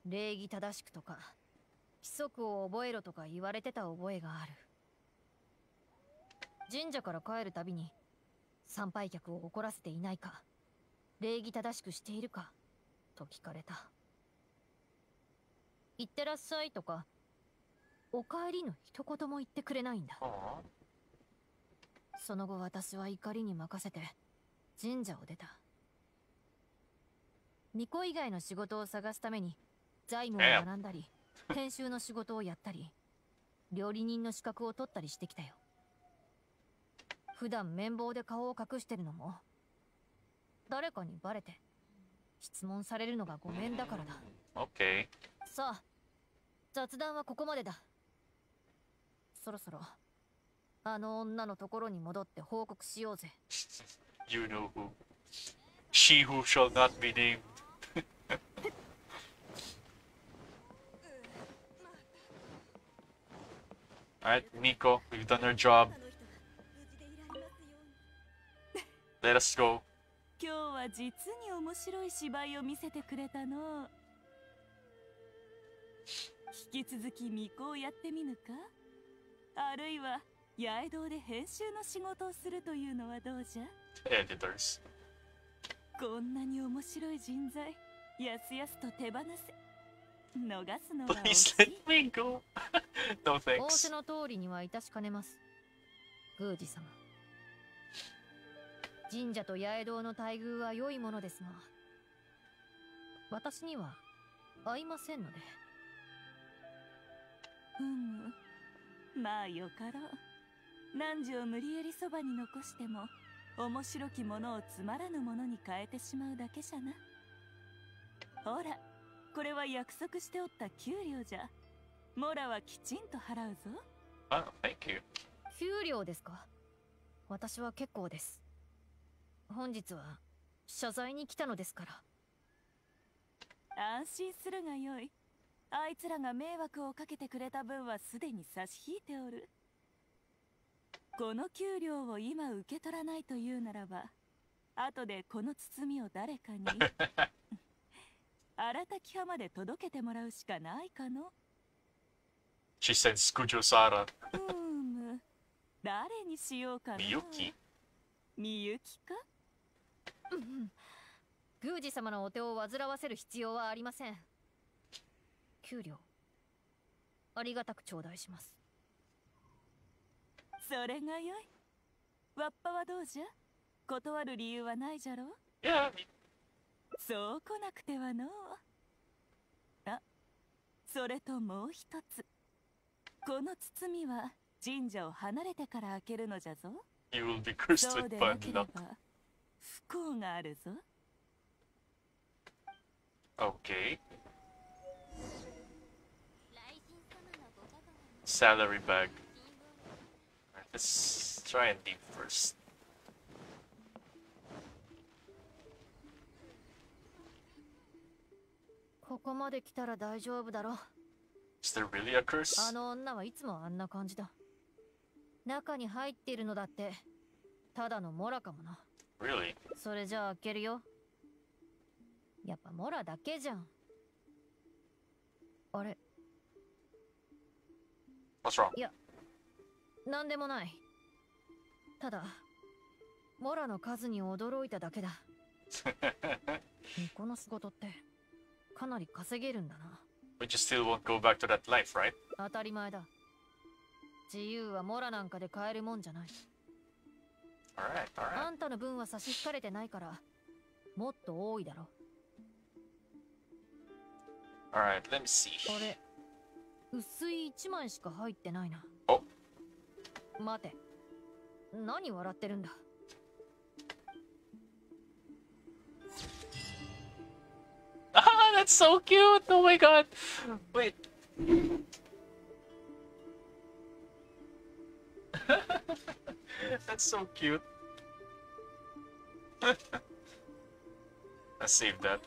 礼儀正しくとか規則を覚えろとか言われてた覚えがある。神社から帰るたびに参拝客を怒らせていないか、礼儀正しくしているかと聞かれた。行ってらっしゃいとかお帰りの一言も言ってくれないんだ。その後私は怒りに任せて神社を出た。巫女以外の仕事を探すために財務を学んだり、編集の仕事をやったり、料理人の資格を取ったりしてきたよ。普段綿棒で顔を隠してるのも誰かにバレて質問されるのがごめんだからだ。Okay. さあ、雑談はここまでだ。そろそろあの女のところに戻って報告しようぜ。You know who. She who shall not be named. Alright, Miko, we've done our job. Let us go. 今日は実に面白い芝居を見せてくれたの。引き続き巫女をやってみぬか？あるいは八重堂で編集の仕事をするというのはどうじゃ？ Editors. こんなに面白い人材、やすやすと手放せ。逃すのは惜し Please い。 let me go. No 仰 thanks. せの通りには致しかねます。宮司様。神社と八重堂の待遇は良いものですが、私には合いませんので。まあよかろう。汝を無理やりそばに残しても面白きものをつまらぬものに変えてしまうだけじゃな。ほら、これは約束しておった給料じゃ。モラはきちんと払うぞ。Oh, thank you. 給料ですか？私は結構です。本日は謝罪に来たのですから。安心するがよい。あいつらが迷惑をかけてくれた分はすでに差し引いておる。この給料を今受け取らないというならば、後でこの包みを誰かに荒滝派まで届けてもらうしかないかの。 She sends Kujo-Sara. 誰にしようかな。みゆき。みゆきか。宮司様のお手を煩わせる必要はありません。給料ありがたく頂戴します。それがよい。わっぱはどうじゃ？断る理由はないじゃろう。 Yeah. そう来なくてはのう。あ、それともう一つ。この包みは神社を離れてから開けるのじゃぞ。 You will be cursed そう with でな bad ければ luck. 不幸があるぞ。 Okay. Salary bag. Alright, let's try and leave first. ここまで来たら大丈夫だろ。 Is there really a curse? あの女はいつもあんな感じだ。中に入っているのだってただのモラかもな。 Really? それじゃあ開けるよ。やっぱモラだけじゃん。あれ？ What's wrong? いや、なんでもない。ただモラの数に驚いただけだ。この仕事ってかなり稼げるんだな。But you still won't go back to that life, right? 当たり前だ。自由はモラなんかで買えるもんじゃない。Alright, あ alright. んたの分は差し引かれてないから、もっと多いだろ。Alright, let me see. あれ、薄い1枚しか入ってないな。お、待て。何笑ってるんだ。Ah, that's so cute! Oh my god! Wait. That's so cute. I saved that.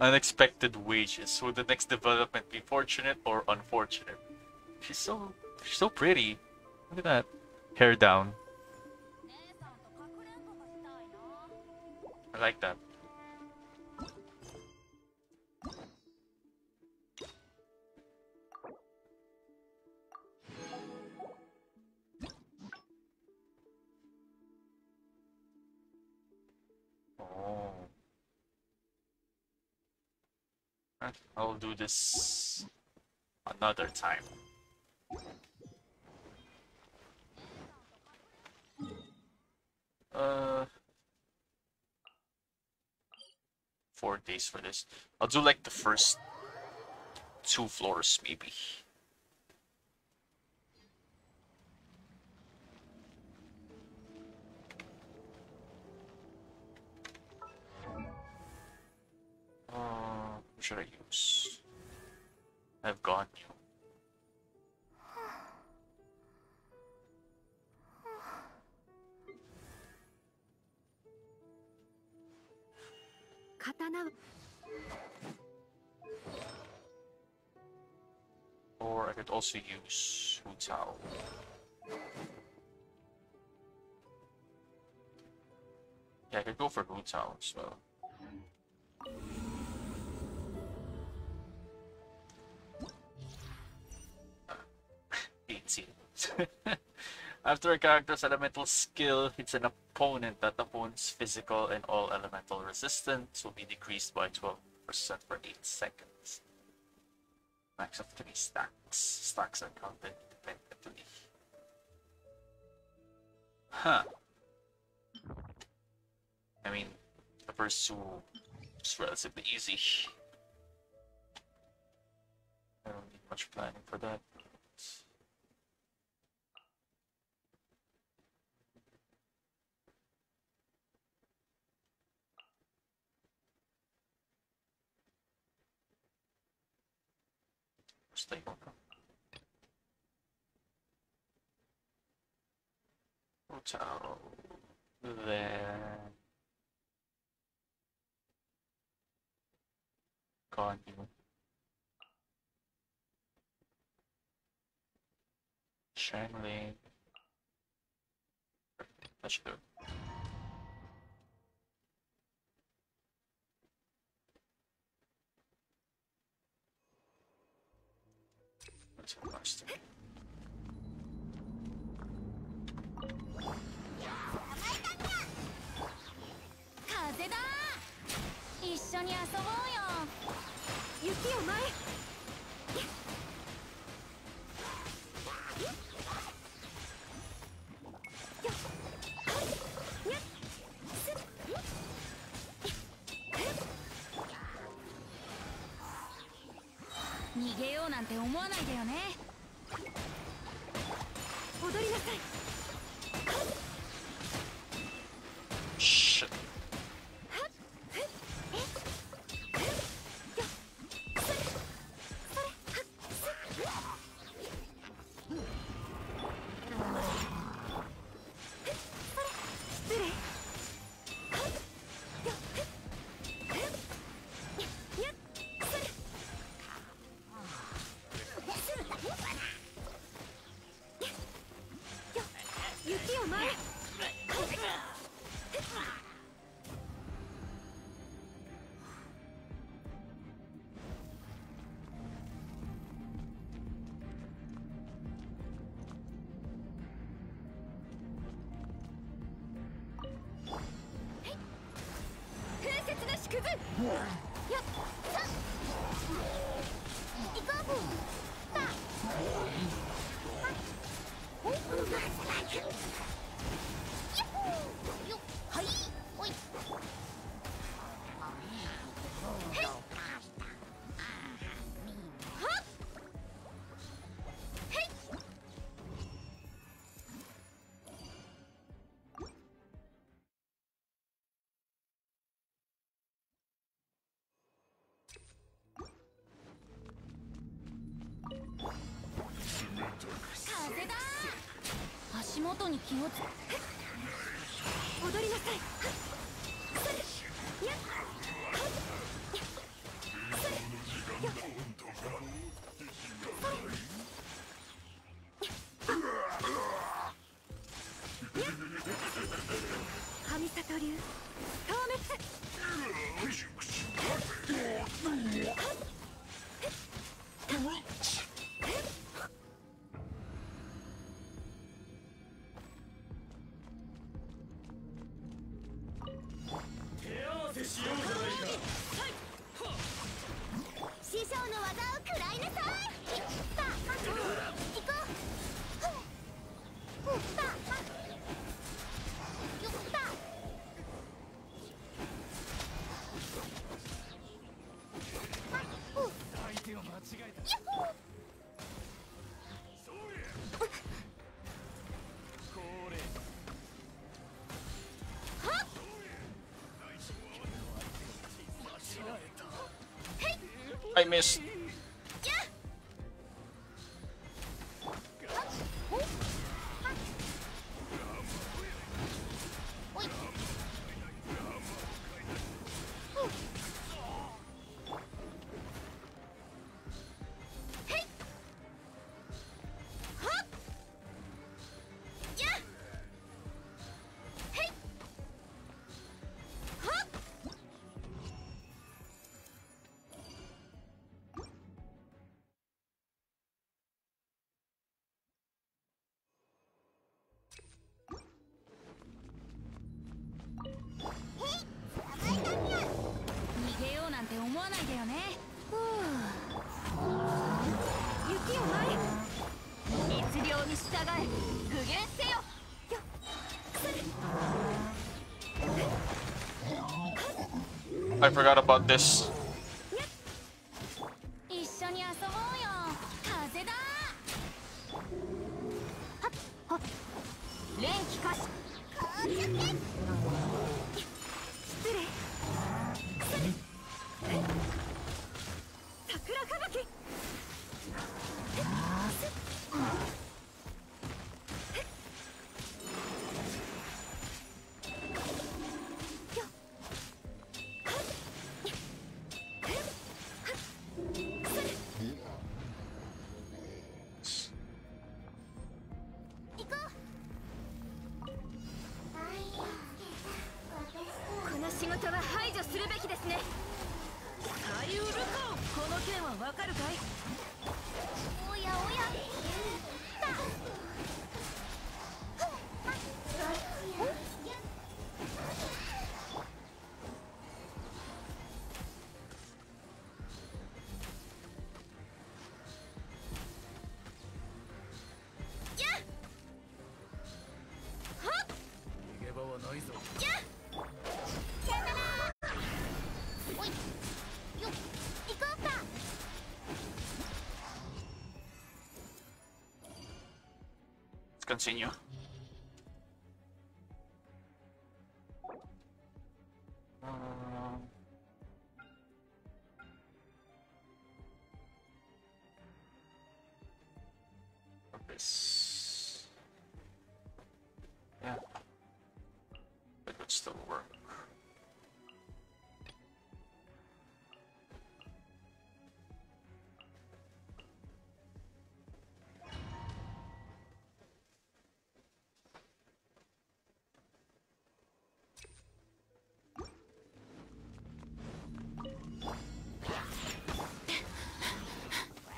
Unexpected wages. Will the next development be fortunate or unfortunate? She's so pretty. Look at that. Hair down. I like that. Oh. I'll do this another time. Uh, 4 days for this. I'll do like the first 2 floors maybe. What should I use? I've gone. Or I could also use Wu Tao. Yeah, I could go for Wu Tao as well. After a character's elemental skill hits an opponent, that opponent's physical and all elemental resistance will be decreased by 12% for 8 seconds. Max of 3 stacks. Stacks are counted independently. Huh. I mean, the first 2 is relatively easy. I don't need much planning for that. Stay on. Hotel. Then Ganyu. Shangling. That should do it. That's a last thing. 風だ。一緒に遊ぼうよ。雪を舞え。逃げようなんて思わないでよね。踊りなさい。Shit. 元に気をつ踊りなさい。神里流消滅。師匠の技を食らいなさい。さあ行こう。さあよっさあ相手を間違えた。I missed. I forgot about this. 一緒に遊ぼうよ。風だ。はっ連気化し。失礼。桜吹雪。この仕事は排除するべきですね。サイウルコ、この件はわかるかい？おやおや。逃げ場はないぞ。さよなら。おい。よっ。行こうか。Let's continue. This. Yeah. It would still work.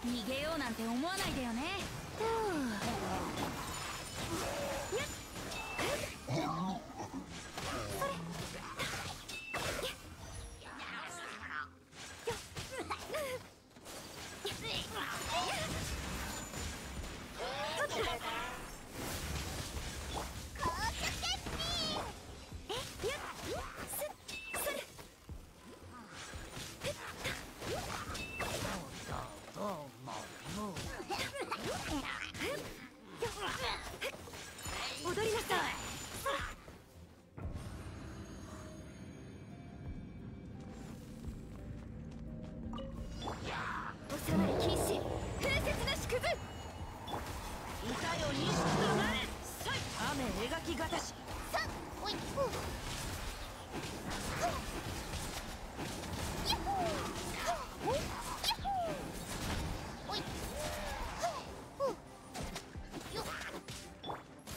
「逃げようなんて思わないでよね」踊りなさい。おさわり禁止。風雪の縮図。いたよ、西とがれ。さい、雨描きがたし。さおいふうやっほーおいやっほーおいふうよっ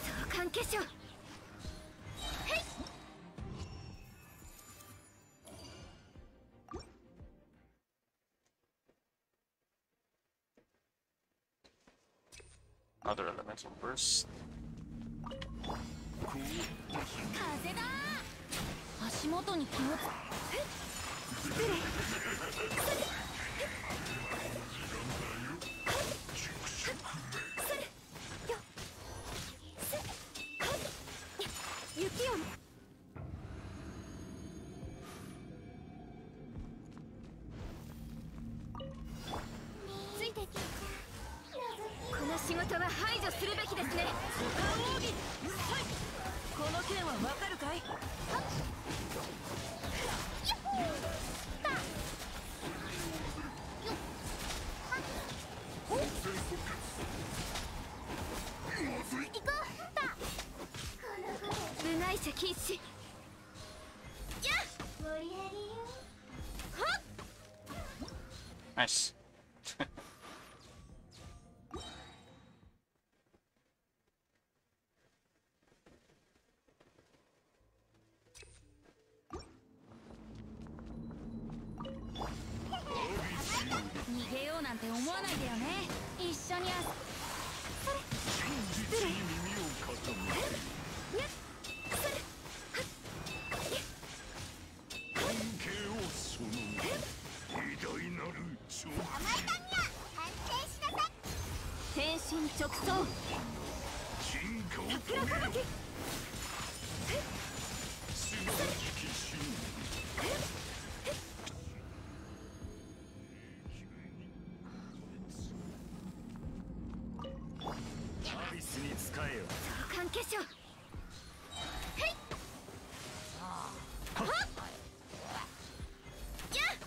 相関化粧へい Another elemental burst. 風だ足元に気をつ失礼雪をついてきこの仕事は排除するべきですね。この件はわかるかい？部外者禁止。やっ。 Nice. 逃げようなんて思わないでよね。一緒に天心直送桜吹雪相関化粧へいはっやっ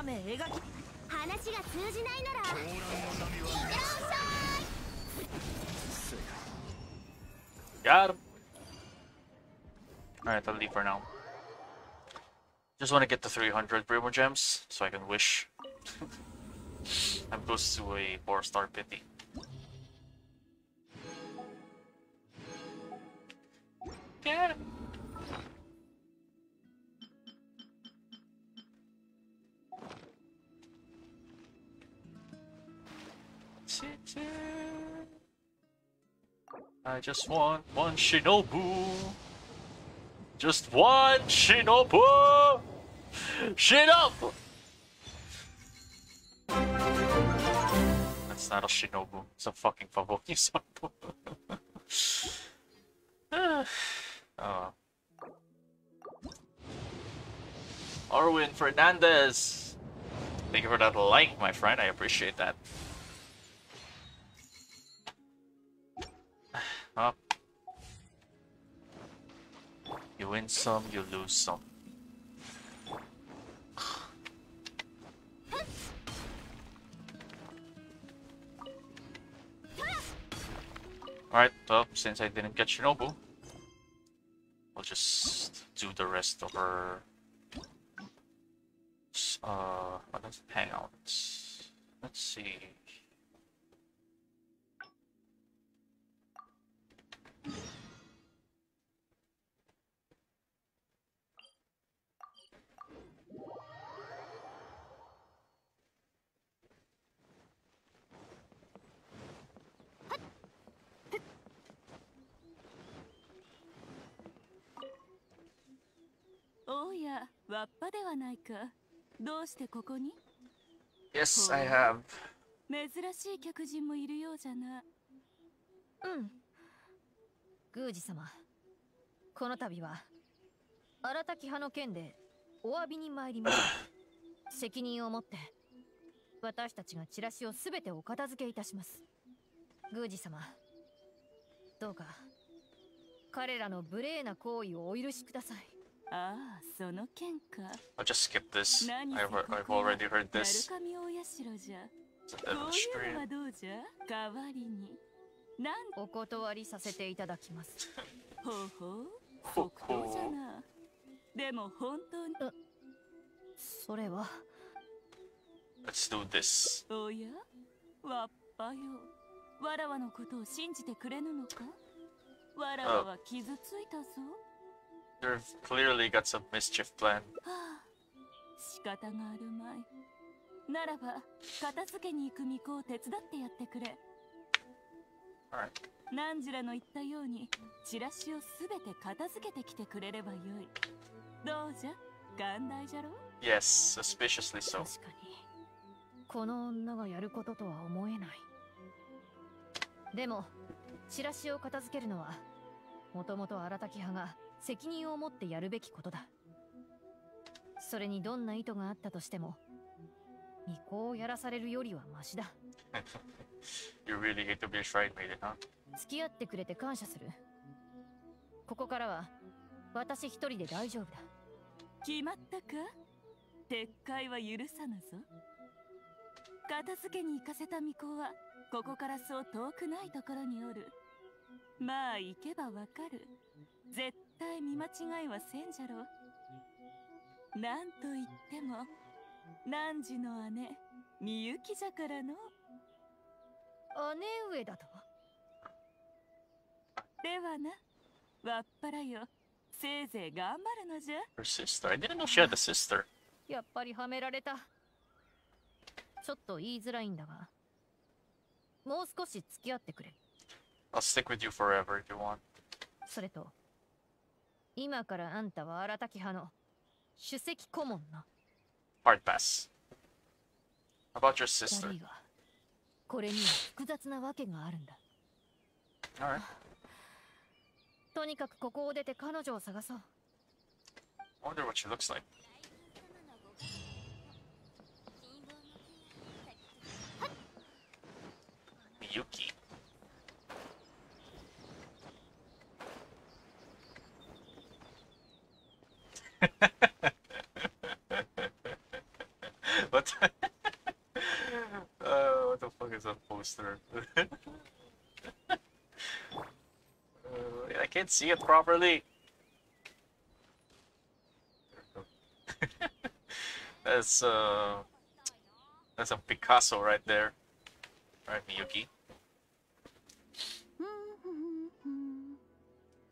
雨描き。話が通じないなら Got him. Alright, I'll leave for now. Just want to get to 300 Primo Gems so I can wish. I'm close to a 4-star pity. Get him. I just want one Shinobu. Just one Shinobu. Shinobu. That's not a Shinobu. It's a fucking Favoki Sampo. Arwin Fernandez. Thank you for that like, my friend. I appreciate that. Up. You win some, you lose some. Alright, well, since I didn't get Shinobu, I'll just do the rest of her hangouts. Let's see. Oh yeah, わっぱではないか。どうしてここに？ Yes, I have 珍しい客人もいるようじゃな。うん。宮司様、この度は荒滝派の件でお詫びに参りました。責任を持って私たちがチラシをすべてお片付けいたします。宮司様、どうか彼らの無礼な行為をお許しください。ああ、その件か。 I'll just skip this. 何せ I've ここは already heard this. 鳴神大社じゃ。 It's a こう devil's いうの dream. はどうじゃ。代わりになんお断りさせていただきます。ほうほう、即答じゃな。でも本当にそれは。 Let's do this. おや、わっぱよ。わらわのことを信じてくれぬのか。わらわは傷ついたぞ。You've clearly got some mischief planned. はあ、仕方があるまい。ならば片付けに行く巫女を手伝ってやってくれ。 Alright. ナンジュラの言ったようにチラシをすべて片付けてきてくれればよい。どうじゃ、寛大じゃろ。 Yes, suspiciously so. 確かにこの女がやることとは思えない。でもチラシを片付けるのはもともと荒滝派が責任を持ってやるべきことだ。それにどんな意図があったとしても巫女をやらされるよりはマシだ。You really hate to be a shrine maiden, huh? 付き合ってくれて感謝する。ここからは私一人で大丈夫だ。決まったか。撤回は許さぬぞ。片付けに行かせた巫女はここからそう遠くないところにおる。まあ行けばわかる。絶対見間違いはせんじゃろ。なんといっても汝の姉みゆきじゃからの。姉上だと。ではな、わっぱらよ。せいぜい頑張るのじゃ。 Her sister. I didn't know she had a sister. やっぱりはめられた。ちょっと言いづらいんだが、もう少し付き合ってくれ。 I'll stick with you forever if you want. それと今からあんたは荒滝派の首席顧問な。 Hard pass. How about your sister? 悪いがこれには複雑なわけがあるんだ。 Alright. とにかくここを出て彼女を探そう。 I wonder what she looks like. Miyuki. What? What the fuck is that poster? I can't see it properly. That's a Picasso right there. Alright, Miyuki.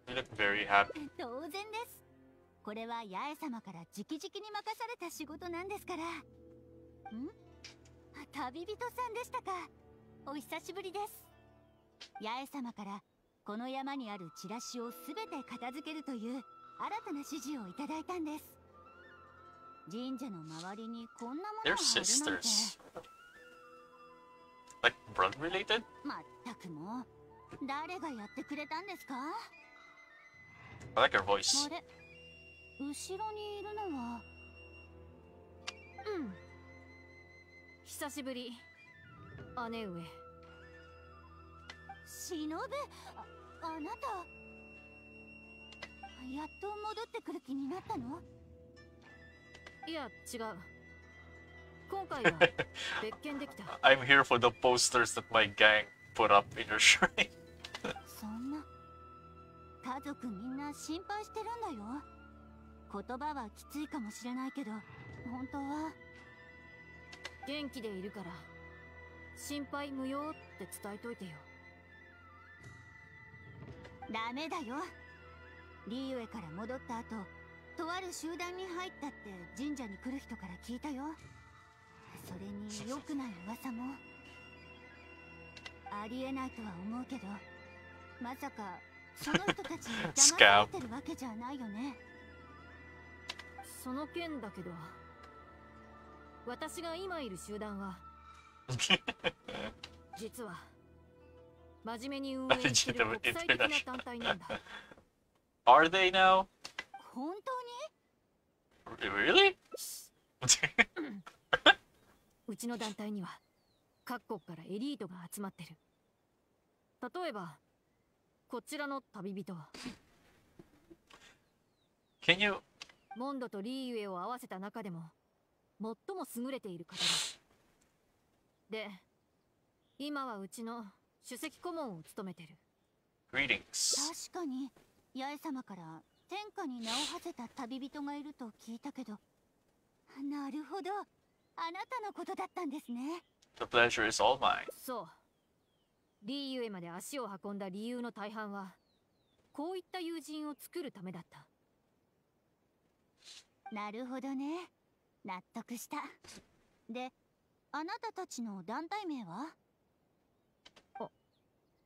You look very happy. 当然です。これは八重様から直々に任された仕事なんですから。旅人さんでしたか。お久しぶりです。八重様からこの山にあるチラシをすべて片付けるという新たな指示をいただいたんです。神社の周りにこんなものがある They're なんて。 sisters. Like blood related? まったくもう誰がやってくれたんですか。 I like her voice. あれ、後ろにいるのは。久しぶり姉上。忍あなたやっと戻ってくる気になったの。いや違う、今回は別件できた。I'm here for the posters that my gang put up in your shrine. そんな家族みんな心配してるんだよ。言葉はきついかもしれないけど本当は元気でいるから心配無用って伝えといてよ。ダメだよ。リーウェから戻った後、とある集団に入ったって神社に来る人から聞いたよ。それに良くない噂も。ありえないとは思うけど、まさかその人たちに騙されてるわけじゃないよね。その件だけど、私が今いる集団は実は真面目に運営している国際的な団体なんだ。Are they now? 本当に？ Really? うちの団体には各国からエリートが集まってる。例えばこちらの旅人。Can you? モンドとリーユエを合わせた中でも最も優れている方です。で、今はうちの首席顧問を務めてる。Greetings. 確かに八重様から天下に名を馳せた旅人がいると聞いたけど、なるほど、あなたのことだったんですね。The pleasure is all mine. そう。リーユエまで足を運んだ理由の大半はこういった友人を作るためだった。なるほどね、納得した。で、あなたたちの団体名は？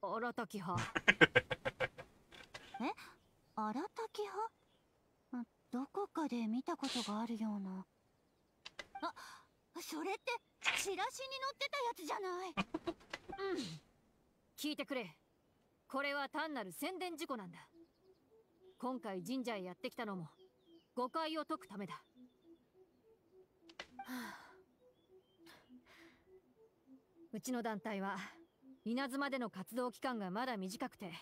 荒滝派。え？荒滝派？どこかで見たことがあるような。あ、それってチラシに載ってたやつじゃない。うん。聞いてくれ。これは単なる宣伝事故なんだ。今回神社へやってきたのも誤解を解くためだ。うちの団体は稲妻での活動期間がまだ短くて、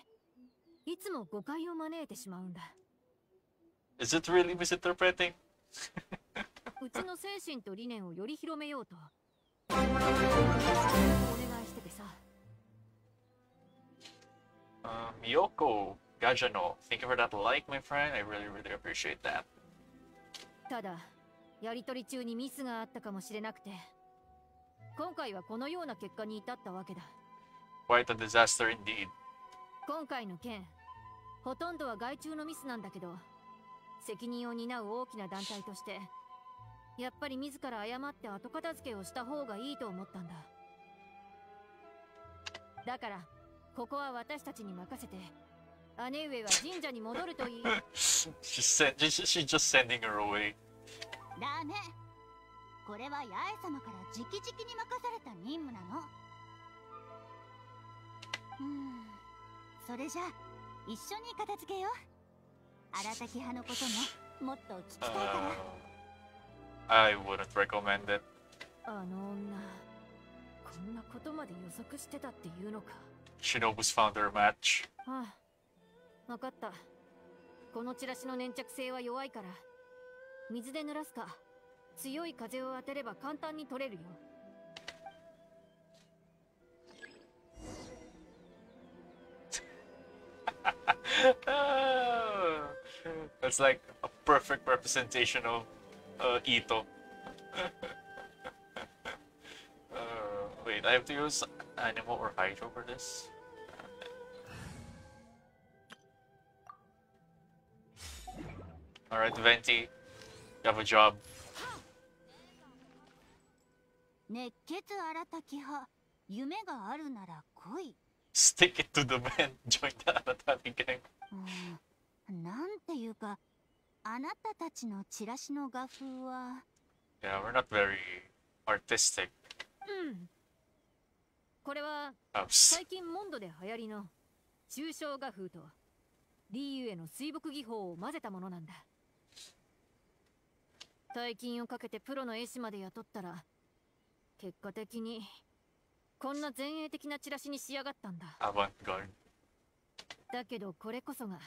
いつも誤解を招いてしまうんだ。Is it really misinterpreting? うちの精神と理念をより広めようとお願いしててさ。Miyoko Gajano, thank you for that like, my friend. I really appreciate that. ただ、やりとり中にミスがあったかもしれなくて、今回はこのような結果に至ったわけだ。Quite a disaster indeed. 今回の件、ほとんどは外注のミスなんだけど、責任を担う大きな団体として、やっぱり自ら謝って後片付けをした方がいいと思ったんだ。だから、ここは私たちに任せて、姉上は神社に戻るといい。she's just sending her away. ダメ。これは八重様から直々に任された任務なの。それじゃあ一緒に片付けよう。荒滝派のことももっと聞きたいから。I wouldn't recommend it. あの女、こんなことまで予測してたっていうのか。Shinobu's found her match. ああ、わかった。このチラシの粘着性は弱いから、水で濡らすか、強い風を当てれば簡単に取れるよ。That's like a perfect representation of Ito. Wait, I have to use Animo or Hydro for this? Alright, Venti, you have a job. 熱血荒滝派、夢があるなら来い。Stick it to the man. Join the Arataki gang. なんていうか、あなたたちのチラシの画風は。Yeah, we're not very artistic. これは Oops. 最近モンドで流行りの抽象画風とリーユへの水墨技法を混ぜたものなんだ。大金をかけてプロの絵師まで雇ったら、結果的にこんな前衛的なチラシに仕上がったんだ。Avant-garde. だけどこれこそが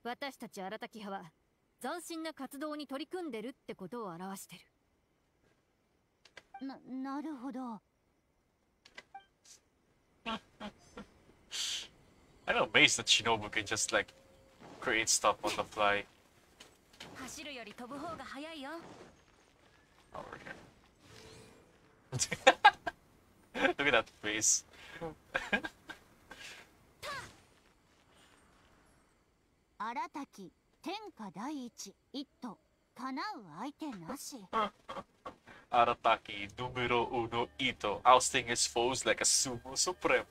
私たち荒滝派は斬新な活動に取り組んでるってことを表してる。なるほど。I'm amazed that Shinobu can just like create stuff on the fly. 走るより飛ぶ方が早いよ。Over here. Look at that face. 荒滝天下第一一斗叶う相手なし。Arataki numero uno Ito, ousting his foes like a sumo supremo.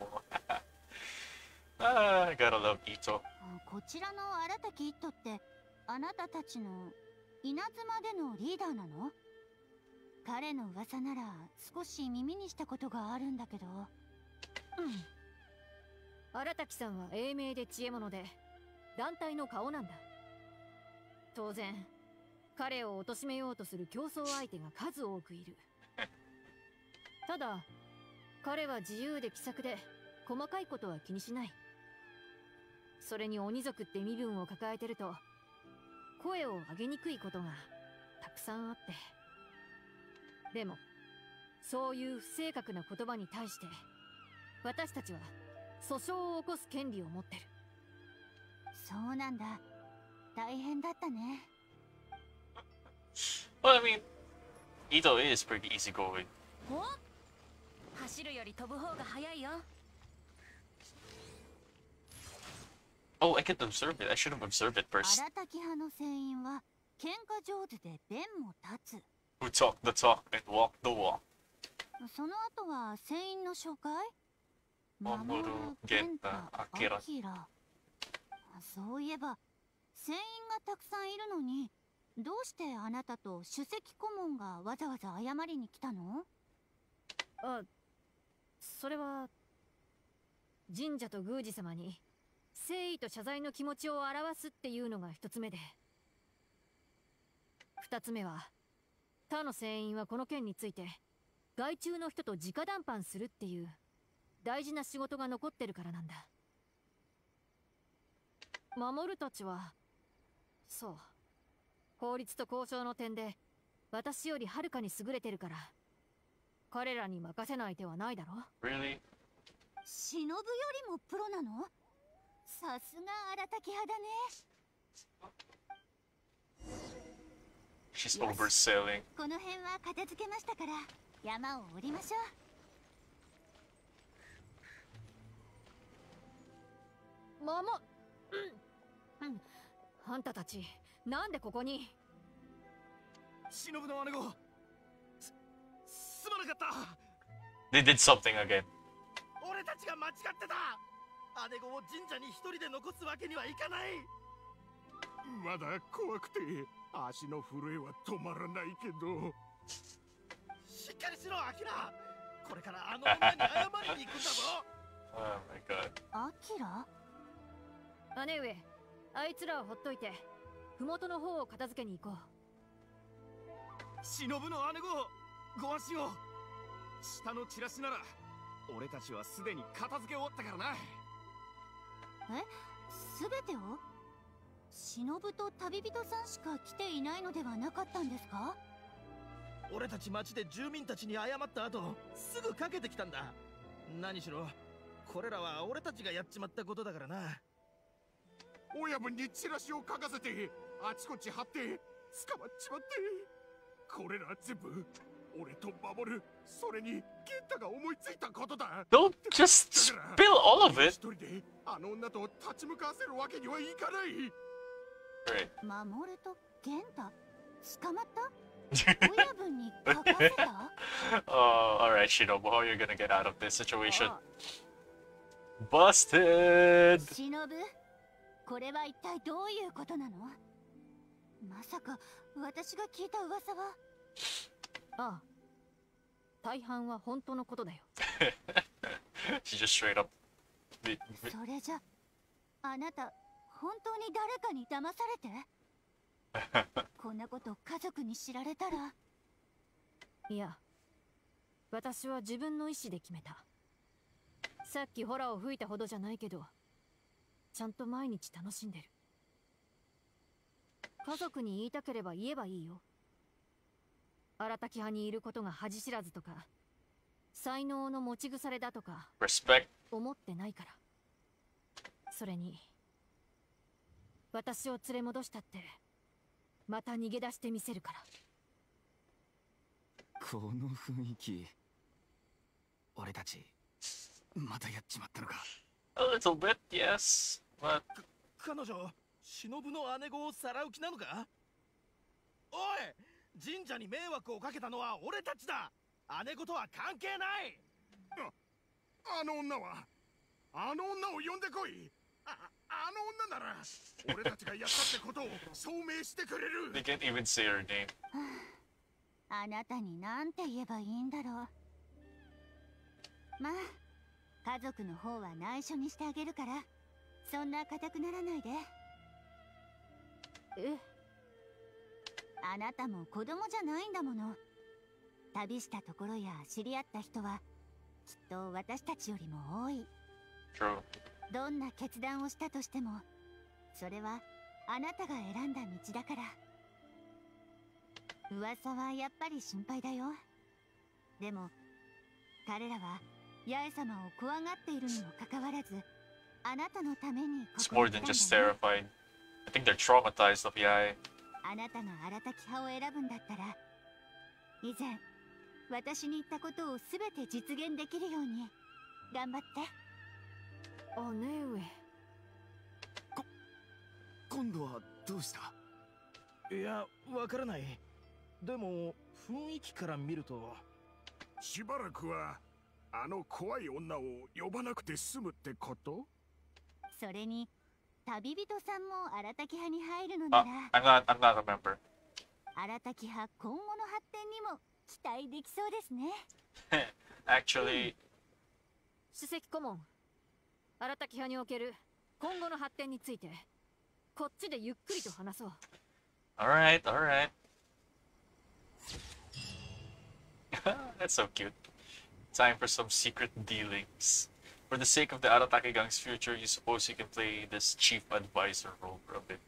I gotta love Ito. こちらの荒滝一斗ってあなたたちの稲妻でのリーダーなの？彼の噂なら少し耳にしたことがあるんだけど。荒滝さんは英明で知恵者で団体の顔なんだ。当然彼を貶めようとする競争相手が数多くいる。ただ彼は自由で気さくで細かいことは気にしない。それに鬼族って身分を抱えてると声を上げにくいことがたくさんあって、でもそういう不正確な言葉に対して私たちは訴訟を起こす権利を持ってる。そうなんだ。大変だったね。Well, I mean, Ito is pretty easygoing. お、走るより飛ぶ方が早いよ。Oh, I can observe it. I should have observed it first. 荒滝派の船員は喧嘩上手で弁も立つ。Who talk the talk and walk the walk. その後は船員の紹介。守、玄太、アキラ。そういえば船員がたくさんいるのに、どうしてあなたと首席顧問がわざわざ謝りに来たの？あ、それは神社と宮司様に誠意と謝罪の気持ちを表すっていうのが一つ目で、二つ目は他の船員はこの件について外注の人と直談判するっていう大事な仕事が残ってるからなんだ。守るたちはそう、法律と交渉の点で私よりはるかに優れてるから彼らに任せない手はないだろ。 Really? 忍よりもプロなの？さすが荒滝派だね。She's overselling. この辺は片付けましたから山を降りましょう。あんたたちなんでここに？忍の姉子、すまなかった。 They did something again. 俺たちが間違ってた。姉子を神社に一人で残すわけにはいかない。まだ怖くて足の震えは止まらないけど。しっかりしろアキラ。これからあの女に謝りに行くんだぞ。Oh my god. アキラ？姉上、あいつらをほっといて麓の方を片付けに行こう。忍の姉子、ご安心を。下のチラシなら俺たちはすでに片付け終わったからな。え、すべてを？忍と旅人さんしか来ていないのではなかったんですか？俺たち町で住民たちに謝った後すぐかけてきたんだ。何しろこれらは俺たちがやっちまったことだからな。親分にチラシを書かせてあちこち貼って捕まっちまって、これら全部俺と守る、それに健太が思いついたことだ。 Don't just spill all of it. 一人であの女と立ち向かわせるわけにはいかない。Right. 守と玄太捕まった？親分に書かせた？ Oh, alright, Shinobu, how are you gonna get out of this situation? Busted! 忍、これは一体どういうことなの？まさか私が聞いた噂は。ああ、大半は本当のことだよ。She just straight up. それじゃあなた本当に誰かに騙されて？こんなこと家族に知られたら。いや、私は自分の意思で決めた。さっきホラを吹いたほどじゃないけどちゃんと毎日楽しんでる。家族に言いたければ言えばいいよ。荒滝派にいることが恥知らずとか才能の持ち腐れだとか Respect. 思ってないから。それに私を連れ戻したってまた逃げ出してみせるから。この雰囲気、俺たちまたやっちまったのか。 A little bit, yes. But 彼女、忍の姉子をさらう気なのか？おい、神社に迷惑をかけたのは俺たちだ。姉子とは関係ない。あの女は、あの女を呼んでこい。あの女なら俺たちがやったってことを証明してくれる。 they can't even say her name. あなたになんて言えばいいんだろう。まあ家族の方は内緒にしてあげるから、そんな固くならないで。あなたも子供じゃないんだもの。旅したところや知り合った人はきっと私たちよりも多い。 True. どんな決断をしたとしても、それはあなたが選んだ道だから。噂はやっぱり心配だよ。でも彼らは八重様を怖がっているにもかかわらず、あなたのために It's ここ more に来 than たん just だね。 terrified. I think they're traumatized of Yae. あなたが荒滝派を選ぶんだったら、以前私に言ったことを全て実現できるように頑張って。姉上。今度はどうした？いや、わからない。でも雰囲気から見ると、しばらくはあの怖い女を呼ばなくて済むってこと？それに旅人さんも荒滝派に入るのな I'm ら、 not a member. 荒滝派今後の発展にも期待できそうですね。Actually, 首席顧問、荒滝派における今後の発展についてこっちでゆっくりと話そう。alright. That's so cute. Time for some secret dealings. For the sake of the Aratake gang's future, you suppose you can play this chief advisor role for a bit.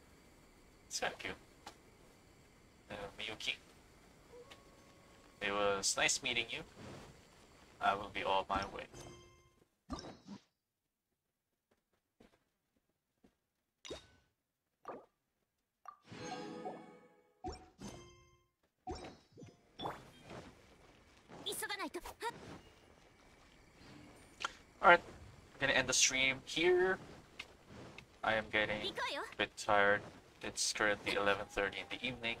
It's kind of cute. Miyuki, it was nice meeting you. I will be on my way. Alright, gonna end the stream here. I am getting a bit tired. It's currently 11:30 in the evening.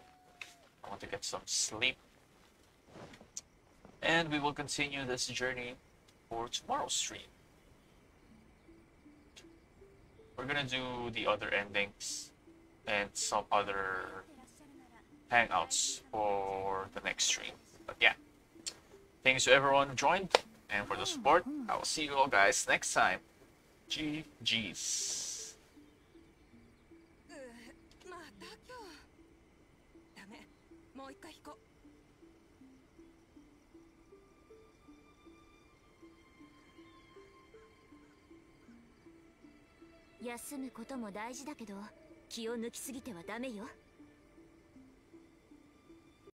I want to get some sleep. And we will continue this journey for tomorrow's stream. We're gonna do the other endings and some other hangouts for the next stream. But yeah, thanks to everyone who joined and for the support. I will see you all guys next time. GG's. また今日。ダメ、もう一回引こう。休むことも大事だけど、気を抜きすぎてはダメよ。